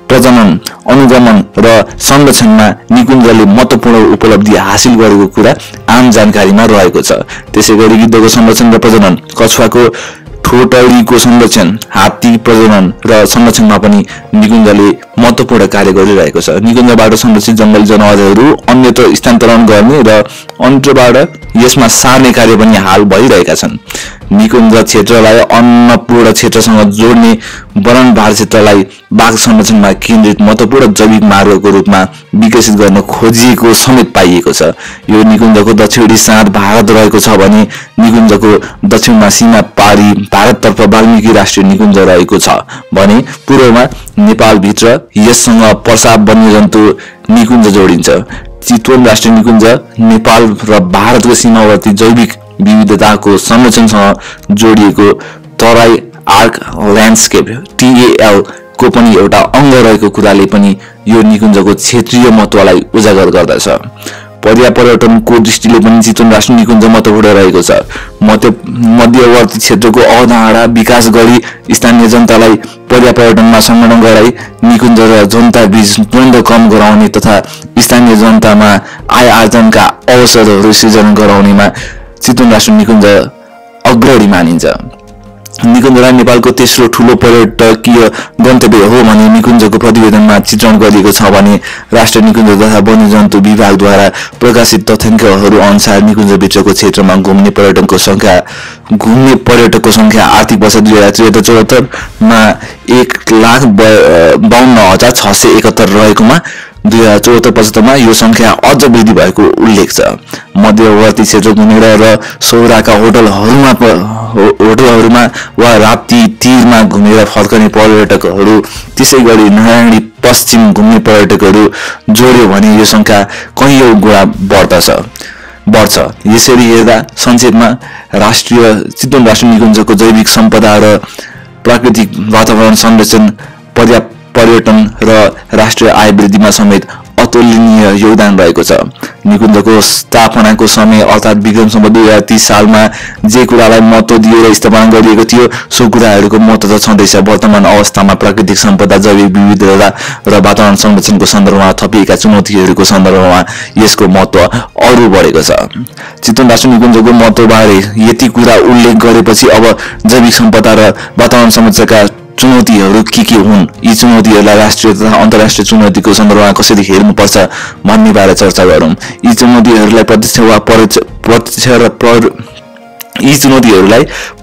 प्रजनन, अनुगमन र संरक्षणमा निकुञ्जले महत्त्वपूर्ण उपलब्धि हासिल गरेको कुरा आम जानकारीमा रहेको छ। त्यसैगरी गिद्धको संरक्षण र प्रजनन, कछुवाको ठोटरीको संरक्षण, हात्ती प्रजनन र संरक्षणमा पनि निकुञ्जले महत्त्वपूर्ण कार्य गरिरहेको छ। निकुञ्जबाट संरक्षित जङ्गली जनावरहरू अन्यत्र स्थानान्तरण गर्ने र अन्यत्रबाट यसमा सार्ने कार्य पनि हाल भइरहेका छन्। निकुञ्ज क्षेत्रलाई अन्नपूर्ण क्षेत्रसँग जोड्ने बरनभार क्षेत्रलाई बाघ संरक्षणमा केन्द्रित महत्त्वपूर्ण जैविक मार्गको रूपमा विकसित गर्न खोजिएको समेत पाइएको छ। यो निकुञ्जको दक्षिणी साँध भारत रहेको छ भने निकुञ्जको दक्षिणमा सीमा पारी भारततर्फ वाल्मीकि राष्ट्रिय निकुञ्ज रहेको छ भने पूर्वमा नेपालभित्र यससँग पर्सा वन्यजन्तु निकुञ्ज जोडिन्छ। चितवन राष्ट्रिय निकुञ्ज नेपाल र भारतको सीमावर्ती जैविक विविधताको संरक्षणसँग जोडिएको तराई आर्क ल्यान्डस्केप TAL को पनि एउटा अङ्ग रहेको कुराले पनि यो निकुञ्जको क्षेत्रीय महत्त्वलाई उजागर गर्दछ। पर्यटनको दृष्टिले पनि चितवन राष्ट्रिय निकुञ्ज महत्त्वपूर्ण रहेको छ। मध्यवर्ती क्षेत्रको अवधारणा विकास गरी स्थानीय जनतालाई पर्यटनमा संलग्न गराई निकुञ्ज र जनता बीच द्वन्द्व कम गराउने तथा स्थानीय जनतामा आय आर्जनका अवसरहरू सृजना गराउनेमा चितवन राष्ट्रिय निकुञ्ज अग्रणी मानिन्छ। निकुञ्जलाई नेपालको तेस्रो ठूलो पर्यटकीय गन्तव्य हो भने निकुञ्जको प्रतिवेदनमा चित्रण गरिएको छ भने राष्ट्रिय निकुञ्ज तथा वन्यजन्तु विभागद्वारा प्रकाशित तथ्याङ्कहरू अनुसार निकुञ्जभित्रको क्षेत्रमा घुम्ने पर्यटकको संख्या आर्थिक वर्ष 2073 मा 1,52,671 रहेकोमा 2074-75 मा यो संख्या अझ वृद्धि भएको उल्लेख छ। मध्यवर्ती क्षेत्र घुमेर र सौराका होटलहरूमा वा राप्ती तीरमा घुमेर फर्कने पर्यटकहरू त्यसैगरी नारायणी पश्चिम घुम्ने पर्यटकहरू जोड्यो भने यो संख्या कैयौं गुणा बढ्छ। यसरी हेर्दा संक्षेपमा चितवन राष्ट्रिय निकुञ्जको जैविक सम्पदा र प्राकृतिक वातावरण संरक्षण, पर्यटन र राष्ट्रिय आय वृद्धिमा समेत अतुलनीय योगदान रहेको छ। निकुञ्जको स्थापनाको समय अर्थात् विक्रम सम्वत 2030 सालमा जे कुरालाई महत्त्व दिएर स्थापना गरिएको थियो सो कुराहरूको महत्त्व त छँदैछ। वर्तमान अवस्थामा प्राकृतिक सम्पदा, जैविक विविधता र वातावरण संरक्षणको सन्दर्भमा थपिएका चुनौतीहरूको सन्दर्भमा यसको महत्त्व अरू बढेको छ। चितवन राष्ट्रिय निकुञ्जको महत्त्वबारे यति कुरा उल्लेख गरेपछि अब जैविक सम्पदा र वातावरण संरक्षणका चुनौतीहरू के हुन्, यी चुनौतीहरूलाई राष्ट्रिय तथा अन्तर्राष्ट्रिय चुनौतीको सन्दर्भमा कसरी हेर्नुपर्छ भन्ने बारे चर्चा गरौँ। यी चुनौतीहरूलाई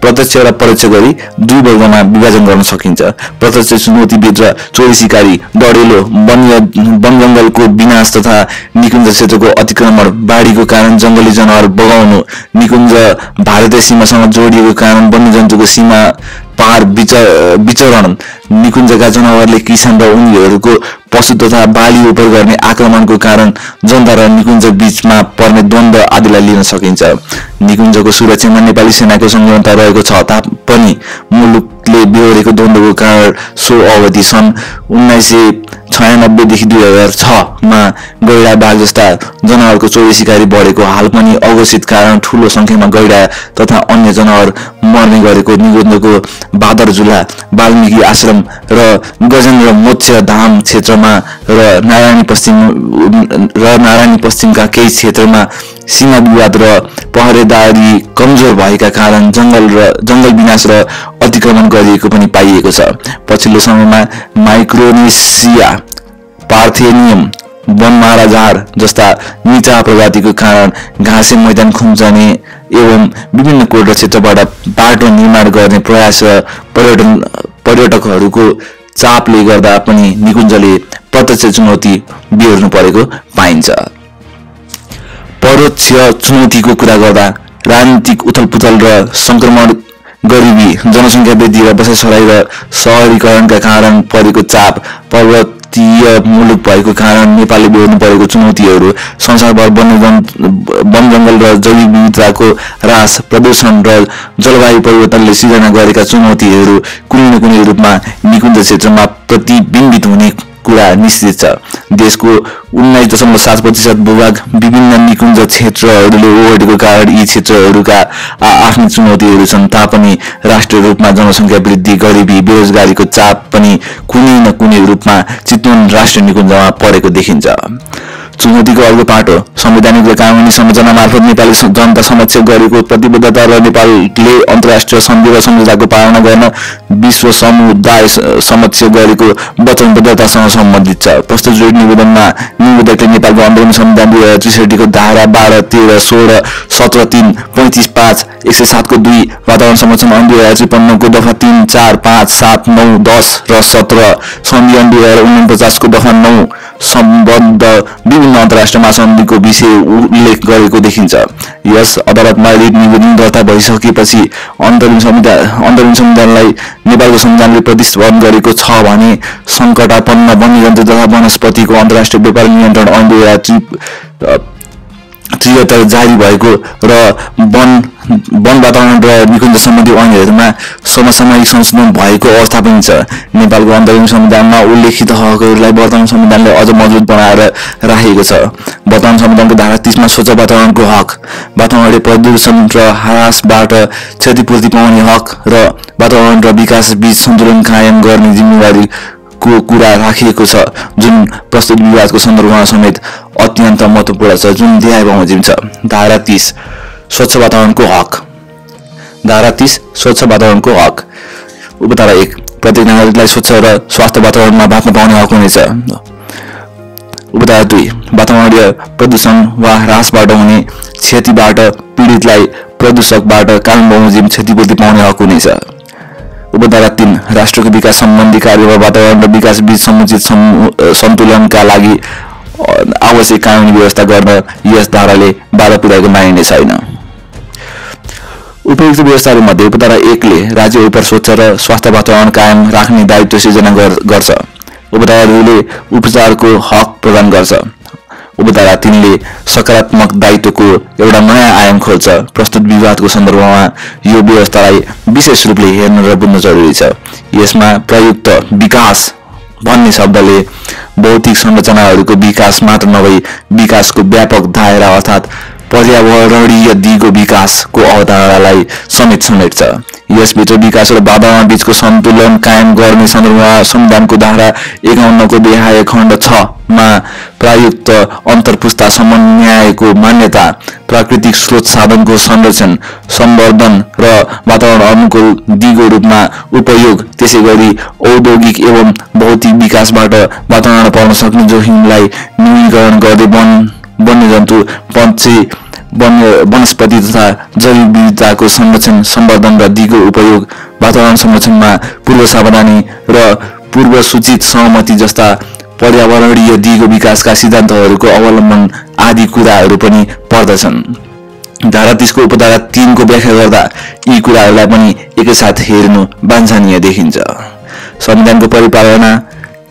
प्रत्यक्ष र परोक्ष गरी दुई वर्गमा विभाजन गर्न सकिन्छ। प्रत्यक्ष चुनौतीभित्र चोरी सिकारी, डढेलो, वन जङ्गलको विनाश तथा निकुञ्ज क्षेत्रको अतिक्रमण, बाढीको कारण जङ्गली जनावर बगाउनु, निकुञ्ज भारतीय सीमासँग जोडिएको कारण वन्यजन्तुको सीमा पार विचरण, निकुञ्जका जनावरले किसान र उनीहरूको पशु तथा बाली उपर गर्ने आक्रमणको कारण जनता र निकुञ्ज बीचमा पर्ने द्वन्द्व आदिलाई लिन सकिन्छ। निकुञ्जको सुरक्षामा नेपाली सेनाको संलग्नता रहेको छ तापनि मुलुकले बेहोरेको द्वन्द्वको कारण सो अवधि सन् 1996 देखि 2006 मा गैडा बाघ जस्ता जनावरको चोरी सिकारी बढेको, हाल पनि अघोषित कारण ठूलो संख्यामा गैडा तथा अन्य जनावर मर्ने गरेको निकुञ्जको बादरझुला, वाल्मीकि आश्रम र गजेन्द्र मोक्ष धाम क्षेत्रमा र नारायणी पश्चिमका केही क्षेत्रमा सीमा विवाद र पहरेदारी कमजोर भएका कारण जंगल विनाश र अतिक्रमण गरिएको पनि पाइएको छ। पछिल्लो समयमा माइक्रोनेसिया, पार्थेनियम, वनमारा झार जस्ता निचा प्रजातिको कारण घाँसे मैदान खुम्चने एवं विभिन्न कोट र क्षेत्रबाट बाटो निर्माण गर्ने प्रयास र पर्यटकहरूको चापले गर्दा पनि निकुञ्जले प्रत्यक्ष चुनौती बिहोर्नु परेको पाइन्छ। परोक्ष चुनौतीको कुरा गर्दा राजनीतिक उथलपुथल र संक्रमण, गरिबी, जनसङ्ख्या वृद्धि र बसाइसराई र शहरीकरणका कारण परेको चाप, पर्वतीय मुलुक भएको कारण नेपालले बेहोर्नु परेको चुनौतीहरू, संसारभर वन जङ्गल र जैविक विविधताको ह्रास, प्रदूषण र जलवायु परिवर्तनले सिर्जना गरेका चुनौतीहरू कुनै न कुनै रूपमा निकुञ्ज क्षेत्रमा प्रतिबिम्बित हुने कुरा निश्चित छ। देशको 19.7% भूभाग विभिन्न निकुञ्ज क्षेत्रहरूले ओगटेको कारण यी क्षेत्रहरूका आफ्नै चुनौतीहरू छन् तापनि राष्ट्रिय रूपमा जनसङ्ख्या वृद्धि, गरिबी, बेरोजगारीको चाप पनि कुनै न कुनै रूपमा चितवन राष्ट्रिय निकुञ्जमा परेको देखिन्छ। चुनौतीको अर्को पाटो संवैधानिक र कानुनी संरचना मार्फत नेपाली जनता समक्ष गरेको प्रतिबद्धता र नेपालले अन्तर्राष्ट्रिय सन्धि र सम्झौताको पालना गर्न विश्व समुदाय समक्ष गरेको वचनबद्धतासँग सम्बन्धित छ। प्रस्तुत जोड निवेदनमा निवेदकले नेपालको अन्तरिम संविधान 2063 को धारा 12, 13, 16, 17, 3, 35, 5, 107 को 2, वातावरण संरक्षण ऐन 2053 को दफा 3, 4, 5, 7, 9, 10 र 17, संविधान 2049 को दफा 9 सम्बद्ध विभिन्न अन्तर्राष्ट्रिय महासन्धिको विषय उल्लेख गरेको देखिन्छ। यस अदालतमा रिट निवेदन दर्ता भइसकेपछि अन्तरिम संविधानलाई नेपालको संविधानले प्रतिस्थापन गरेको छ भने सङ्कटापन्न वन्यजन्तु तथा वनस्पतिको अन्तर्राष्ट्रिय व्यापार नियन्त्रण ऐन 2073 जारी भएको र वन वातावरण र निकुञ्ज सम्बन्धी ऐनहरूमा समसामयिक संशोधन भएको अवस्था पनि छ। नेपालको अन्तरिम संविधानमा उल्लेखित हकहरूलाई वर्तमान संविधानले अझ मजबुत बनाएर राखेको छ। वर्तमान संविधानको धारा 30 मा स्वच्छ वातावरणको हक, वातावरणीय प्रदूषण र ह्रासबाट क्षतिपूर्ति पाउने हक र वातावरण र विकास बीच सन्तुलन कायम गर्ने जिम्मेवारी को कुरा राखिएको छ, जुन प्रस्तुत विवादको सन्दर्भमा समेत अत्यन्त महत्त्वपूर्ण छ, जुन ध्याय बमोजिम छ। धारा 30 स्वच्छ वातावरणको हक। धारा 30 स्वच्छ वातावरणको हक। उपधारा 1 प्रत्येक नागरिकलाई स्वच्छ र स्वास्थ्य वातावरणमा बाँच्न पाउने हक हुनेछ। उपधारा 2 वातावरणीय प्रदूषण वा ह्रासबाट हुने क्षतिबाट पीडितलाई प्रदूषकबाट कानुन बमोजिम क्षतिपूर्ति पाउने हक हुनेछ। उपधारा 3 राष्ट्रको विकास सम्बन्धी कार्य वा वातावरण र विकास बीच समुचित सन्तुलनका लागि आवश्यक कानुनी व्यवस्था गर्न यस धाराले बाधा पुर्याएको मानिने छैन। उपयुक्त व्यवस्थाहरूमध्ये उपधारा 1 ले राज्य उप स्वच्छ र स्वास्थ्य वातावरण कायम राख्ने दायित्व सिर्जना गर्छ। उपधारा 2 ले उपचारको हक प्रदान गर्छ। उपधारा 3 ले सकारात्मक दायित्वको एउटा नयाँ आयाम खोल्छ। प्रस्तुत विवादको सन्दर्भमा यो व्यवस्थालाई विशेष रूपले हेर्न र बुझ्न जरुरी छ। यसमा प्रयुक्त विकास भन्ने शब्दले भौतिक संरचनाहरूको विकास मात्र नभई विकासको व्यापक दायरा अर्थात् पर्यावरणीय दिगो विकासको अवधारणालाई समेत समेट्छ। यसभित्र विकास र वातावरण बीचको सन्तुलन कायम गर्ने सन्दर्भमा संविधानको धारा 51 को देहाय खण्ड 6 मा प्रयुक्त अन्तर्पुस्ता समन्वयको मान्यता, प्राकृतिक स्रोत साधनको संरक्षण, संवर्धन र वातावरण अनुकूल दिगो रूपमा उपयोग, त्यसैगरी औद्योगिक एवं भौतिक विकासबाट वातावरण पर्न सक्ने जोखिमलाई न्यूनीकरण गर्दै वन्यजन्तु, पक्षी, वनस्पति तथा जैविक विविधताको संरक्षण, संवर्धन र दिगो उपयोग, वातावरण संरक्षणमा पूर्व सावधानी र पूर्व सूचित सहमति जस्ता पर्यावरणीय दिगो विकासका सिद्धान्तहरूको अवलम्बन आदि कुराहरू पनि पर्दछन्। धारा 30 को उपधारा 3 को व्याख्या गर्दा यी कुराहरूलाई पनि एकैसाथ हेर्नु वाञ्छनीय देखिन्छ। संविधानको परिपालना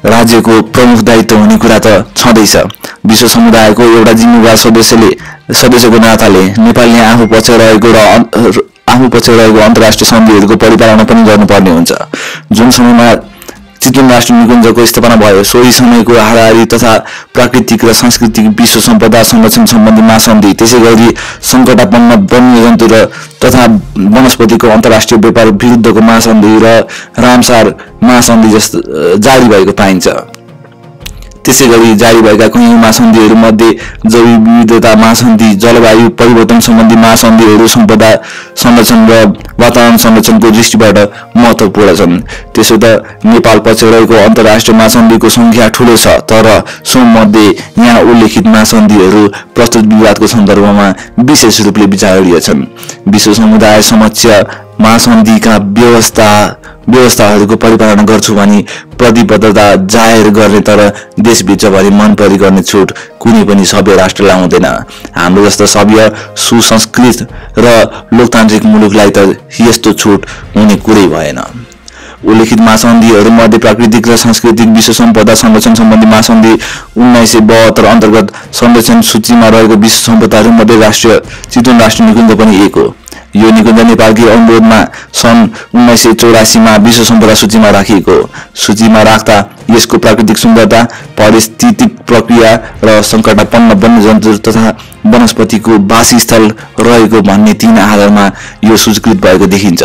राज्यको प्रमुख दायित्व हुने कुरा त छँदैछ। विश्व समुदायको एउटा जिम्मेवार सदस्यको नाताले नेपालले आफू पक्ष रहेको अन्तर्राष्ट्रिय सन्धिहरूको परिपालना पनि गर्नुपर्ने हुन्छ। जुन समयमा चितवन राष्ट्रिय निकुञ्जको स्थापना भयो सोही समयको हाराहारी तथा प्राकृतिक र सांस्कृतिक विश्व सम्पदा संरक्षण सम्बन्धी महासन्धि, त्यसैगरी सङ्कटापन्न वन्यजन्तु र तथा वनस्पतिको अन्तर्राष्ट्रिय व्यापार विरुद्धको महासन्धि र रामसार महासन्धि जारी भएको पाइन्छ। त्यसैगरी जारी भएका कैयौं महासन्धिहरू मध्ये जैविक विविधता महासन्धि, जलवायु परिवर्तन सम्बन्धी महासन्धिहरू सम्पदा संरक्षण र वातावरण संरक्षणको दृष्टिबाट महत्त्वपूर्ण छन्। त्यसो त नेपाल पक्ष रहेको अन्तर्राष्ट्रिय महासन्धिको संख्या ठूलो छ, तर सोमध्ये यहाँ उल्लेखित महासन्धिहरू प्रस्तुत विवादको सन्दर्भमा विशेष रूपले विचारणीय छन्। विश्व समुदाय समक्ष महासन्धिका व्यवस्थाहरूको परिपालना गर्छु भनी प्रतिबद्धता जाहेर गर्ने तर देशभित्र भरि मनपरी गर्ने छुट कुनै पनि सभ्य राष्ट्रलाई हुँदैन। हाम्रो जस्तो सभ्य सुसंस्कृत र लोकतान्त्रिक मुलुकलाई त यस्तो छुट हुने कुरै भएन। उल्लेखित महासन्धिहरू मध्ये प्राकृतिक र सांस्कृतिक विश्व सम्पदा संरक्षण सम्बन्धी महासन्धि 1972 अन्तर्गत संरक्षण सूचीमा रहेको विश्व सम्पदाहरू मध्ये चितवन राष्ट्रिय निकुञ्ज पनि एक हो। यो निकुञ्ज नेपालकै अनुरोधमा सन् 1984 मा विश्व सम्पदा सूचीमा राखिएको। सूचीमा राख्दा यसको प्राकृतिक सुन्दरता, पारिस्थितिक प्रक्रिया र सङ्कटापन्न वन्यजन्तु तथा वनस्पतिको वासस्थल रहेको भन्ने 3 आधारमा यो सूचीकृत भएको देखिन्छ।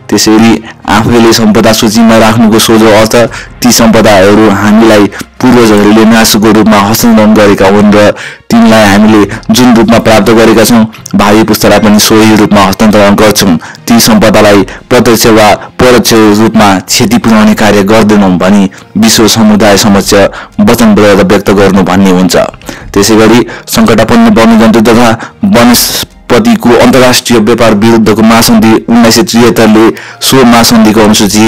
त्यसैले आफैले सम्पदा सूचीमा राख्नुको सोझो अर्थ ती सम्पदाहरू हामीलाई पूर्वजहरूले नासोको रूपमा हस्तान्तरण गरेका हुन् र तिनलाई हामीले जुन रूपमा प्राप्त गरेका छौं भावी पुस्तालाई पनि सोही रूपमा हस्तान्तरण गर्छौं। ती सम्पदालाई प्रत्यक्ष वा परोक्ष रूपमा क्षति पुर्याउने कार्य गर्दैनौं भनी विश्व समुदाय समक्ष वचनबद्धता व्यक्त गर्नु भन्ने हुन्छ। त्यसैगरी सङ्कटापन्न वन्यजन्तु तथा वनस्पतिको अन्तर्राष्ट्रिय व्यापार विरुद्धको महासन्धि 1973 ले सो महासन्धिको अनुसूची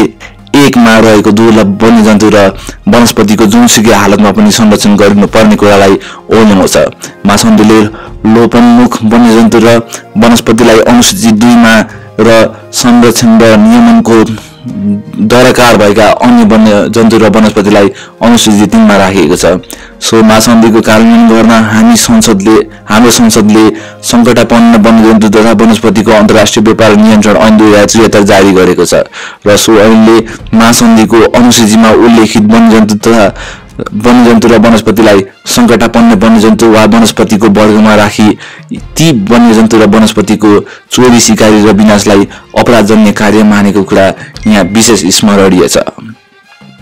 1 मा रहेको दुर्लभ वन्यजन्तु र वनस्पतिको जुनसुकै हालतमा पनि संरक्षण गरिनुपर्ने कुरालाई ओर्ल्याउँछ। महासन्धिले लोपोन्मुख वन्यजन्तु र वनस्पतिलाई अनुसूची 2 मा र संरक्षण र नियमनको दरकार भएका अन्य वन्यजन्तु र वनस्पतिलाई अनुसूची 3 मा राखिएको छ। सो महासन्धिको कार्यान्वयन गर्न हाम्रो संसदले सङ्कटापन्न वन्यजन्तु तथा वनस्पतिको अन्तर्राष्ट्रिय व्यापार नियन्त्रण ऐन 2073 जारी गरेको छ र सो ऐनले महासन्धिको अनुसूचीमा उल्लेखित वन्यजन्तु र वनस्पतिलाई सङ्कटापन्न वन्यजन्तु वा वनस्पतिको वर्गमा राखी ती वन्यजन्तु र वनस्पतिको चोरी, सिकारी र विनाशलाई अपराधजन्य कार्य मानेको कुरा यहाँ विशेष स्मरणीय छ।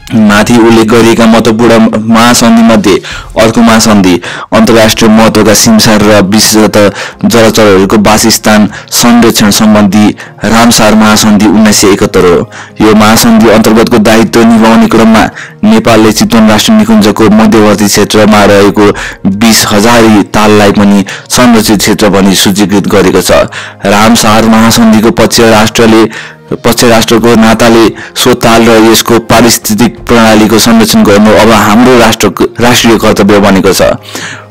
माथि उल्लेख गरिएका महत्त्वपूर्ण महासन्धि मध्ये अर्को महासन्धि अन्तर्राष्ट्रिय महत्त्वका सिमसार र विशेषतः जलचरहरूको वासस्थान संरक्षण सम्बन्धी रामसार महासन्धि 1971 हो। यो महासन्धि अन्तर्गतको दायित्व निभाउने क्रममा नेपालले चितवन राष्ट्रिय निकुञ्जको मध्यवर्ती क्षेत्रमा रहेको 20,000 ताललाई पनि संरक्षित क्षेत्र भनी सूचीकृत गरेको छ। रामसार महासन्धिको पक्ष राष्ट्रको नाताले सो ताल र यसको पारिस्थितिक प्रणालीको संरक्षण गर्नु अब हाम्रो राष्ट्रिय कर्तव्य बनेको छ।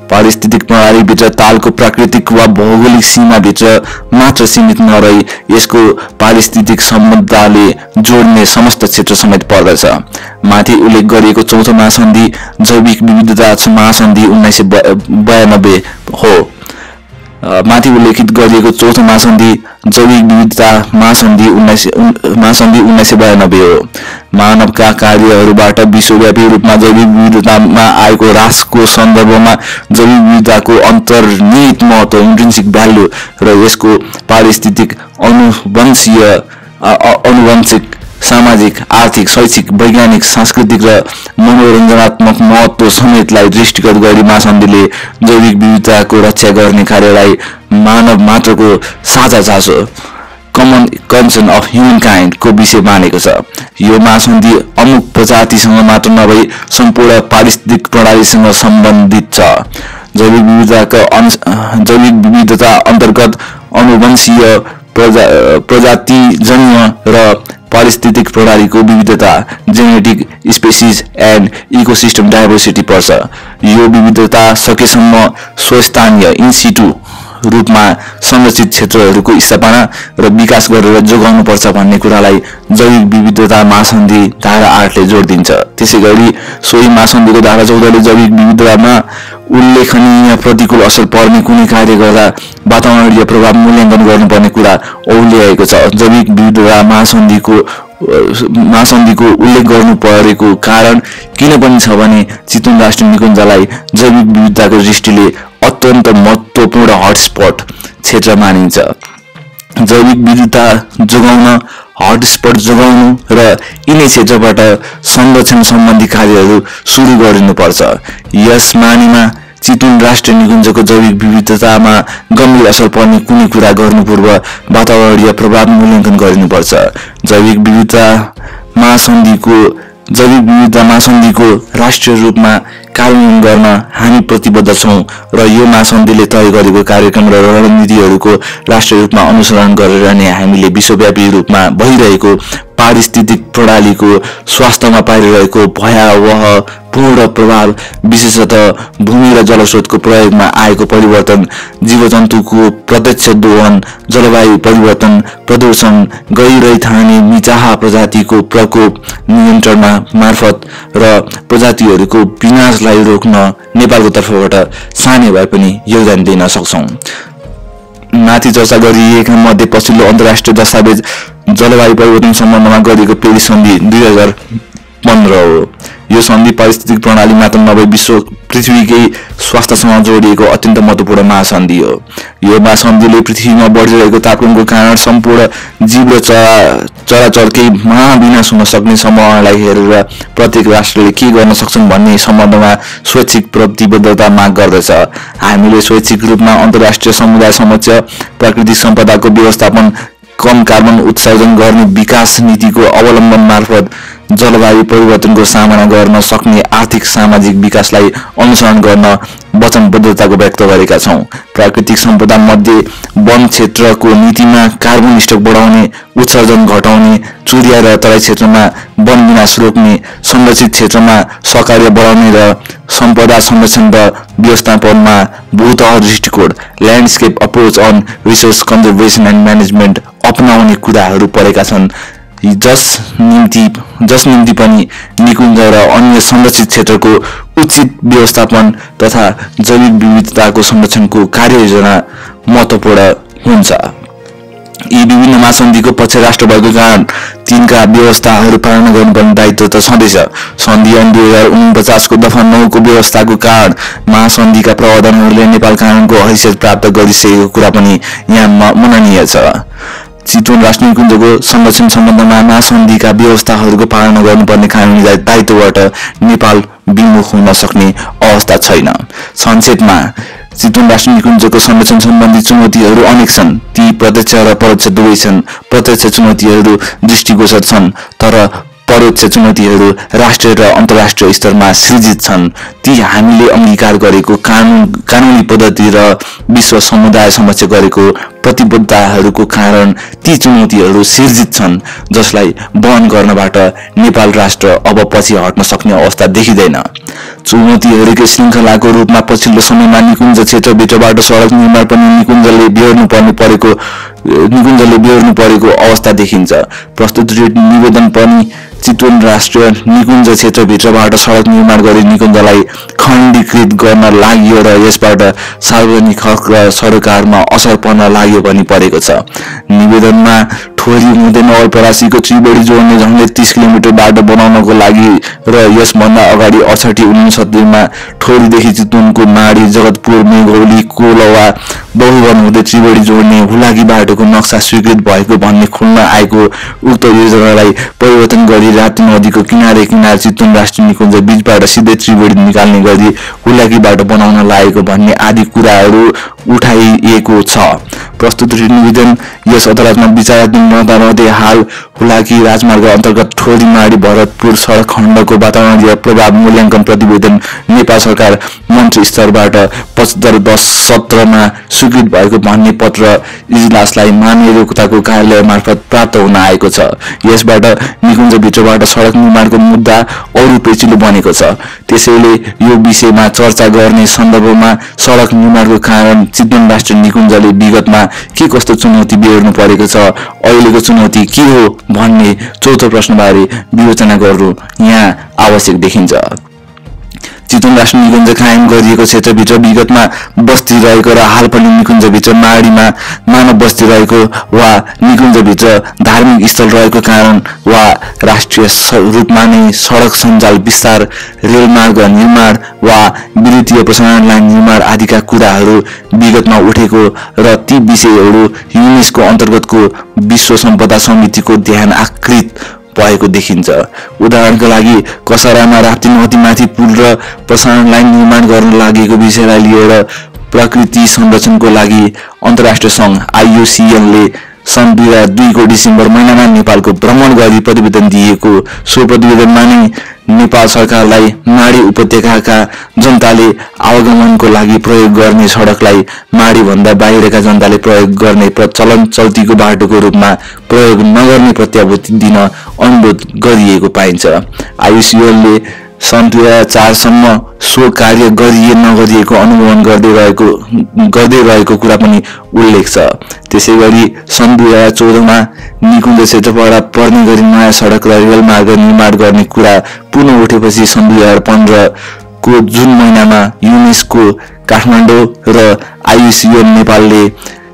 पारिस्थितिक प्रणालीभित्र तालको प्राकृतिक वा भौगोलिक सीमाभित्र मात्र सीमित नरही यसको पारिस्थितिक सम्बन्धले जोड्ने समस्त क्षेत्र समेत पर्दछ। माथि उल्लेख गरिएको चौथो महासन्धि जैविक विविधता महासन्धि 1992 हो। माथि उल्लेखित गरिएको चौथो महासन्धि जैविक विविधता महासन्धि 1992 हो। मानवका कार्यहरूबाट विश्वव्यापी रूपमा जैविक विविधतामा आएको ह्रासको सन्दर्भमा जैविक विविधताको अन्तर्निहित महत्त्व इन्ट्रिन्सिक भ्यालु र यसको पारिस्थितिक अनुवंशिक सामाजिक आर्थिक शैक्षिक वैज्ञानिक सांस्कृतिक र मनोरञ्जनात्मक महत्त्व समेतलाई दृष्टिगत गरी महासन्धिले जैविक विविधताको रक्षा गर्ने कार्यलाई मानव मात्रको साझा चासो common concern of human kind को विषय मानेको छ। यो महासन्धि अमुक प्रजातिसँग मात्र नभई सम्पूर्ण पारिस्थितिक प्रणालीसँग सम्बन्धित छ। जैविक विविधता अन्तर्गत अनुवंशीय प्रजातिजन्य र पारिस्थितिक प्रणालीको विविधता genetic species and ecosystem diversity पर्छ। यो विविधता सकेसम्म स्वस्थानीय इन्सिटु रूपमा संरक्षित क्षेत्रहरूको स्थापना र विकास गरेर जोगाउनुपर्छ भन्ने कुरालाई जैविक विविधता महासन्धि धारा 8ले जोड दिन्छ। त्यसैगरी सोही महासन्धिको धारा 14ले जैविक विविधतामा उल्लेखनीय प्रतिकूल असर पर्ने कुनै कार्य गर्दा वातावरणीय प्रभाव मूल्याङ्कन गर्नुपर्ने कुरा औल्याएको छ। जैविक विविधता महासन्धिको उल्लेख गर्नु परेको कारण किन पनि छ भने चितवन राष्ट्रिय निकुञ्जलाई जैविक विविधताको दृष्टिले अत्यन्त महत्त्वपूर्ण हटस्पट क्षेत्र मानिन्छ। जैविक विविधता जोगाउन हटस्पट जोगाउनु र यिनै क्षेत्रबाट संरक्षण सम्बन्धी कार्यहरू सुरु गरिनुपर्छ। यस मानीमा चितवन राष्ट्रिय निकुञ्जको जैविक विविधतामा गम्भीर असर पर्ने कुनै कुरा गर्नु पूर्व वातावरणीय प्रभाव मूल्याङ्कन गरिनुपर्छ। जैविक विविधता महासन्धिको राष्ट्रिय रूपमा कार्यान्वयन गर्न हामी प्रतिबद्ध छौं र यो महासन्धिले तय गरेको कार्यक्रम र रणनीतिहरूको राष्ट्रिय रूपमा अनुसरण गरेर नै हामीले विश्वव्यापी रूपमा भइरहेको पारिस्थितिक प्रणालीको स्वास्थ्यमा पारिरहेको भयावह पूर्ण प्रभाव विशेषतः भूमि र जलस्रोतको प्रयोगमा आएको परिवर्तन, जीवजन्तुको प्रत्यक्ष दोहन, जलवायु परिवर्तन, प्रदूषण, गैरैथाने मिचाहा प्रजातिको प्रकोप नियन्त्रणमा मार्फत र प्रजातिहरूको विनाशलाई रोक्न नेपालको तर्फबाट सानै भए पनि योगदान दिन सक्छौं। माथि चर्चा गरिएका मध्ये पछिल्लो अन्तर्राष्ट्रिय दस्तावेज जलवायु परिवर्तन सम्बन्धमा गरिएको पेरिस सन्धि 2015 हो। यो सन्धि पारिस्थितिक प्रणाली मात्र नभई पृथ्वीकै स्वास्थ्यसँग जोडिएको अत्यन्त महत्त्वपूर्ण महासन्धि हो। यो महासन्धिले पृथ्वीमा बढिरहेको तापक्रमको कारण सम्पूर्ण जीव र चराचरकै महाविनाश हुन सक्ने सम्भावनालाई हेरेर प्रत्येक राष्ट्रले के गर्न सक्छन् भन्ने सम्बन्धमा स्वैच्छिक प्रतिबद्धता माग गर्दछ। हामीले स्वैच्छिक रूपमा अन्तर्राष्ट्रिय समुदाय समक्ष प्राकृतिक सम्पदाको व्यवस्थापन, कम कार्बन उत्सर्जन गर्ने विकास नीतिको अवलम्बन मार्फत जलवायु परिवर्तनको सामना गर्न सक्ने आर्थिक सामाजिक विकासलाई अनुसरण गर्न वचनबद्धताको व्यक्त गरेका छौं। प्राकृतिक सम्पदा मध्ये वन क्षेत्रको नीतिमा कार्बन स्टक बढाउने, उत्सर्जन घटाउने, चुरिया र तराई क्षेत्रमा वन विनाश रोक्ने, संरक्षित क्षेत्रमा सहकार्य बढाउने र सम्पदा संरक्षण र व्यवस्थापनमा भूतह दृष्टिकोण landscape approach on resource conservation and management अपनाउने कुराहरू परेका छन्, जस निम्ति पनि निकुञ्ज र अन्य संरक्षित क्षेत्रको उचित व्यवस्थापन तथा जैविक विविधताको संरक्षणको कार्ययोजना महत्त्वपूर्ण हुन्छ। यी विभिन्न महासन्धिको पक्ष राष्ट्र भएको कारण तिनका व्यवस्थाहरू पालना गर्नुपर्ने दायित्व त छँदैछ। सन्धि ऐन 2049 को दफा 9 को व्यवस्थाको कारण महासन्धिका प्रावधानहरूले नेपाल कानूनको हैसियत प्राप्त गरिसकेको कुरा पनि यहाँ मननीय छ। चितवन राष्ट्रिय निकुञ्जको संरक्षण सम्बन्धमा महासन्धिका व्यवस्थाहरूको पालना गर्नुपर्ने कानूनी दायित्वबाट नेपाल विमुख हुन सक्ने अवस्था छैन। संक्षेपमा चितवन राष्ट्रिय निकुञ्जको संरक्षण सम्बन्धी चुनौतीहरू अनेक छन्। ती प्रत्यक्ष र परोक्ष दुवै छन्। प्रत्यक्ष चुनौतीहरू दृष्टिगोचर छन्, तर परोक्ष चुनौतीहरू राष्ट्रिय र अन्तर्राष्ट्रिय स्तरमा सृजित छन्। ती हामीले अंगीकार गरेको कानूनी पद्धति र विश्व समुदाय समक्ष गरेको प्रतिबद्धताहरूको कारण ती चुनौतीहरू सिर्जित छन्, जसलाई वहन गर्नबाट नेपाल राष्ट्र अब पछि हट्न सक्ने अवस्था देखिँदैन। चुनौतीहरूकै श्रृङ्खलाको रूपमा पछिल्लो समयमा निकुञ्ज क्षेत्रभित्रबाट सडक निर्माण पनि निकुञ्जले बेहोर्नु परेको अवस्था देखिन्छ। प्रस्तुत निवेदन पनि चितवन राष्ट्रिय निकुञ्ज क्षेत्रभित्रबाट सडक निर्माण गरी निकुञ्जलाई खण्डीकृत गर्न लाग्यो र यसबाट सार्वजनिक हक र सरोकारमा असर पर्न लाग्यो भनी परेको छ। निवेदनमा ठोरी हुँदै नवलपरासीको त्रिवेणी जोड्ने झन्डै 30 किलोमिटर बाटो बनाउनको लागि र यसभन्दा अगाडि 68-69 मा ठोरीदेखि चितवनको माडी, जगतपुर, मेघौली, कोलवा, बहुवन हुँदै त्रिवेणी जोड्ने हुलाकी बाटोको नक्सा स्वीकृत भएको भन्ने खुल्न आएको उक्त योजनालाई परिवर्तन गरी राप्ती नदीको किनारे चितवन राष्ट्रिय निकुञ्ज बीचबाट सिधै त्रिवेणी निकाल्ने गरी हुलाकी बाटो बनाउन लागेको भन्ने आदि कुराहरू उठाइएको छ। प्रस्तुत निवेदन यस अदालतमा विचाराधीन रहँदै हाल हुलाकी राजमार्ग अन्तर्गत ठोरी माडी भरतपुर सडक खण्डको वातावरणीय प्रभाव मूल्याङ्कन प्रतिवेदन नेपाल सरकार मन्च स्तरबाट 75/10/17 मा स्वीकृत भएको भन्ने पत्र इजलासलाई महाधिवक्ताको कार्यालय मार्फत प्राप्त हुन आएको छ। यसबाट निकुञ्जभित्रबाट सडक निर्माणको मुद्दा अरू पेचिलो बनेको छ। त्यसैले यो विषयमा चर्चा गर्ने सन्दर्भमा सडक निर्माणको कारण चितवन राष्ट्रिय निकुञ्जले विगतमा के कस्तो चुनौती बेहोर्नु परेको छ, अहिलेको चुनौती के हो भन्ने चौथो प्रश्नबारे विवेचना गर्नु यहाँ आवश्यक देखिन्छ। चितवन राष्ट्रिय निकुञ्ज कायम गरिएको क्षेत्रभित्र विगतमा बस्ती रहेको र हाल पनि निकुञ्जभित्र माडीमा मानव बस्ती रहेको वा निकुञ्जभित्र धार्मिक स्थल रहेको कारण वा राष्ट्रिय रूपमा नै सडक सञ्जाल विस्तार, रेलमार्ग निर्माण वा विद्युतीय प्रसारण लाइन निर्माण आदिका कुराहरू विगतमा उठेको र ती विषयहरू युनेस्को अन्तर्गतको विश्व सम्पदा समितिको ध्यान आकृत भएको देखिन्छ। उदाहरणका लागि कसारामा राप्ती नदीमाथि पुल र प्रसारण लाइन निर्माण गर्न लागेको विषयलाई लिएर प्रकृति संरक्षणको लागि अन्तर्राष्ट्रिय सङ्घ IUCN ले सन् 2002 को डिसेम्बर महिनामा नेपालको भ्रमण गरी प्रतिवेदन दिएको। सो प्रतिवेदनमा नै नेपाल सरकारलाई माडी उपत्यकाका जनताले आवागमनको लागि प्रयोग गर्ने सडकलाई माडी भन्दा बाहिरका जनताले प्रयोग गर्ने चलन चल्तीको बाटोको रूपमा प्रयोग नगर्ने प्रत्याभूति दिन अनुरोध गरिएको पाइन्छ। IUCN ले सन् 2004 सम्म सो कार्य गरिए नगरिएको अनुगमन गर्दै रहेको कुरा पनि उल्लेख छ। त्यसैगरी सन् 2014 मा निकुञ्ज क्षेत्रबाट पर्ने गरी नयाँ सडक र रेलमार्ग निर्माण गर्ने कुरा पुनः उठेपछि सन् 2015 को जुन महिनामा युनेस्को काठमाडौँ र IUCN नेपालले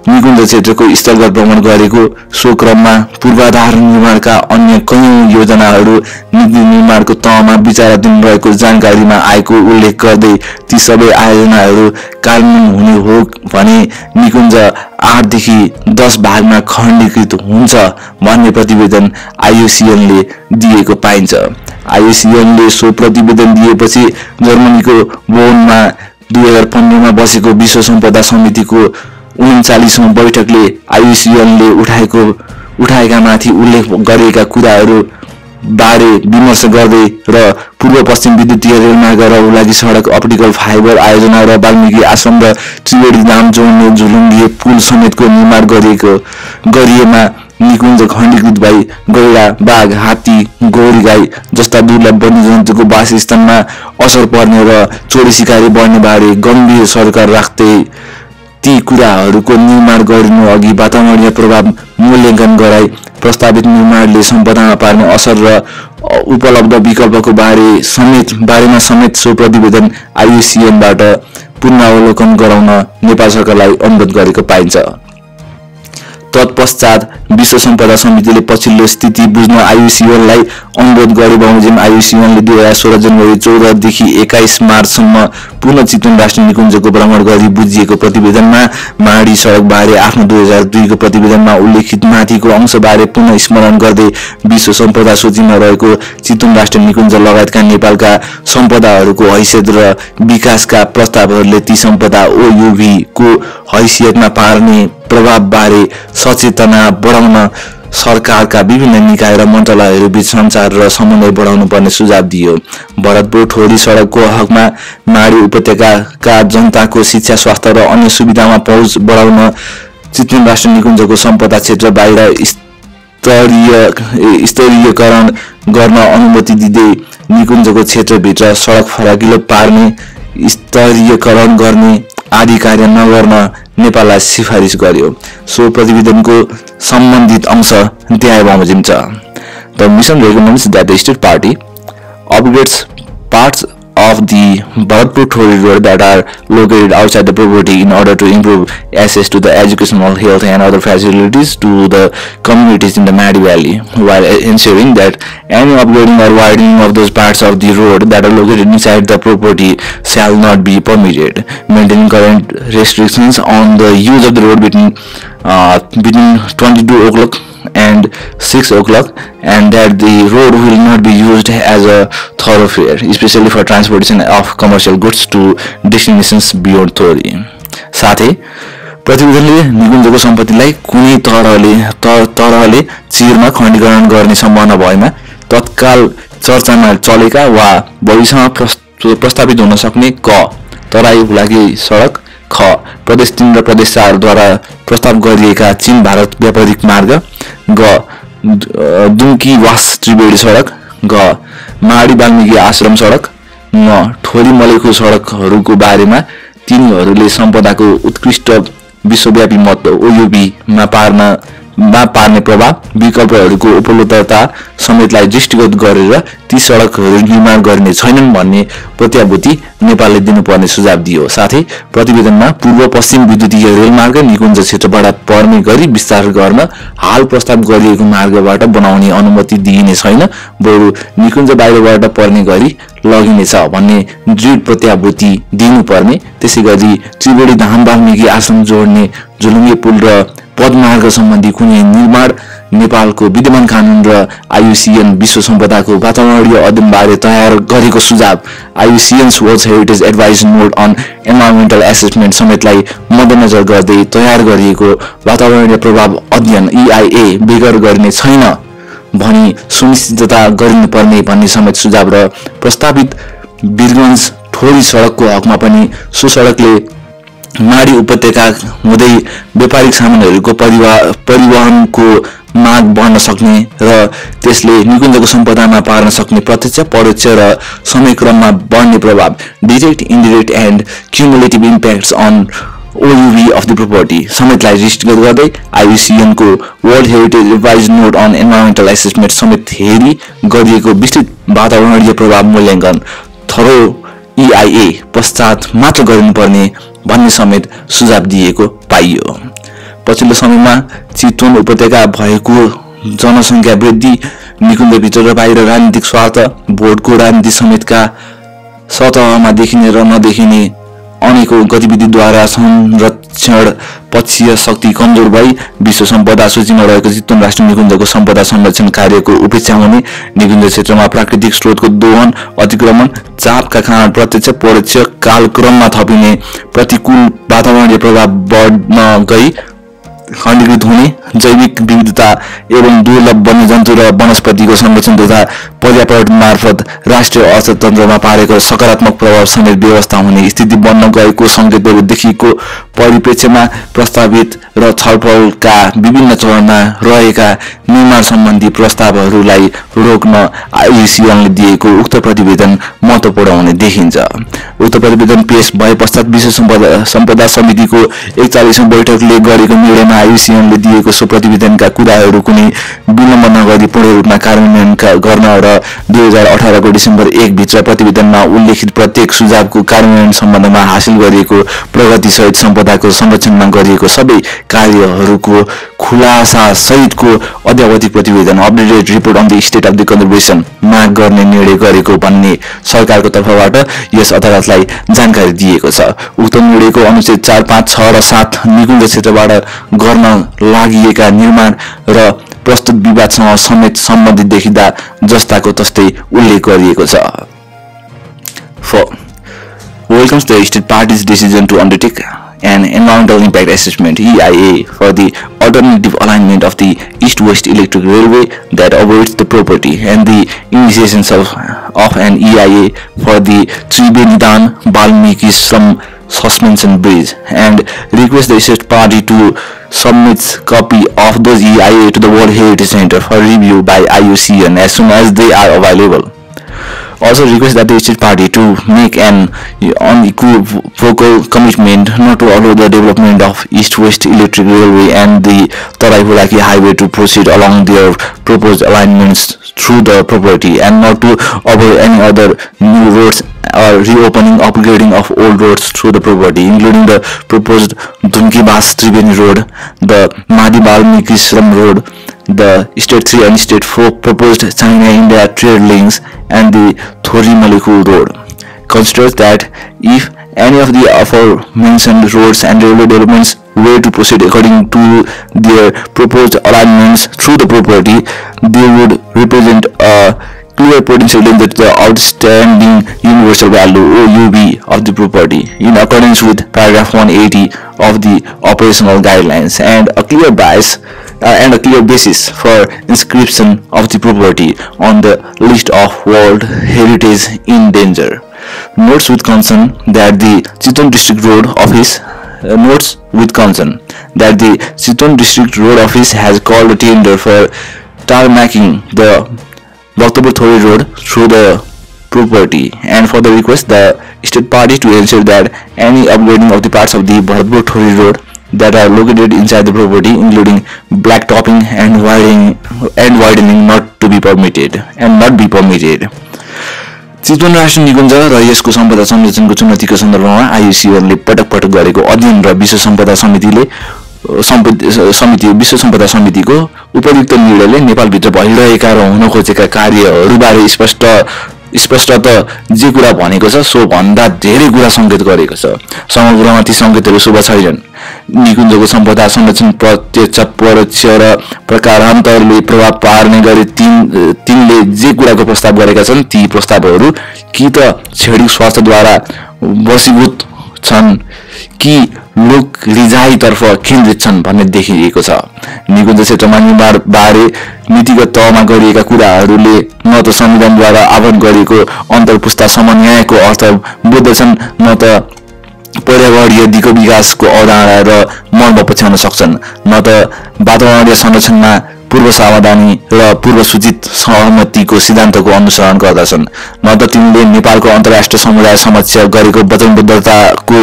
निकुञ्ज क्षेत्रको स्थलगत भ्रमण गरेको। सो क्रममा पूर्वाधार निर्माणका अन्य कयौं योजनाहरू नीति निर्माणको तहमा विचाराधीन रहेको जानकारीमा आएको उल्लेख गर्दै ती सबै आयोजनाहरू कार्यान्वयन हुने हो भने निकुञ्ज 8 देखि 10 भागमा खण्डीकृत हुन्छ भन्ने प्रतिवेदन IUCN ले दिएको पाइन्छ। IUCN ले सो प्रतिवेदन दिएपछि जर्मनीको बोनमा 2015 मा बसेको विश्व सम्पदा समितिको 39औं बैठकले IUCN ले उठाएका माथि उल्लेख गरेका कुराहरू बारे विमर्श गर्दै र पूर्व पश्चिम विद्युतीय रेलमार्ग र हुलाकी सडक अप्टिकल फाइबर आयोजना र वाल्मीकि आश्रम र त्रिवेणी धाम जोड्ने झुलुङ्गे पुल समेतको निर्माण गरिएमा निकुञ्ज खण्डीकृत भई गैडा, बाघ, हात्ती, गौरी गाई जस्ता दुर्लभ वन्यजन्तुको वासस्थानमा असर पर्ने र चोरी सिकारी बढ्ने बारे गम्भीर सरकार राख्दै ती कुराहरूको निर्माण गर्नु अघि वातावरणीय प्रभाव मूल्याङ्कन गराई प्रस्तावित निर्माणले सम्पदामा पार्ने असर र उपलब्ध विकल्पको बारेमा समेत सो प्रतिवेदन IUCN बाट पुनरावलोकन गराउन नेपाल सरकारलाई अनुरोध गरेको पाइन्छ। तत्पश्चात विश्व सम्पदा समितिले पछिल्लो स्थिति बुझ्न IUCN लाई अनुरोध गरे बमोजिम IUCN ले 2016 जनवरी 14 देखि 21 मार्चसम्म पुनः चितवन राष्ट्रिय निकुञ्जको भ्रमण गरी बुझिएको प्रतिवेदनमा माडी सडक बारे आफ्नो 2002 को प्रतिवेदनमा उल्लेखित माथिको अंशबारे पुनः स्मरण गर्दै विश्व सम्पदा सूचीमा रहेको चितवन राष्ट्रिय निकुञ्ज लगायतका नेपालका सम्पदाहरूको हैसियत र विकासका प्रस्तावहरूले ती सम्पदा OUV को हैसियतमा पार्ने प्रभाव बारे सचेतना बढाउन सरकारका विभिन्न निकाय र मन्त्रालयहरू बीच सञ्चार र समन्वय बढाउनु पर्ने सुझाव दियो। भरतपुर ठोरी सडकको हकमा माडी उपत्यकाका जनताको शिक्षा, स्वास्थ्य र अन्य सुविधामा पहुँच बढाउन चितवन राष्ट्रिय निकुञ्जको सम्पदा क्षेत्र बाहिर स्तरीयकरण गर्न अनुमति दिँदै निकुञ्जको क्षेत्रभित्र सडक फराकिलो पार्ने, स्तरीयकरण गर्ने आदि कार्य नगर्न नेपाललाई सिफारिस गर्यो। सो प्रतिवेदनको सम्बन्धित अंश त्यहाँ बमोजिम छ। The mission recommends that the state party upgrades parts of the Bharatpur Thori road that are located outside the property in order to improve access to the educational, health and other facilities to the communities in the Madi Valley, while ensuring that any upgrading or widening of those parts of the road that are located inside the property shall not be permitted, maintaining current restrictions on the use of the road between 22 o'clock and 6 o'clock, and that the road will not be used as a thoroughfare, especially for transportation of commercial goods to destinations beyond Thori. साथै प्रतिवेदनले निकुञ्जको सम्पत्तिलाई कुनै तरहले चिरमा खण्डीकरण गर्ने सम्भावना भएमा तत्काल चर्चामा चलेका वा भविष्यमा प्रस्तावित हुन सक्ने क तराई हुलाकी सडक, ख प्रदेश 3 र प्रदेश 4 द्वारा प्रस्ताव गरिएका चीन भारत व्यापारिक मार्ग, ग दुम्की वास त्रिवेणी सडक, ग माडी वाल्मीकि आश्रम सडक, न ठोरी मलेखु सडकहरूको बारेमा तिनीहरूले सम्पदाको उत्कृष्ट विश्वव्यापी महत्त्व ओयुबी मा पार्ने प्रभाव विकल्पहरूको उपलब्धता समेतलाई दृष्टिगत गरेर ती सडकहरू निर्माण गरिने छैनन् भन्ने प्रत्याभूति नेपालले दिनुपर्ने सुझाव दियो। साथै प्रतिवेदनमा पूर्व पश्चिम विद्युतीय रेलमार्ग निकुञ्ज क्षेत्रबाट पर्ने गरी विस्तार गर्न हाल प्रस्ताव गरिएको मार्गबाट बनाउने अनुमति दिइने छैन, बरु निकुञ्ज बाहिरबाट पर्ने गरी लगिनेछ भन्ने दृढ प्रत्याभूति दिनुपर्ने। त्यसैगरी त्रिवेणी धाम वाल्मीकि आश्रम जोड्ने झुलुङ्गे पुल र पदमार्ग सम्बन्धी कुनै निर्माण नेपालको विद्यमान कानून र आईयूसीएन विश्व सम्पदाको वातावरणीय अध्ययनबारे तयार गरेको सुझाव IUCN's world heritage advice note on environmental assessment समेतलाई मध्यनजर गर्दै तयार गरिएको वातावरणीय प्रभाव अध्ययन EIA बेगर गर्ने छैन भनी सुनिश्चितता गरिनुपर्ने भन्ने समेत सुझाव र प्रस्तावित वीरगञ्ज ठोरी सडकको हकमा पनि सो सडकले माडी उपत्यका हुँदै व्यापारिक सामानहरूको परिवहनको माग बढ्न सक्ने र त्यसले निकुञ्जको सम्पदामा पार्न सक्ने प्रत्यक्ष परोक्ष र समयक्रममा बढ्ने प्रभाव direct indirect and cumulative impacts on OUV of the property समेतलाई दृष्टिगत गर्दै आईयूसीएन को world heritage advice note on environmental assessment समेत हेरी गरिएको विस्तृत वातावरणीय प्रभाव मूल्याङ्कन थरो EIA पश्चात मात्र गर्नुपर्ने भन्ने समेत सुझाव दिएको पाइयो। पछिल्लो समयमा चितवन उपत्यका भएको जनसङ्ख्या वृद्धि, निकुञ्जभित्र र बाहिर राजनीतिक स्वार्थ, भोटको राजनीति समेतका सतहमा देखिने र नदेखिने अनेकौं गतिविधिद्वारा संरक्षण पक्षीय शक्ति कमजोर भई विश्व सम्पदा सूचीमा रहेको चितवन राष्ट्रिय निकुञ्जको सम्पदा संरक्षण कार्यको उपेक्षा हुने, निकुञ्ज क्षेत्रमा प्राकृतिक स्रोतको दोहन, अतिक्रमण, चापका कारण प्रत्यक्ष परोक्ष कालक्रममा थपिने प्रतिकूल वातावरणीय प्रभाव बढ्न गई खण्डीकृत हुने, जैविक विविधता एवं दुर्लभ वन्यजन्तु र वनस्पतिको संरक्षण तथा पर्यावरण मार्फत राष्ट्रिय अर्थतन्त्रमा पारेको सकारात्मक प्रभाव समेत व्यवस्था हुने स्थिति बन्न गएको संकेतहरू देखिएको परिप्रेक्ष्यमा प्रस्तावित र छलफलका विभिन्न चरणमा रहेका निर्माण सम्बन्धी प्रस्तावहरूलाई रोक्न आईयूसीएनले दिएको उक्त प्रतिवेदन महत्त्वपूर्ण हुने देखिन्छ। उक्त प्रतिवेदन पेश भए पश्चात विश्व सम्पदा समितिको 41औं बैठकले गरेको निर्णयमा आईयूसीएनले दिएको सो प्रतिवेदनका कुराहरू कुनै विलम्ब नगरी पूर्ण रूपमा कार्यान्वयन गर्न र 2018 को डिसेम्बर 1 भित्र प्रतिवेदनमा उल्लेखित प्रत्येक सुझावको कार्यान्वयन सम्बन्धमा हासिल गरिएको प्रगति सहित सम्पदाको संरक्षणमा गरिएको सबै कार्यहरूको खुलासा सहितको अद्यावधिक प्रतिवेदन updated report on the state of the conservation माग गर्ने निर्णय गरेको भन्ने सरकारको तर्फबाट यस अदालतलाई जानकारी दिएको छ। उक्त निर्णयको अनुच्छेद 4, 5, 6 र 7 निकुञ्ज क्षेत्रबाट गर्न लागिएका निर्माण र प्रस्तुत विवादसँग समेत सम्बन्धित देखिँदा जस्ताको तस्तै उल्लेख गरिएको छ। Welcomes the state party's decision to undertake an environmental impact assessment EIA for the alternative alignment of the east-west electric railway that operates the property and the initiation of an EIA for the Tribenidan Balmiki suspension bridge, and request the state party to submit copy of those EIA to the World Heritage Center for review by IUCN as soon as they are available. Also request that the state party to make an unequivocal commitment not to allow the development of East-West Electric Railway and the Tarai-Hulaki Highway to proceed along their proposed alignments through the property, and not to offer any other new roads or reopening upgrading of old roads through the property, including the proposed Dhumki-Bas Triveni Road, the Mahdi Balmiki Shram Road, the State 3 and State 4 proposed China-India trade links, and the Thori-Malikul Road. Considers that if any of the aforementioned roads and railway developments were to proceed according to their proposed alignments through the property, they would represent a clear potential danger to the outstanding universal value (OUV) of the property, in accordance with paragraph 180 of the operational guidelines, and a clear basis for inscription of the property on the list of World Heritage in danger. Notes with concern that the Chittagong District Road Office has called a tender for tarmacking the Bhaktapur Thori Road through the property, and further request the state party to ensure that any upgrading of the parts of the Bhaktapur Thori Road that are located inside the property, including blacktopping and widening, not be permitted. Chitwan राष्ट्र निकुञ्ज र यसको सम्पदा संरक्षणको चुनौतीको सन्दर्भमा आयुसिएनले पटक गरेको अध्ययन र विश्व सम्पदा समितिको उपयुक्त निर्णयले नेपालभित्र भइरहेका र हुन खोजेका कार्यहरूबारे स्पष्ट त जे कुरा भनेको छ सो भन्दा धेरै कुरा संकेत गरेको छ। समग्रमा ती संकेतहरू शुभ छैनन्। निकुञ्जको सम्पदा संरक्षण प्रत्यक्ष परोक्ष र प्रकारान्तरले प्रभाव पार्ने गरी तिनले जे कुराको प्रस्ताव गरेका छन् ती प्रस्तावहरू कि त क्षणिक स्वार्थद्वारा वशीभूत छन् कि लोक रिजाइतर्फ केन्द्रित छन् भन्ने देखिएको छ। निकुञ्ज क्षेत्रमा निर्माण बारे नीतिगत तहमा गरिएका कुराहरूले न त संविधानद्वारा आवरण गरिएको अन्तर्पुस्ता समन्वयको अर्थ बुझ्दछन्, न त पर्यावरणीय दिगो विकासको अवधारणा र मर्म पछ्याउन सक्छन्, न त वातावरणीय संरक्षणमा पूर्व सावधानी र पूर्व सूचित सहमतिको सिद्धान्तको अनुसरण गर्दछन्, न त तिनले नेपालको अन्तर्राष्ट्रिय समुदाय समक्ष गरेको वचनबद्धताको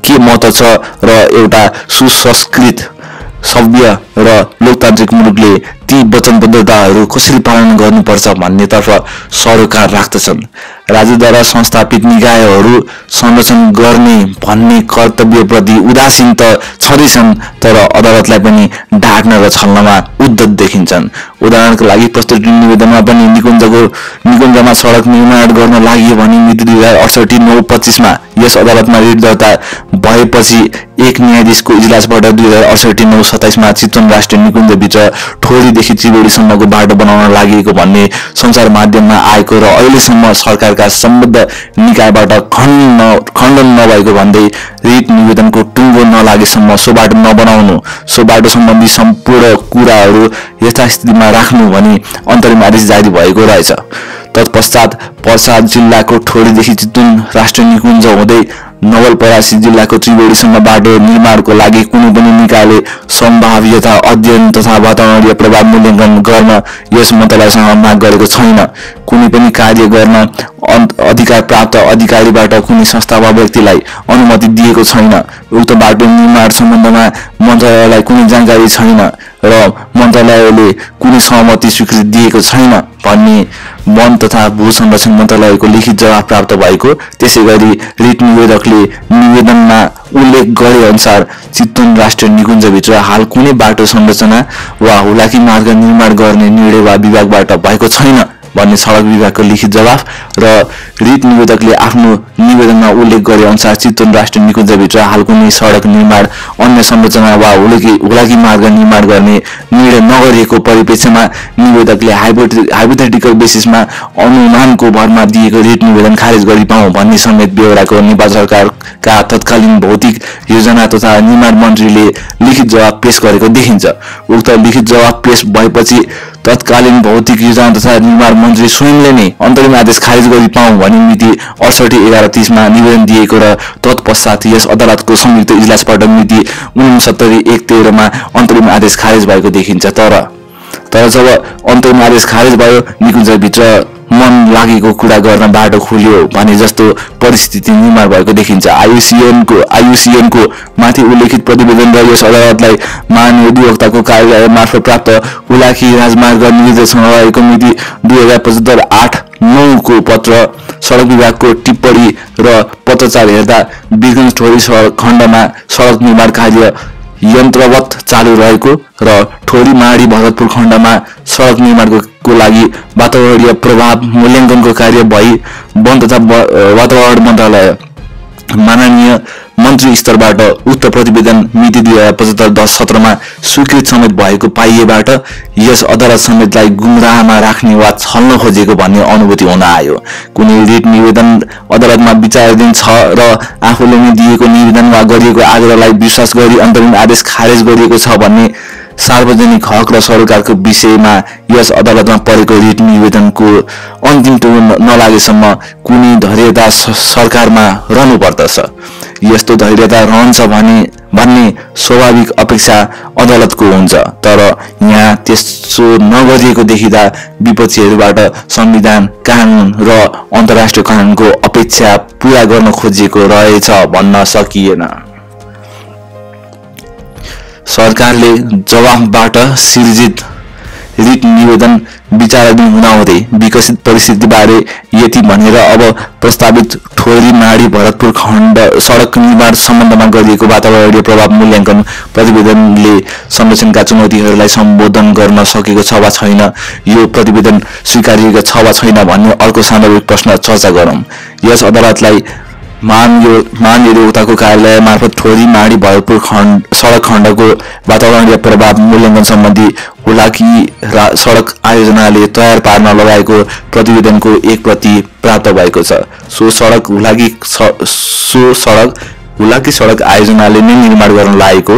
के महत्त्व छ र एउटा सुसंस्कृत सभ्य र लोकतान्त्रिक मुलुकले ती वचनबद्धताहरू कसरी पालन गर्नुपर्छ भन्नेतर्फ सरोकार राख्दछन्। राज्यद्वारा संस्थापित निकायहरू संरक्षण गर्ने भन्ने कर्तव्यप्रति उदासीन त छँदैछन्, तर अदालतलाई पनि ढाक्न र छल्नमा उद्धत देखिन्छन्। उदाहरणका लागि प्रस्तुत निवेदनमा पनि निकुञ्जमा सडक निर्माण गर्न लागि भनी मिति 2068-9-25 यस अदालतमा रिट दर्ता भएपछि एक न्यायाधीशको इजलासबाट 2068-9-27 चितवन राष्ट्रिय निकुञ्जभित्र ठोरीदेखि त्रिवेणीसम्मको बाटो बनाउन लागि भन्ने सञ्चार माध्यममा आएको र अहिलेसम्म सरकारका सम्बद्ध निकायबाट खण्डन नभएको भन्दै रिट निवेदनको टुङ्गो नलागेसम्म सो बाटो नबनाउनु, सो बाटो सम्बन्धी सम्पूर्ण कुराहरू यथास्थितिमा राख्नु भनी अन्तरिम आदेश जारी भएको रहेछ। तत्पश्चात पर्सा जिल्लाको ठोरीदेखि चितवन राष्ट्रिय निकुञ्ज हुँदै नवलपरासी जिल्लाको त्रिवेणीसम्म बाटो निर्माणको लागि कुनै पनि निकायले सम्भाव्यता अध्ययन तथा वातावरणीय प्रभाव मूल्याङ्कन गर्न यस मन्त्रालयसँग माग गरेको छैन। कुनै पनि कार्य गर्न अधिकार प्राप्त अधिकारीबाट कुनै संस्था वा व्यक्तिलाई अनुमति दिएको छैन। उक्त बाटो निर्माण सम्बन्धमा मन्त्रालयलाई कुनै जानकारी छैन र मन्त्रालयले कुनै सहमति स्वीकृति दिएको छैन भन्ने वन तथा भू संरक्षण मन्त्रालयको लिखित जवाफ प्राप्त भएको। त्यसैगरी रिट निवेदकले निवेदनमा उल्लेख गरे अनुसार चितवन राष्ट्रिय निकुञ्जभित्र हाल कुनै बाटो संरचना वा हुलाकी मार्ग निर्माण गर्ने निर्णय वा विभागबाट भएको छैन भन्ने सडक विभागको लिखित जवाफ र रिट निवेदकले आफ्नो निवेदनमा उल्लेख गरे अनुसार चितवन राष्ट्रिय निकुञ्जभित्र हाल कुनै सडक निर्माण, अन्य संरचना वा हुलाकी मार्ग निर्माण गर्ने निर्णय नगरिएको परिप्रेक्ष्यमा निवेदकले हाइपोथेटिकल बेसिसमा अनुमानको भरमा दिएको रिट निवेदन खारेज गरी पाऊँ भन्ने समेत बेहोराको नेपाल सरकारका तत्कालीन भौतिक योजना तथा निर्माण मन्त्रीले लिखित जवाब पेश गरेको देखिन्छ। उक्त लिखित जवाब पेश भएपछि तत्कालीन भौतिक योजना तथा निर्माण मन्त्री स्वयंले नै अन्तरिम आदेश खारेज गरी पाऊँ भनी मिति 68-11-30 निवेदन दिएको र तत्पश्चात यस अदालतको संयुक्त इजलासबाट मिति 69-1-13 अन्तरिम आदेश खारेज भएको देखिन्छ। तर तर जब अन्तरिम आदेश खारेज भयो, निकुञ्जभित्र मन लागेको कुरा गर्न बाटो खुल्यो भने जस्तो परिस्थिति निर्माण भएको देखिन्छ। आइयुसिएनको माथि उल्लेखित प्रतिवेदन र यस अदालतलाई माननीय अधिवक्ताको कार्यालय मार्फत प्राप्त हुलाकी राजमार्ग निर्देशनालयको मिति 2075/8/9 को पत्र, सडक विभागको टिप्पणी र पत्रचार हेर्दा वीरगञ्ज ठोरी सडक खण्डमा सडक निर्माण कार्य यन्त्रवत चालू रहेको र ठोरी माडी भरतपुर खण्डमा सडक निर्माणको लागि वातावरणीय प्रभाव मूल्याङ्कनको कार्य भई वन तथा वातावरण मन्त्रालय माननीय मन्त्री स्तरबाट उक्त प्रतिवेदन मिति 2075/10/17 स्वीकृत समेत भएको पाइएबाट यस अदालत समेतलाई गुमराहमा राख्ने वा छल्न खोजेको भन्ने अनुभूति हुन आयो। कुनै रिट निवेदन अदालतमा विचाराधीन छ र आफूले नै दिएको निवेदन वा गरिएको आग्रहलाई विश्वास गरी अन्तरिम आदेश खारेज गरिएको छ भन्ने सार्वजनिक हक र सरकारको विषयमा यस अदालतमा परेको रिट निवेदनको अन्तिम टुङ्गो नलागेसम्म कुनै धैर्यता सरकारमा रहनुपर्दछ। यस्तो धैर्यता रहन्छ भन्ने स्वाभाविक अपेक्षा अदालतको हुन्छ, तर यहाँ त्यसो नगरिएको देखिँदा विपक्षीहरूबाट संविधान, कानून र अन्तर्राष्ट्रिय कानूनको अपेक्षा पूरा गर्न खोजिएको रहेछ भन्न सकिएन। सरकारले जवाफबाट सिर्जित रिट निवेदन विचाराधीन हुँदाहुँदै विकसित परिस्थितिबारे यति भनेर अब प्रस्तावित ठोरी माडी भरतपुर खण्ड सडक निर्माण सम्बन्धमा गरिएको वातावरणीय प्रभाव मूल्याङ्कन प्रतिवेदनले संरक्षणका चुनौतीहरूलाई सम्बोधन गर्न सकेको छ वा छैन, यो प्रतिवेदन स्वीकार्य छ वा छैन भन्ने अर्को सान्दर्भिक प्रश्न चर्चा गरौँ। यस अदालतलाई माननीय अधिवक्ताको कार्यालय मार्फत ठोरी माडी भरतपुर सडक खण्डको वातावरणीय प्रभाव मूल्याङ्कन सम्बन्धी हुलाकी सडक आयोजनाले तयार पार्न लगाएको प्रतिवेदनको एक प्रति प्राप्त भएको छ। सो सडक हुलाकी सडक आयोजनाले नै निर्माण गर्न लागेको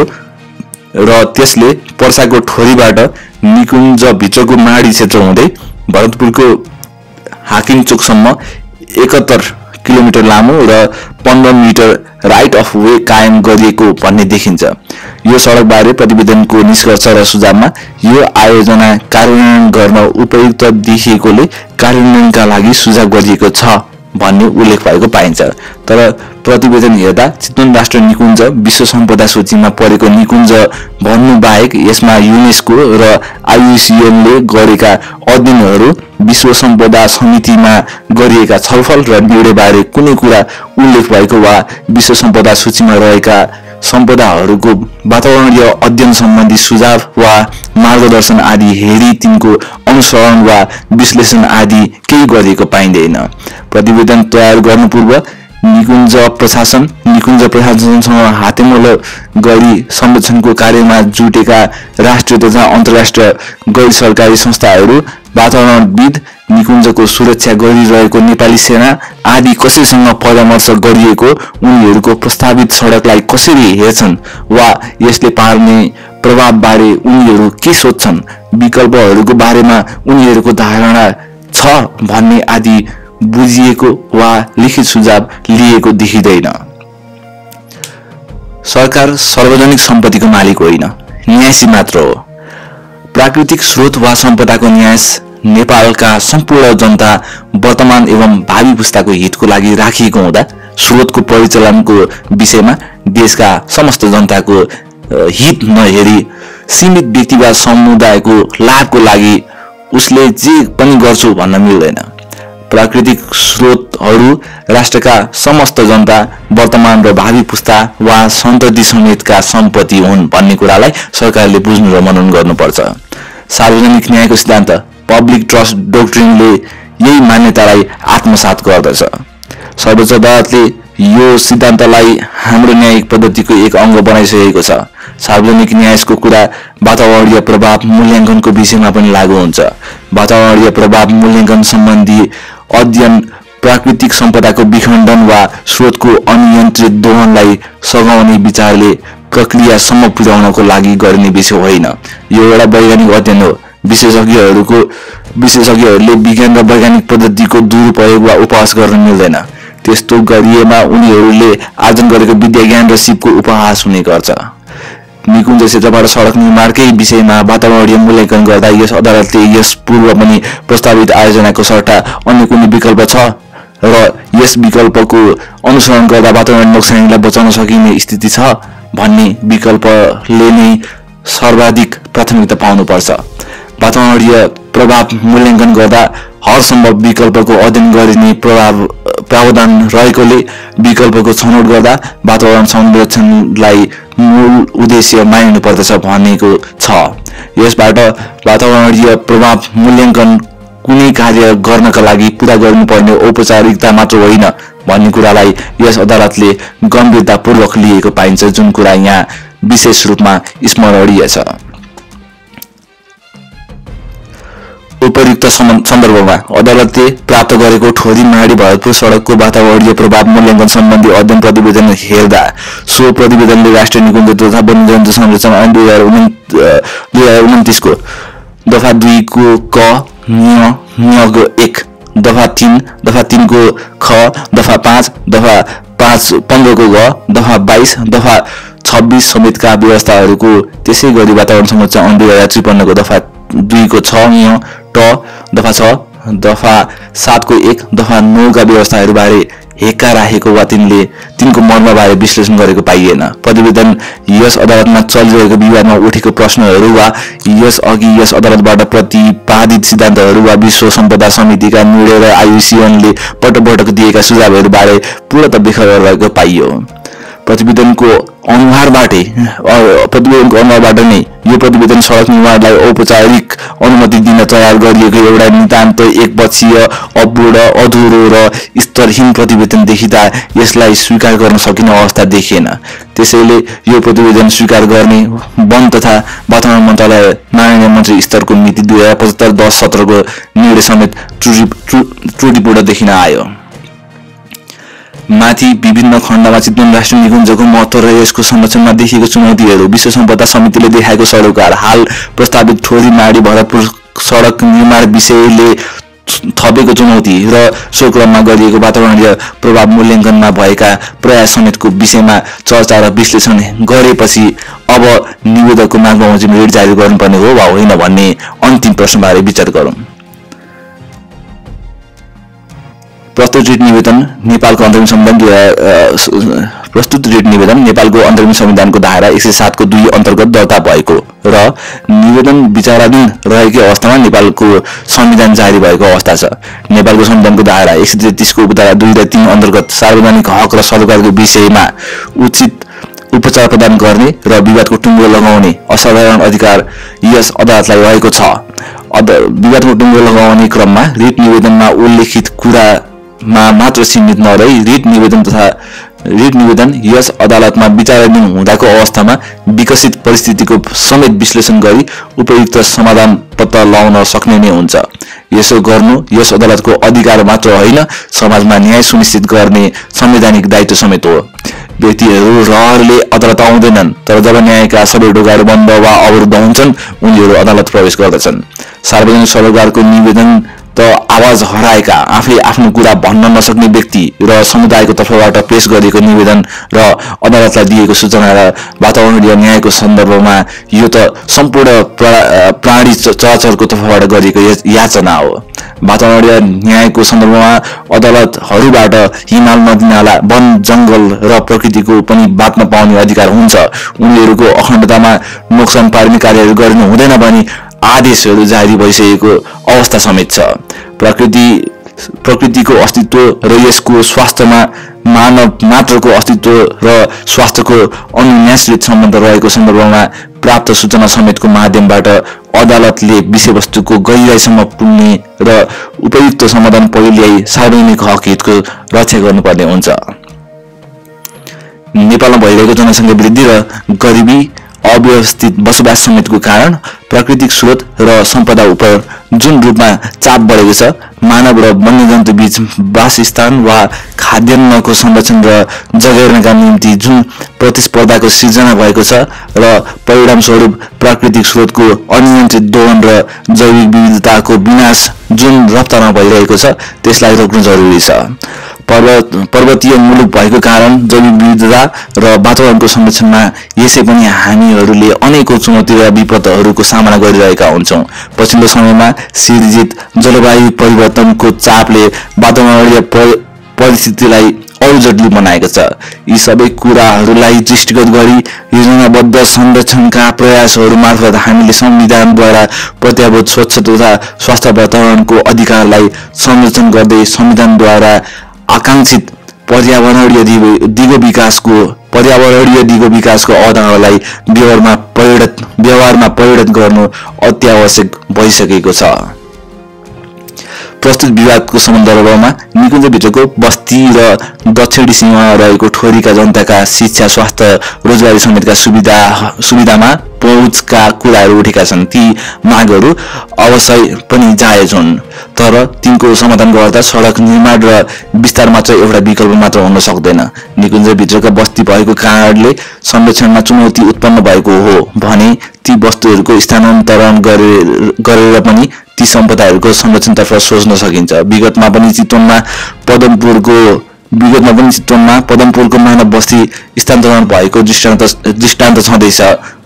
र त्यसले पर्साको ठोरीबाट निकुञ्ज भित्रको माडी क्षेत्र हुँदै भरतपुरको हाकिम चोकसम्म 71 किलोमिटर लामो र 15 मिटर राइट अफ वे कायम गरिएको भन्ने देखिन्छ। यो सडकबारे प्रतिवेदनको निष्कर्ष र सुझावमा यो आयोजना कार्यान्वयन गर्न उपयुक्त देखिएकोले कार्यान्वयनका लागि सुझाव गरिएको छ भन्ने उल्लेख भएको पाइन्छ। तर प्रतिवेदन हेर्दा चितवन राष्ट्र निकुञ्ज विश्व सम्पदा सूचीमा परेको निकुञ्ज भन्नु बाहेक यसमा युनेस्को र आइयुसिएनले गरेका अध्ययनहरू, विश्व सम्पदा समितिमा गरिएका छलफल र निर्णयबारे कुनै कुरा उल्लेख भएको वा विश्व सम्पदा सूचीमा रहेका सम्पदाहरूको वातावरणीय अध्ययन सम्बन्धी सुझाव वा मार्गदर्शन आदि हेरी तिनको अनुसरण वा विश्लेषण आदि केही गरिएको पाइँदैन। प्रतिवेदन तयार गर्नु पूर्व निकुञ्ज प्रशासनसँग हातेमालो गरी संरक्षणको कार्यमा जुटेका राष्ट्रिय तथा अन्तर्राष्ट्रिय गैर सरकारी संस्थाहरू, वातावरणविद, निकुञ्जको सुरक्षा गरिरहेको नेपाली सेना आदि कसैसँग परामर्श गरिएको, उनीहरूको प्रस्तावित सडकलाई कसरी हेर्छन् वा यसले पार्ने प्रभावबारे उनीहरू के सोच्छन्, विकल्पहरूको बारेमा उनीहरूको धारणा छ भन्ने आदि बुझिएको वा लिखित सुझाव लिएको देखिँदैन। सरकार सार्वजनिक सम्पत्तिको मालिक होइन, न्यासी मात्र हो। प्राकृतिक स्रोत वा सम्पदाको न्यास नेपालका सम्पूर्ण जनता, वर्तमान एवं भावी पुस्ताको हितको लागि राखिएको हुँदा स्रोतको परिचालनको विषयमा देशका समस्त जनताको हित नहेरी सीमित व्यक्ति वा समुदायको लाभको लागि उसले जे पनि गर्छु भन्न मिल्दैन। प्राकृतिक स्रोतहरू राष्ट्रका समस्त जनता, वर्तमान र भावी पुस्ता वा सन्तति समेतका सम्पत्ति हुन् भन्ने कुरालाई सरकारले बुझ्नु र मनन गर्नुपर्छ। सार्वजनिक न्यायको सिद्धान्त पब्लिक ट्रस्ट डोक्ट्रिनले यही मान्यतालाई आत्मसात गर्दछ। सर्वोच्च अदालतले यो सिद्धान्तलाई हाम्रो न्यायिक पद्धतिको एक अङ्ग बनाइसकेको छ। सार्वजनिक न्यायको कुरा वातावरणीय प्रभाव मूल्याङ्कनको विषयमा पनि लागू हुन्छ। वातावरणीय प्रभाव मूल्याङ्कन सम्बन्धी अध्ययन प्राकृतिक सम्पदाको विखण्डन वा स्रोतको अनियन्त्रित दोहनलाई सघाउने विचारले प्रक्रियासम्म पुर्याउनको लागि गरिने विषय होइन। यो एउटा वैज्ञानिक अध्ययन हो। विशेषज्ञहरूले विज्ञान र वैज्ञानिक पद्धतिको दुरुपयोग वा उपहास गर्न मिल्दैन। त्यस्तो गरिएमा उनीहरूले आर्जन गरेको विद्या, ज्ञान र सिपको उपहास हुने गर्छ। निकुञ्ज क्षेत्रबाट सडक निर्माणकै विषयमा वातावरणीय मूल्याङ्कन गर्दा यस अदालतले यस पूर्व पनि प्रस्तावित आयोजनाको सट्टा अन्य कुनै विकल्प छ र यस विकल्पको अनुसरण गर्दा वातावरण नोक्सानीलाई बचाउन सकिने स्थिति छ भन्ने विकल्पले नै सर्वाधिक प्राथमिकता पाउनुपर्छ। वातावरणीय प्रभाव मूल्याङ्कन गर्दा हर सम्भव विकल्पको अध्ययन गरिने प्रावधान रहेकोले विकल्पको छनौट गर्दा वातावरण संरक्षणलाई मूल उद्देश्य मानिनु पर्दछ भनेको छ। यसबाट वातावरणीय प्रभाव मूल्याङ्कन कुनै कार्य गर्नका लागि पूरा गर्नुपर्ने औपचारिकता मात्र होइन भन्ने कुरालाई यस अदालतले गम्भीरतापूर्वक लिएको पाइन्छ, जुन कुरा यहाँ विशेष रूपमा स्मरणीय छ। उपर्युक्त सन्दर्भमा अदालतले प्राप्त गरेको ठोरी माडी भरतपुर सडकको वातावरणीय प्रभाव मूल्याङ्कन सम्बन्धी अध्ययन प्रतिवेदन हेर्दा सो प्रतिवेदनले राष्ट्रिय निकुञ्ज तथा वन्यजन्तु संरक्षण ऐन 2029 को दफा 2 को क न्यग 1 दफा 3 को ख दफा 5 दफा 15 को ग दफा 22 दफा 26 समेतका व्यवस्थाहरूको, त्यसै गरी वातावरण संरक्षण ऐन 2053 को दफा 2 को 6 ट दफा 6 दफा 7 को 1 दफा 9 का व्यवस्थाहरूबारे हेक्का राखेको वा तिनको मर्मबारे विश्लेषण गरेको पाइएन। प्रतिवेदन यस अदालतमा चलिरहेको विवादमा उठेको प्रश्नहरू वा यस अघि यस अदालतबाट प्रतिपादित सिद्धान्तहरू वा विश्व सम्पदा समितिका निर्णय र आयुसिएनले पटक दिएका सुझावहरूबारे पूर्णतः बेखबर रहेको पाइयो। प्रतिवेदनको अनुहारबाट नै यो प्रतिवेदन सडक निर्माणलाई औपचारिक अनुमति दिन तयार गरिएको एउटा नितान्त एकपक्षीय, अपूर्ण, अधुरो र स्तरहीन प्रतिवेदन देखिँदा यसलाई स्वीकार गर्न सकिने अवस्था देखिएन। त्यसैले यो प्रतिवेदन स्वीकार गर्ने वन तथा वातावरण मन्त्रालय माननीय मन्त्री स्तरको मिति 2075-10-17 को निर्णय समेत त्रुटिपूर्ण देखिन आयो। माथि विभिन्न खण्डमा चितवन राष्ट्रिय निकुञ्जको महत्त्व र यसको संरक्षणमा देखिएको चुनौतीहरू, विश्व सम्पदा समितिले देखाएको सरोकार, हाल प्रस्तावित ठोरी माडी भरतपुर सडक निर्माण विषयले थपेको चुनौती र सो क्रममा गरिएको वातावरणीय प्रभाव मूल्याङ्कनमा भएका प्रयास समेतको विषयमा चर्चा र विश्लेषण गरेपछि अब निवेदकको मागमा बमोजिम रिट जारी गर्नुपर्ने हो वा होइन भन्ने अन्तिम प्रश्नबारे विचार गरौँ। प्रस्तुत रिट निवेदन नेपालको अन्तरिम संविधानको धारा 107 को 2 अन्तर्गत दर्ता भएको र निवेदन विचाराधीन रहेको अवस्थामा नेपालको संविधान जारी भएको अवस्था छ। नेपालको संविधानको धारा 133 को उपधारा 2 र 3 अन्तर्गत सार्वजनिक हक र सरोकारको विषयमा उचित उपचार प्रदान गर्ने र विवादको टुङ्गो लगाउने असाधारण अधिकार यस अदालतलाई रहेको छ। विवादको टुङ्गो लगाउने क्रममा रिट निवेदनमा उल्लेखित कुरामा मात्र सीमित नरही रिट निवेदन यस अदालतमा विचाराधीन हुँदाको अवस्थामा विकसित परिस्थितिको समेत विश्लेषण गरी उपयुक्त समाधान पत्ता लगाउन सक्ने नै हुन्छ। यसो गर्नु यस अदालतको अधिकार मात्र होइन, समाजमा न्याय सुनिश्चित गर्ने संवैधानिक दायित्व समेत हो। व्यक्तिहरू रहरले अदालत आउँदैनन्, तर जब न्यायका सबै ढोकाहरू बन्द वा अवरुद्ध हुन्छन् उनीहरू अदालत प्रवेश गर्दछन्। सार्वजनिक सरोकारको निवेदन त आवाज हराएका, आफै आफ्नो कुरा भन्न नसक्ने व्यक्ति र समुदायको तर्फबाट पेश गरिएको निवेदन र अदालतलाई दिएको सूचना र वातावरणीय न्यायको सन्दर्भमा यो त सम्पूर्ण प्राणी चराचरको तर्फबाट गरिएको याचना हो। वातावरणीय न्यायको सन्दर्भमा अदालतहरूबाट हिमाल, नदीनाला, वन, जंगल र प्रकृतिको पनि बाँच्न पाउने अधिकार हुन्छ। उनीहरूको अखण्डतामा नोक्सान पार्ने कार्यहरू गर्नु हुँदैन भनी आदेशहरू जारी भइसकेको अवस्था समेत छ। प्रकृतिको अस्तित्व र यसको स्वास्थ्यमा मानव मात्रको अस्तित्व र स्वास्थ्यको अनुन्यासले सम्बन्ध रहेको सन्दर्भमा प्राप्त सूचना समेतको माध्यमबाट अदालतले विषयवस्तुको गहिराईसम्म पुग्ने र उपयुक्त समाधान पहिल्यै सार्वजनिक हक हितको रक्षा गर्नुपर्ने हुन्छ। नेपालमा भइरहेको जनसङ्ख्या वृद्धि र गरिबी, अव्यवस्थित बसोबास समेतको कारण प्राकृतिक स्रोत र सम्पदा उप जुन रूपमा चाप बढेको छ, मानव र वन्यजन्तु बीच वासस्थान वा खाद्यान्नको संरक्षण र जगेर्नका निम्ति जुन प्रतिस्पर्धाको सिर्जना भएको छ र परिणामस्वरूप प्राकृतिक स्रोतको अनियन्त्रित दोहन र जैविक विविधताको विनाश जुन रफ्तारमा भइरहेको छ, त्यसलाई रोक्नु जरुरी छ। पर्वतीय मुलुक भएको कारण जैविक विविधता र वातावरणको संरक्षणमा यसै पनि हामीहरूले अनेकौं चुनौती र विपदहरूको सामना गरिरहेका हुन्छौं। पछिल्लो समयमा सिर्जित जलवायु परिवर्तनको चापले वातावरणीय परिस्थितिलाई अरु जटिल बनाएको छ। यी सबै कुराहरूलाई दृष्टिगत गरी योजनाबद्ध संरक्षणका प्रयासहरू मार्फत हामीले संविधानद्वारा प्रत्याभूत स्वच्छ तथा स्वास्थ्य वातावरणको अधिकारलाई संरक्षण गर्दै संविधानद्वारा आकांक्षित पर्यावरणीय दिगो विकासको अवधारणालाई व्यवहारमा परिणत गर्नु अत्यावश्यक भइसकेको छ। प्रस्तुत विवादको सन्दर्भमा निकुञ्जभित्रको बस्ती र दक्षिणी सीमामा रहेको ठोरीका जनताका शिक्षा, स्वास्थ्य, रोजगारी समेतका सुविधामा पहुँचका कुराहरू उठेका छन्। ती मागहरू अवश्य पनि जायज हुन्, तर तिनको समाधान गर्दा सडक निर्माण र विस्तार मात्र एउटा विकल्प मात्र हुन सक्दैन। निकुञ्जभित्रका बस्ती भएको कारणले संरक्षणमा चुनौती उत्पन्न भएको हो भने ती वस्तुहरूको स्थानान्तरण गरेर पनि ती सम्पदाहरूको संरक्षणतर्फ सोच्न सकिन्छ। विगतमा पनि चितवनमा पदमपुरको मानव बस्ती स्थानान्तरण भएको दृष्टान्त छँदैछ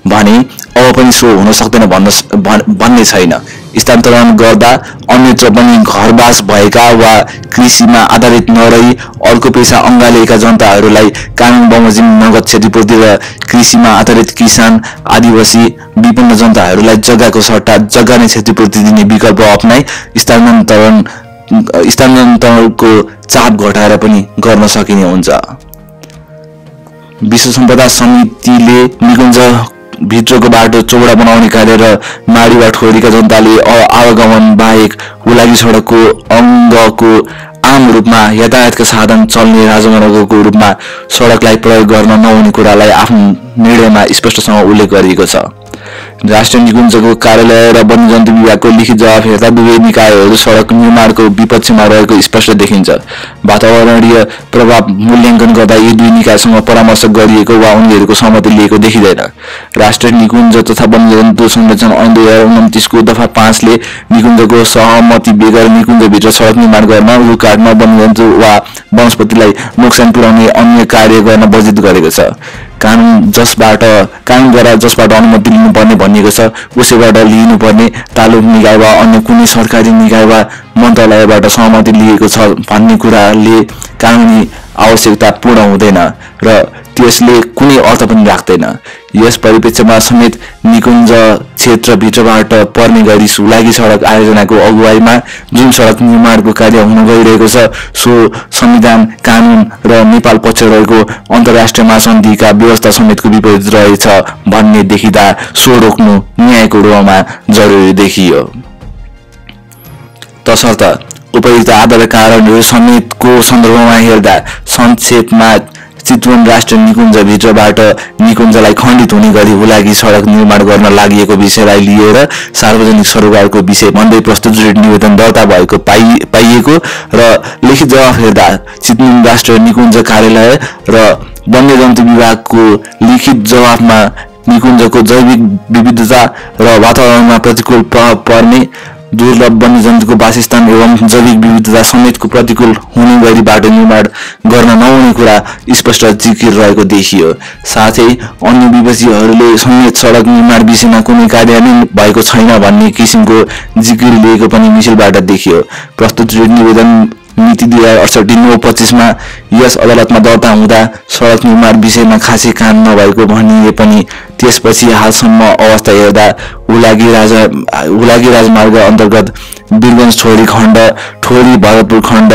भने अब पनि सो हुन सक्दैन भन्ने छैन। स्थानान्तरण गर्दा अन्यत्र पनि घरबास भएका वा कृषिमा आधारित नरही अर्को पेशा अँगालेका जनताहरूलाई कानुन बमोजिम नगद क्षतिपूर्ति र कृषिमा आधारित किसान, आदिवासी, विभिन्न जनताहरूलाई जग्गाको सट्टा जग्गा नै क्षतिपूर्ति दिने विकल्प अपनाई स्थानान्तरणको चाप घटाएर पनि गर्न सकिने हुन्छ। विश्व सम्पदा समितिले निकुञ्ज भित्रको बाटो चौडा बनाउने कार्य र माडी वा ठोरीका जनताले आवागमन बाहेक हुलाकी सडकको अङ्गको आम रूपमा यातायातका साधन चल्ने राजमार्गको रूपमा सडकलाई प्रयोग गर्न नहुने कुरालाई आफ्नो निर्णयमा स्पष्टसँग उल्लेख गरिएको छ। राष्ट्रिय निकुञ्जको कार्यालय र वन्यजन्तु विभागको लिखित जवाफ हेर्दा दुवै निकायहरू सडक निर्माणको विपक्षमा रहेको स्पष्ट देखिन्छ। वातावरणीय प्रभाव मूल्याङ्कन गर्दा यी दुई निकायसँग परामर्श गरिएको वा उनीहरूको सहमति लिएको देखिँदैन। राष्ट्रिय निकुञ्ज तथा वन्यजन्तु संरक्षण ऐन 2029 को दफा 5 ले निकुञ्जको सहमति बेगर निकुञ्जभित्र सडक निर्माण गर्न, रुख काट्न, वन्यजन्तु वा वनस्पतिलाई नोक्सान पुर्याउने अन्य कार्य गर्न वर्जित गरेको छ। कानुनद्वारा जसबाट अनुमति लिनुपर्ने भनिएको छ उसैबाट लिनुपर्ने तालुक निकाय वा अन्य कुनै सरकारी निकाय वा मन्त्रालयबाट सहमति लिएको छ भन्ने कुराले कानुनी आवश्यकता पूर्ण हुँदैन र त्यसले कुनै अर्थ पनि राख्दैन। यस परिप्रेक्ष्यमा समेत निकुञ्ज क्षेत्रभित्रबाट पर्ने गरी हुलाकी सडक आयोजनाको अगुवाईमा जुन सडक निर्माणको कार्य हुन गइरहेको छ सो संविधान, कानुन र नेपाल पक्ष रहेको अन्तर्राष्ट्रिय महासन्धिका व्यवस्था समेतको विपरीत रहेछ भन्ने देखिँदा सो रोक्नु न्यायको रूपमा जरुरी देखियो। तसर्थ उपयुक्त आधार कारणहरू समेतको सन्दर्भमा हेर्दा संक्षेपमा चितवन राष्ट्रिय निकुञ्जभित्रबाट निकुञ्जलाई खण्डित हुने गरी हुलाकी सडक निर्माण गर्न लागि विषयलाई लिएर सार्वजनिक सरोकारको विषय भन्दै प्रस्तुत रिट निवेदन दर्ता भएको पाइएको र लिखित जवाफ हेर्दा चितवन राष्ट्रिय निकुञ्ज कार्यालय र वन्यजन्तु विभागको लिखित जवाफमा निकुञ्जको जैविक विविधता र वातावरणमा प्रतिकूल प्रभाव पर्ने, दुर्लभ वन्यजन्तुको वासस्थान एवं जैविक विविधता समेतको प्रतिकूल हुने गरी बाटो निर्माण गर्न नहुने कुरा स्पष्ट जिकिर रहेको देखियो। साथै अन्य विपक्षीहरूले समेत सडक निर्माण विषयमा कुनै कार्यान्वयन भएको छैन भन्ने किसिमको जिकिर लिएको पनि मिसिलबाट देखियो। प्रस्तुत रिट निवेदन मिति 2068-9-25 यस अदालतमा दर्ता हुँदा सडक निर्माण विषयमा खासै काम नभएको भनिए पनि त्यसपछि हालसम्म अवस्था हेर्दा हुलाकी राजमार्ग अन्तर्गत वीरगञ्ज ठोरी खण्ड, ठोरी भरतपुर खण्ड,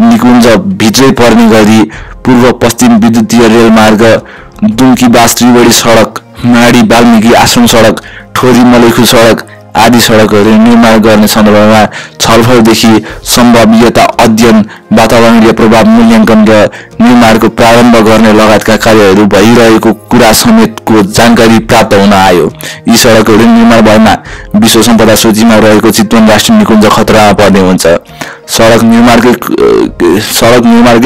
निकुञ्ज भित्रै पर्ने गरी पूर्व पश्चिम विद्युतीय रेलमार्ग, दुम्कीबास त्रिवेणी सडक, माडी वाल्मिकी आश्रम सडक, ठोरी मलेखु सडक आदि सडकहरू निर्माण गर्ने सन्दर्भमा छलफलदेखि सम्भाव्यता अध्ययन, वातावरणीय प्रभाव मूल्याङ्कन र निर्माणको प्रारम्भ गर्ने लगायतका कार्यहरू भइरहेको कुरा समेतको जानकारी प्राप्त हुन आयो। यी सडकहरू निर्माण भएमा विश्व सम्पदा सूचीमा रहेको चितवन राष्ट्रिय निकुञ्ज खतरामा पर्ने हुन्छ। सडक निर्माणकै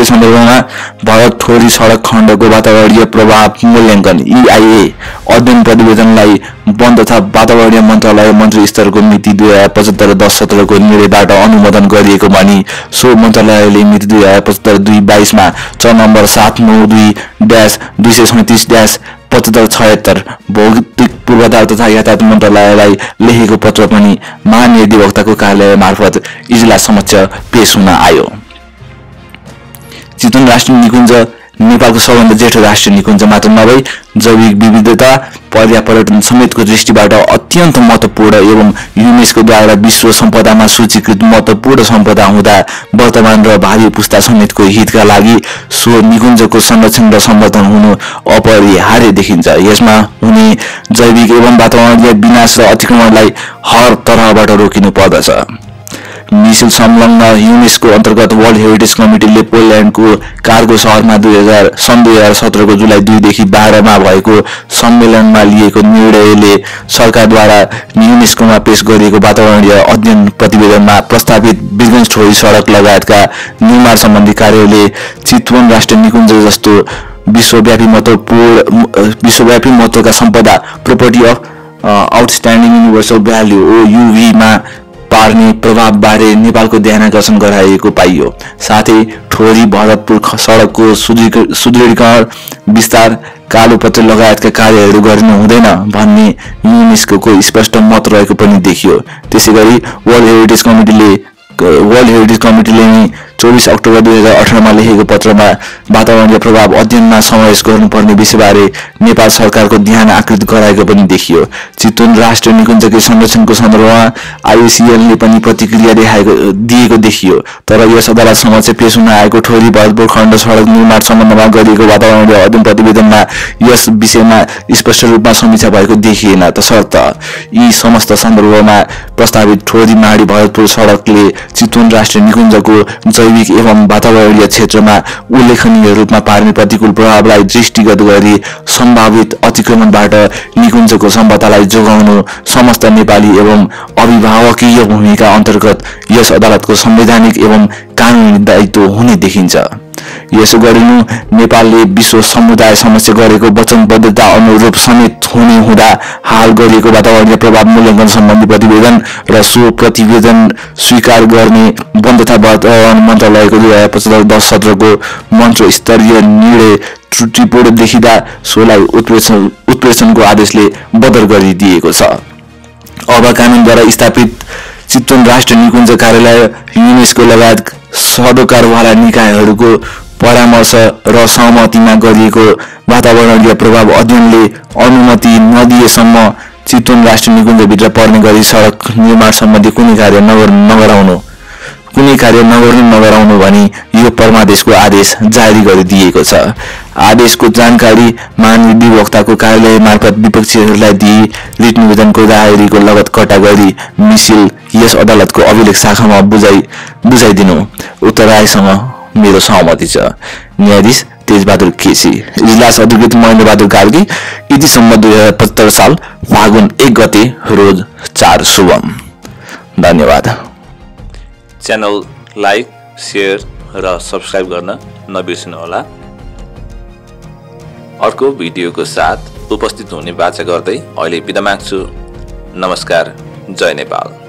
सन्दर्भमा भरत ठोरी सडक खण्डको वातावरणीय प्रभाव मूल्याङ्कन EIA अध्ययन प्रतिवेदनलाई वन तथा वातावरणीय मन्त्रालय मन्त्री स्तरको मिति 2075-10-17 को निर्णयबाट अनुमोदन गरिएको भनी सो मन्त्रालयले मिति 2075-2-22 मा च नम्बर 792-237-75-76 भौतिक पूर्वाधार तथा यातायात मन्त्रालयलाई लेखेको पत्र पनि महानिर्देशकको कार्यालय मार्फत इजलास समक्ष पेश हुन आयो। चितवन राष्ट्रिय निकुञ्ज नेपालको सबभन्दा जेठो राष्ट्रिय निकुञ्ज मात्र नभई जैविक विविधता पर्यावरण समेतको दृष्टिबाट अत्यन्त महत्त्वपूर्ण एवं युनेस्कोद्वारा विश्व सम्पदामा सूचीकृत महत्त्वपूर्ण सम्पदा हुँदा वर्तमान र भावी पुस्ता समेतको हितका लागि सो निकुञ्जको संरक्षण र सम्वर्धन हुनु अपरिहार्य देखिन्छ। यसमा हुने जैविक एवं वातावरणीय विनाश र अतिक्रमणलाई हर तरहबाट रोकिनु पर्दछ। मिसिल संलग्न युनेस्को अन्तर्गत वर्ल्ड हेरिटेज कमिटीले पोल्यान्डको कार्गो सहरमा सन् 2017 को जुलाई 2 देखि 12 मा भएको सम्मेलनमा लिएको निर्णयले सरकारद्वारा युनेस्कोमा पेश गरिएको वातावरणीय अध्ययन प्रतिवेदनमा प्रस्तावित वीरगञ्ज ठोरी सडक लगायतका निर्माण सम्बन्धी कार्यले चितवन राष्ट्रिय निकुञ्ज जस्तो विश्वव्यापी महत्त्वका सम्पदा property of outstanding universal value OUV मा पार्ने प्रभावबारे नेपालको ध्यानाकर्षण गराएको पाइयो। साथै ठोरी भरतपुर सडकको सुदृढीकरण विस्तार कालोपत्र लगायतका कार्यहरू गर्नु हुँदैन भन्ने युनेस्कोको स्पष्ट मत रहेको पनि देखियो। त्यसैगरी वर्ल्ड हेरिटेज कमिटीले 24 अक्टोबर 2018 मा लेखेको पत्रमा वातावरणीय प्रभाव अध्ययनमा समावेश गर्नुपर्ने विषयबारे नेपाल सरकारको ध्यान आकृष्ट गराएको पनि देखियो। चितवन राष्ट्रिय निकुञ्जकै संरक्षणको सन्दर्भमा IUCN ले पनि प्रतिक्रिया दिएको देखियो। तर यस अदालत समक्ष पेश हुन आएको ठोरी भरतपुर खण्ड सडक निर्माण सम्बन्धमा गरिएको वातावरणीय अध्ययन प्रतिवेदनमा यस विषयमा स्पष्ट रूपमा समीक्षा भएको देखिएन। तसर्थ यी समस्त सन्दर्भमा प्रस्तावित ठोरी माडी भरतपुर सडकले चितवन राष्ट्रिय निकुञ्जको जैविक एवं वातावरणीय क्षेत्रमा उल्लेखनीय रूपमा पार्ने प्रतिकूल प्रभावलाई दृष्टिगत गरी सम्भावित अतिक्रमणबाट निकुञ्जको सम्पदालाई जोगाउनु समस्त नेपाली एवं अभिभावकीय भूमिका अन्तर्गत यस अदालतको संवैधानिक एवं कानुनी दायित्व हुने देखिन्छ। यसो गरिनु नेपालले विश्व समुदाय समक्ष गरेको वचनबद्धता अनुरूप समेत हुने हुँदा हाल गरिएको वातावरणीय प्रभाव मूल्याङ्कन सम्बन्धी प्रतिवेदन र सो प्रतिवेदन स्वीकार गर्ने वन तथा वातावरण मन्त्रालयको 2075-10-17 को मन्त्र स्तरीय निर्णय त्रुटिपूर्ण देखिँदा सोलाई उत्प्रेषणको आदेशले बदर गरिदिएको छ। अब कानुनद्वारा स्थापित चितवन राष्ट्रिय निकुञ्ज कार्यालय युनेस्को लगायत सदोकारवाला निकायहरूको परामर्श र सहमतिमा गरिएको वातावरणीय प्रभाव अध्ययनले अनुमति नदिएसम्म चितवन राष्ट्रिय निकुञ्जभित्र पर्ने गरी सडक निर्माण सम्बन्धी कुनै कार्य नगराउनु भनी यो परमादेशको आदेश जारी गरिदिएको छ। आदेशको जानकारी महानिर्देशकको कार्यालय मार्फत विपक्षीहरूलाई दिई रिट निवेदनको दायरीको लगत कटा गरी मिसिल यस अदालतको अभिलेख शाखामा बुझाइदिनु उक्त रायसँग मेरो सहमति छ। न्यायाधीश तेजबहादुर केसी, इजलास अधिकृत महेन्द्रबहादुर कार्की, इतिसम्म 2075 साल फागुन 1 गते रोज 4 शुभम। धन्यवाद। च्यानल लाइक, शेयर र सब्स्क्राइब गर्न नबिर्सनुहोला। अर्को भिडियोको साथ उपस्थित हुने बाचा गर्दै अहिले बिदा माग्छु। नमस्कार। जय नेपाल।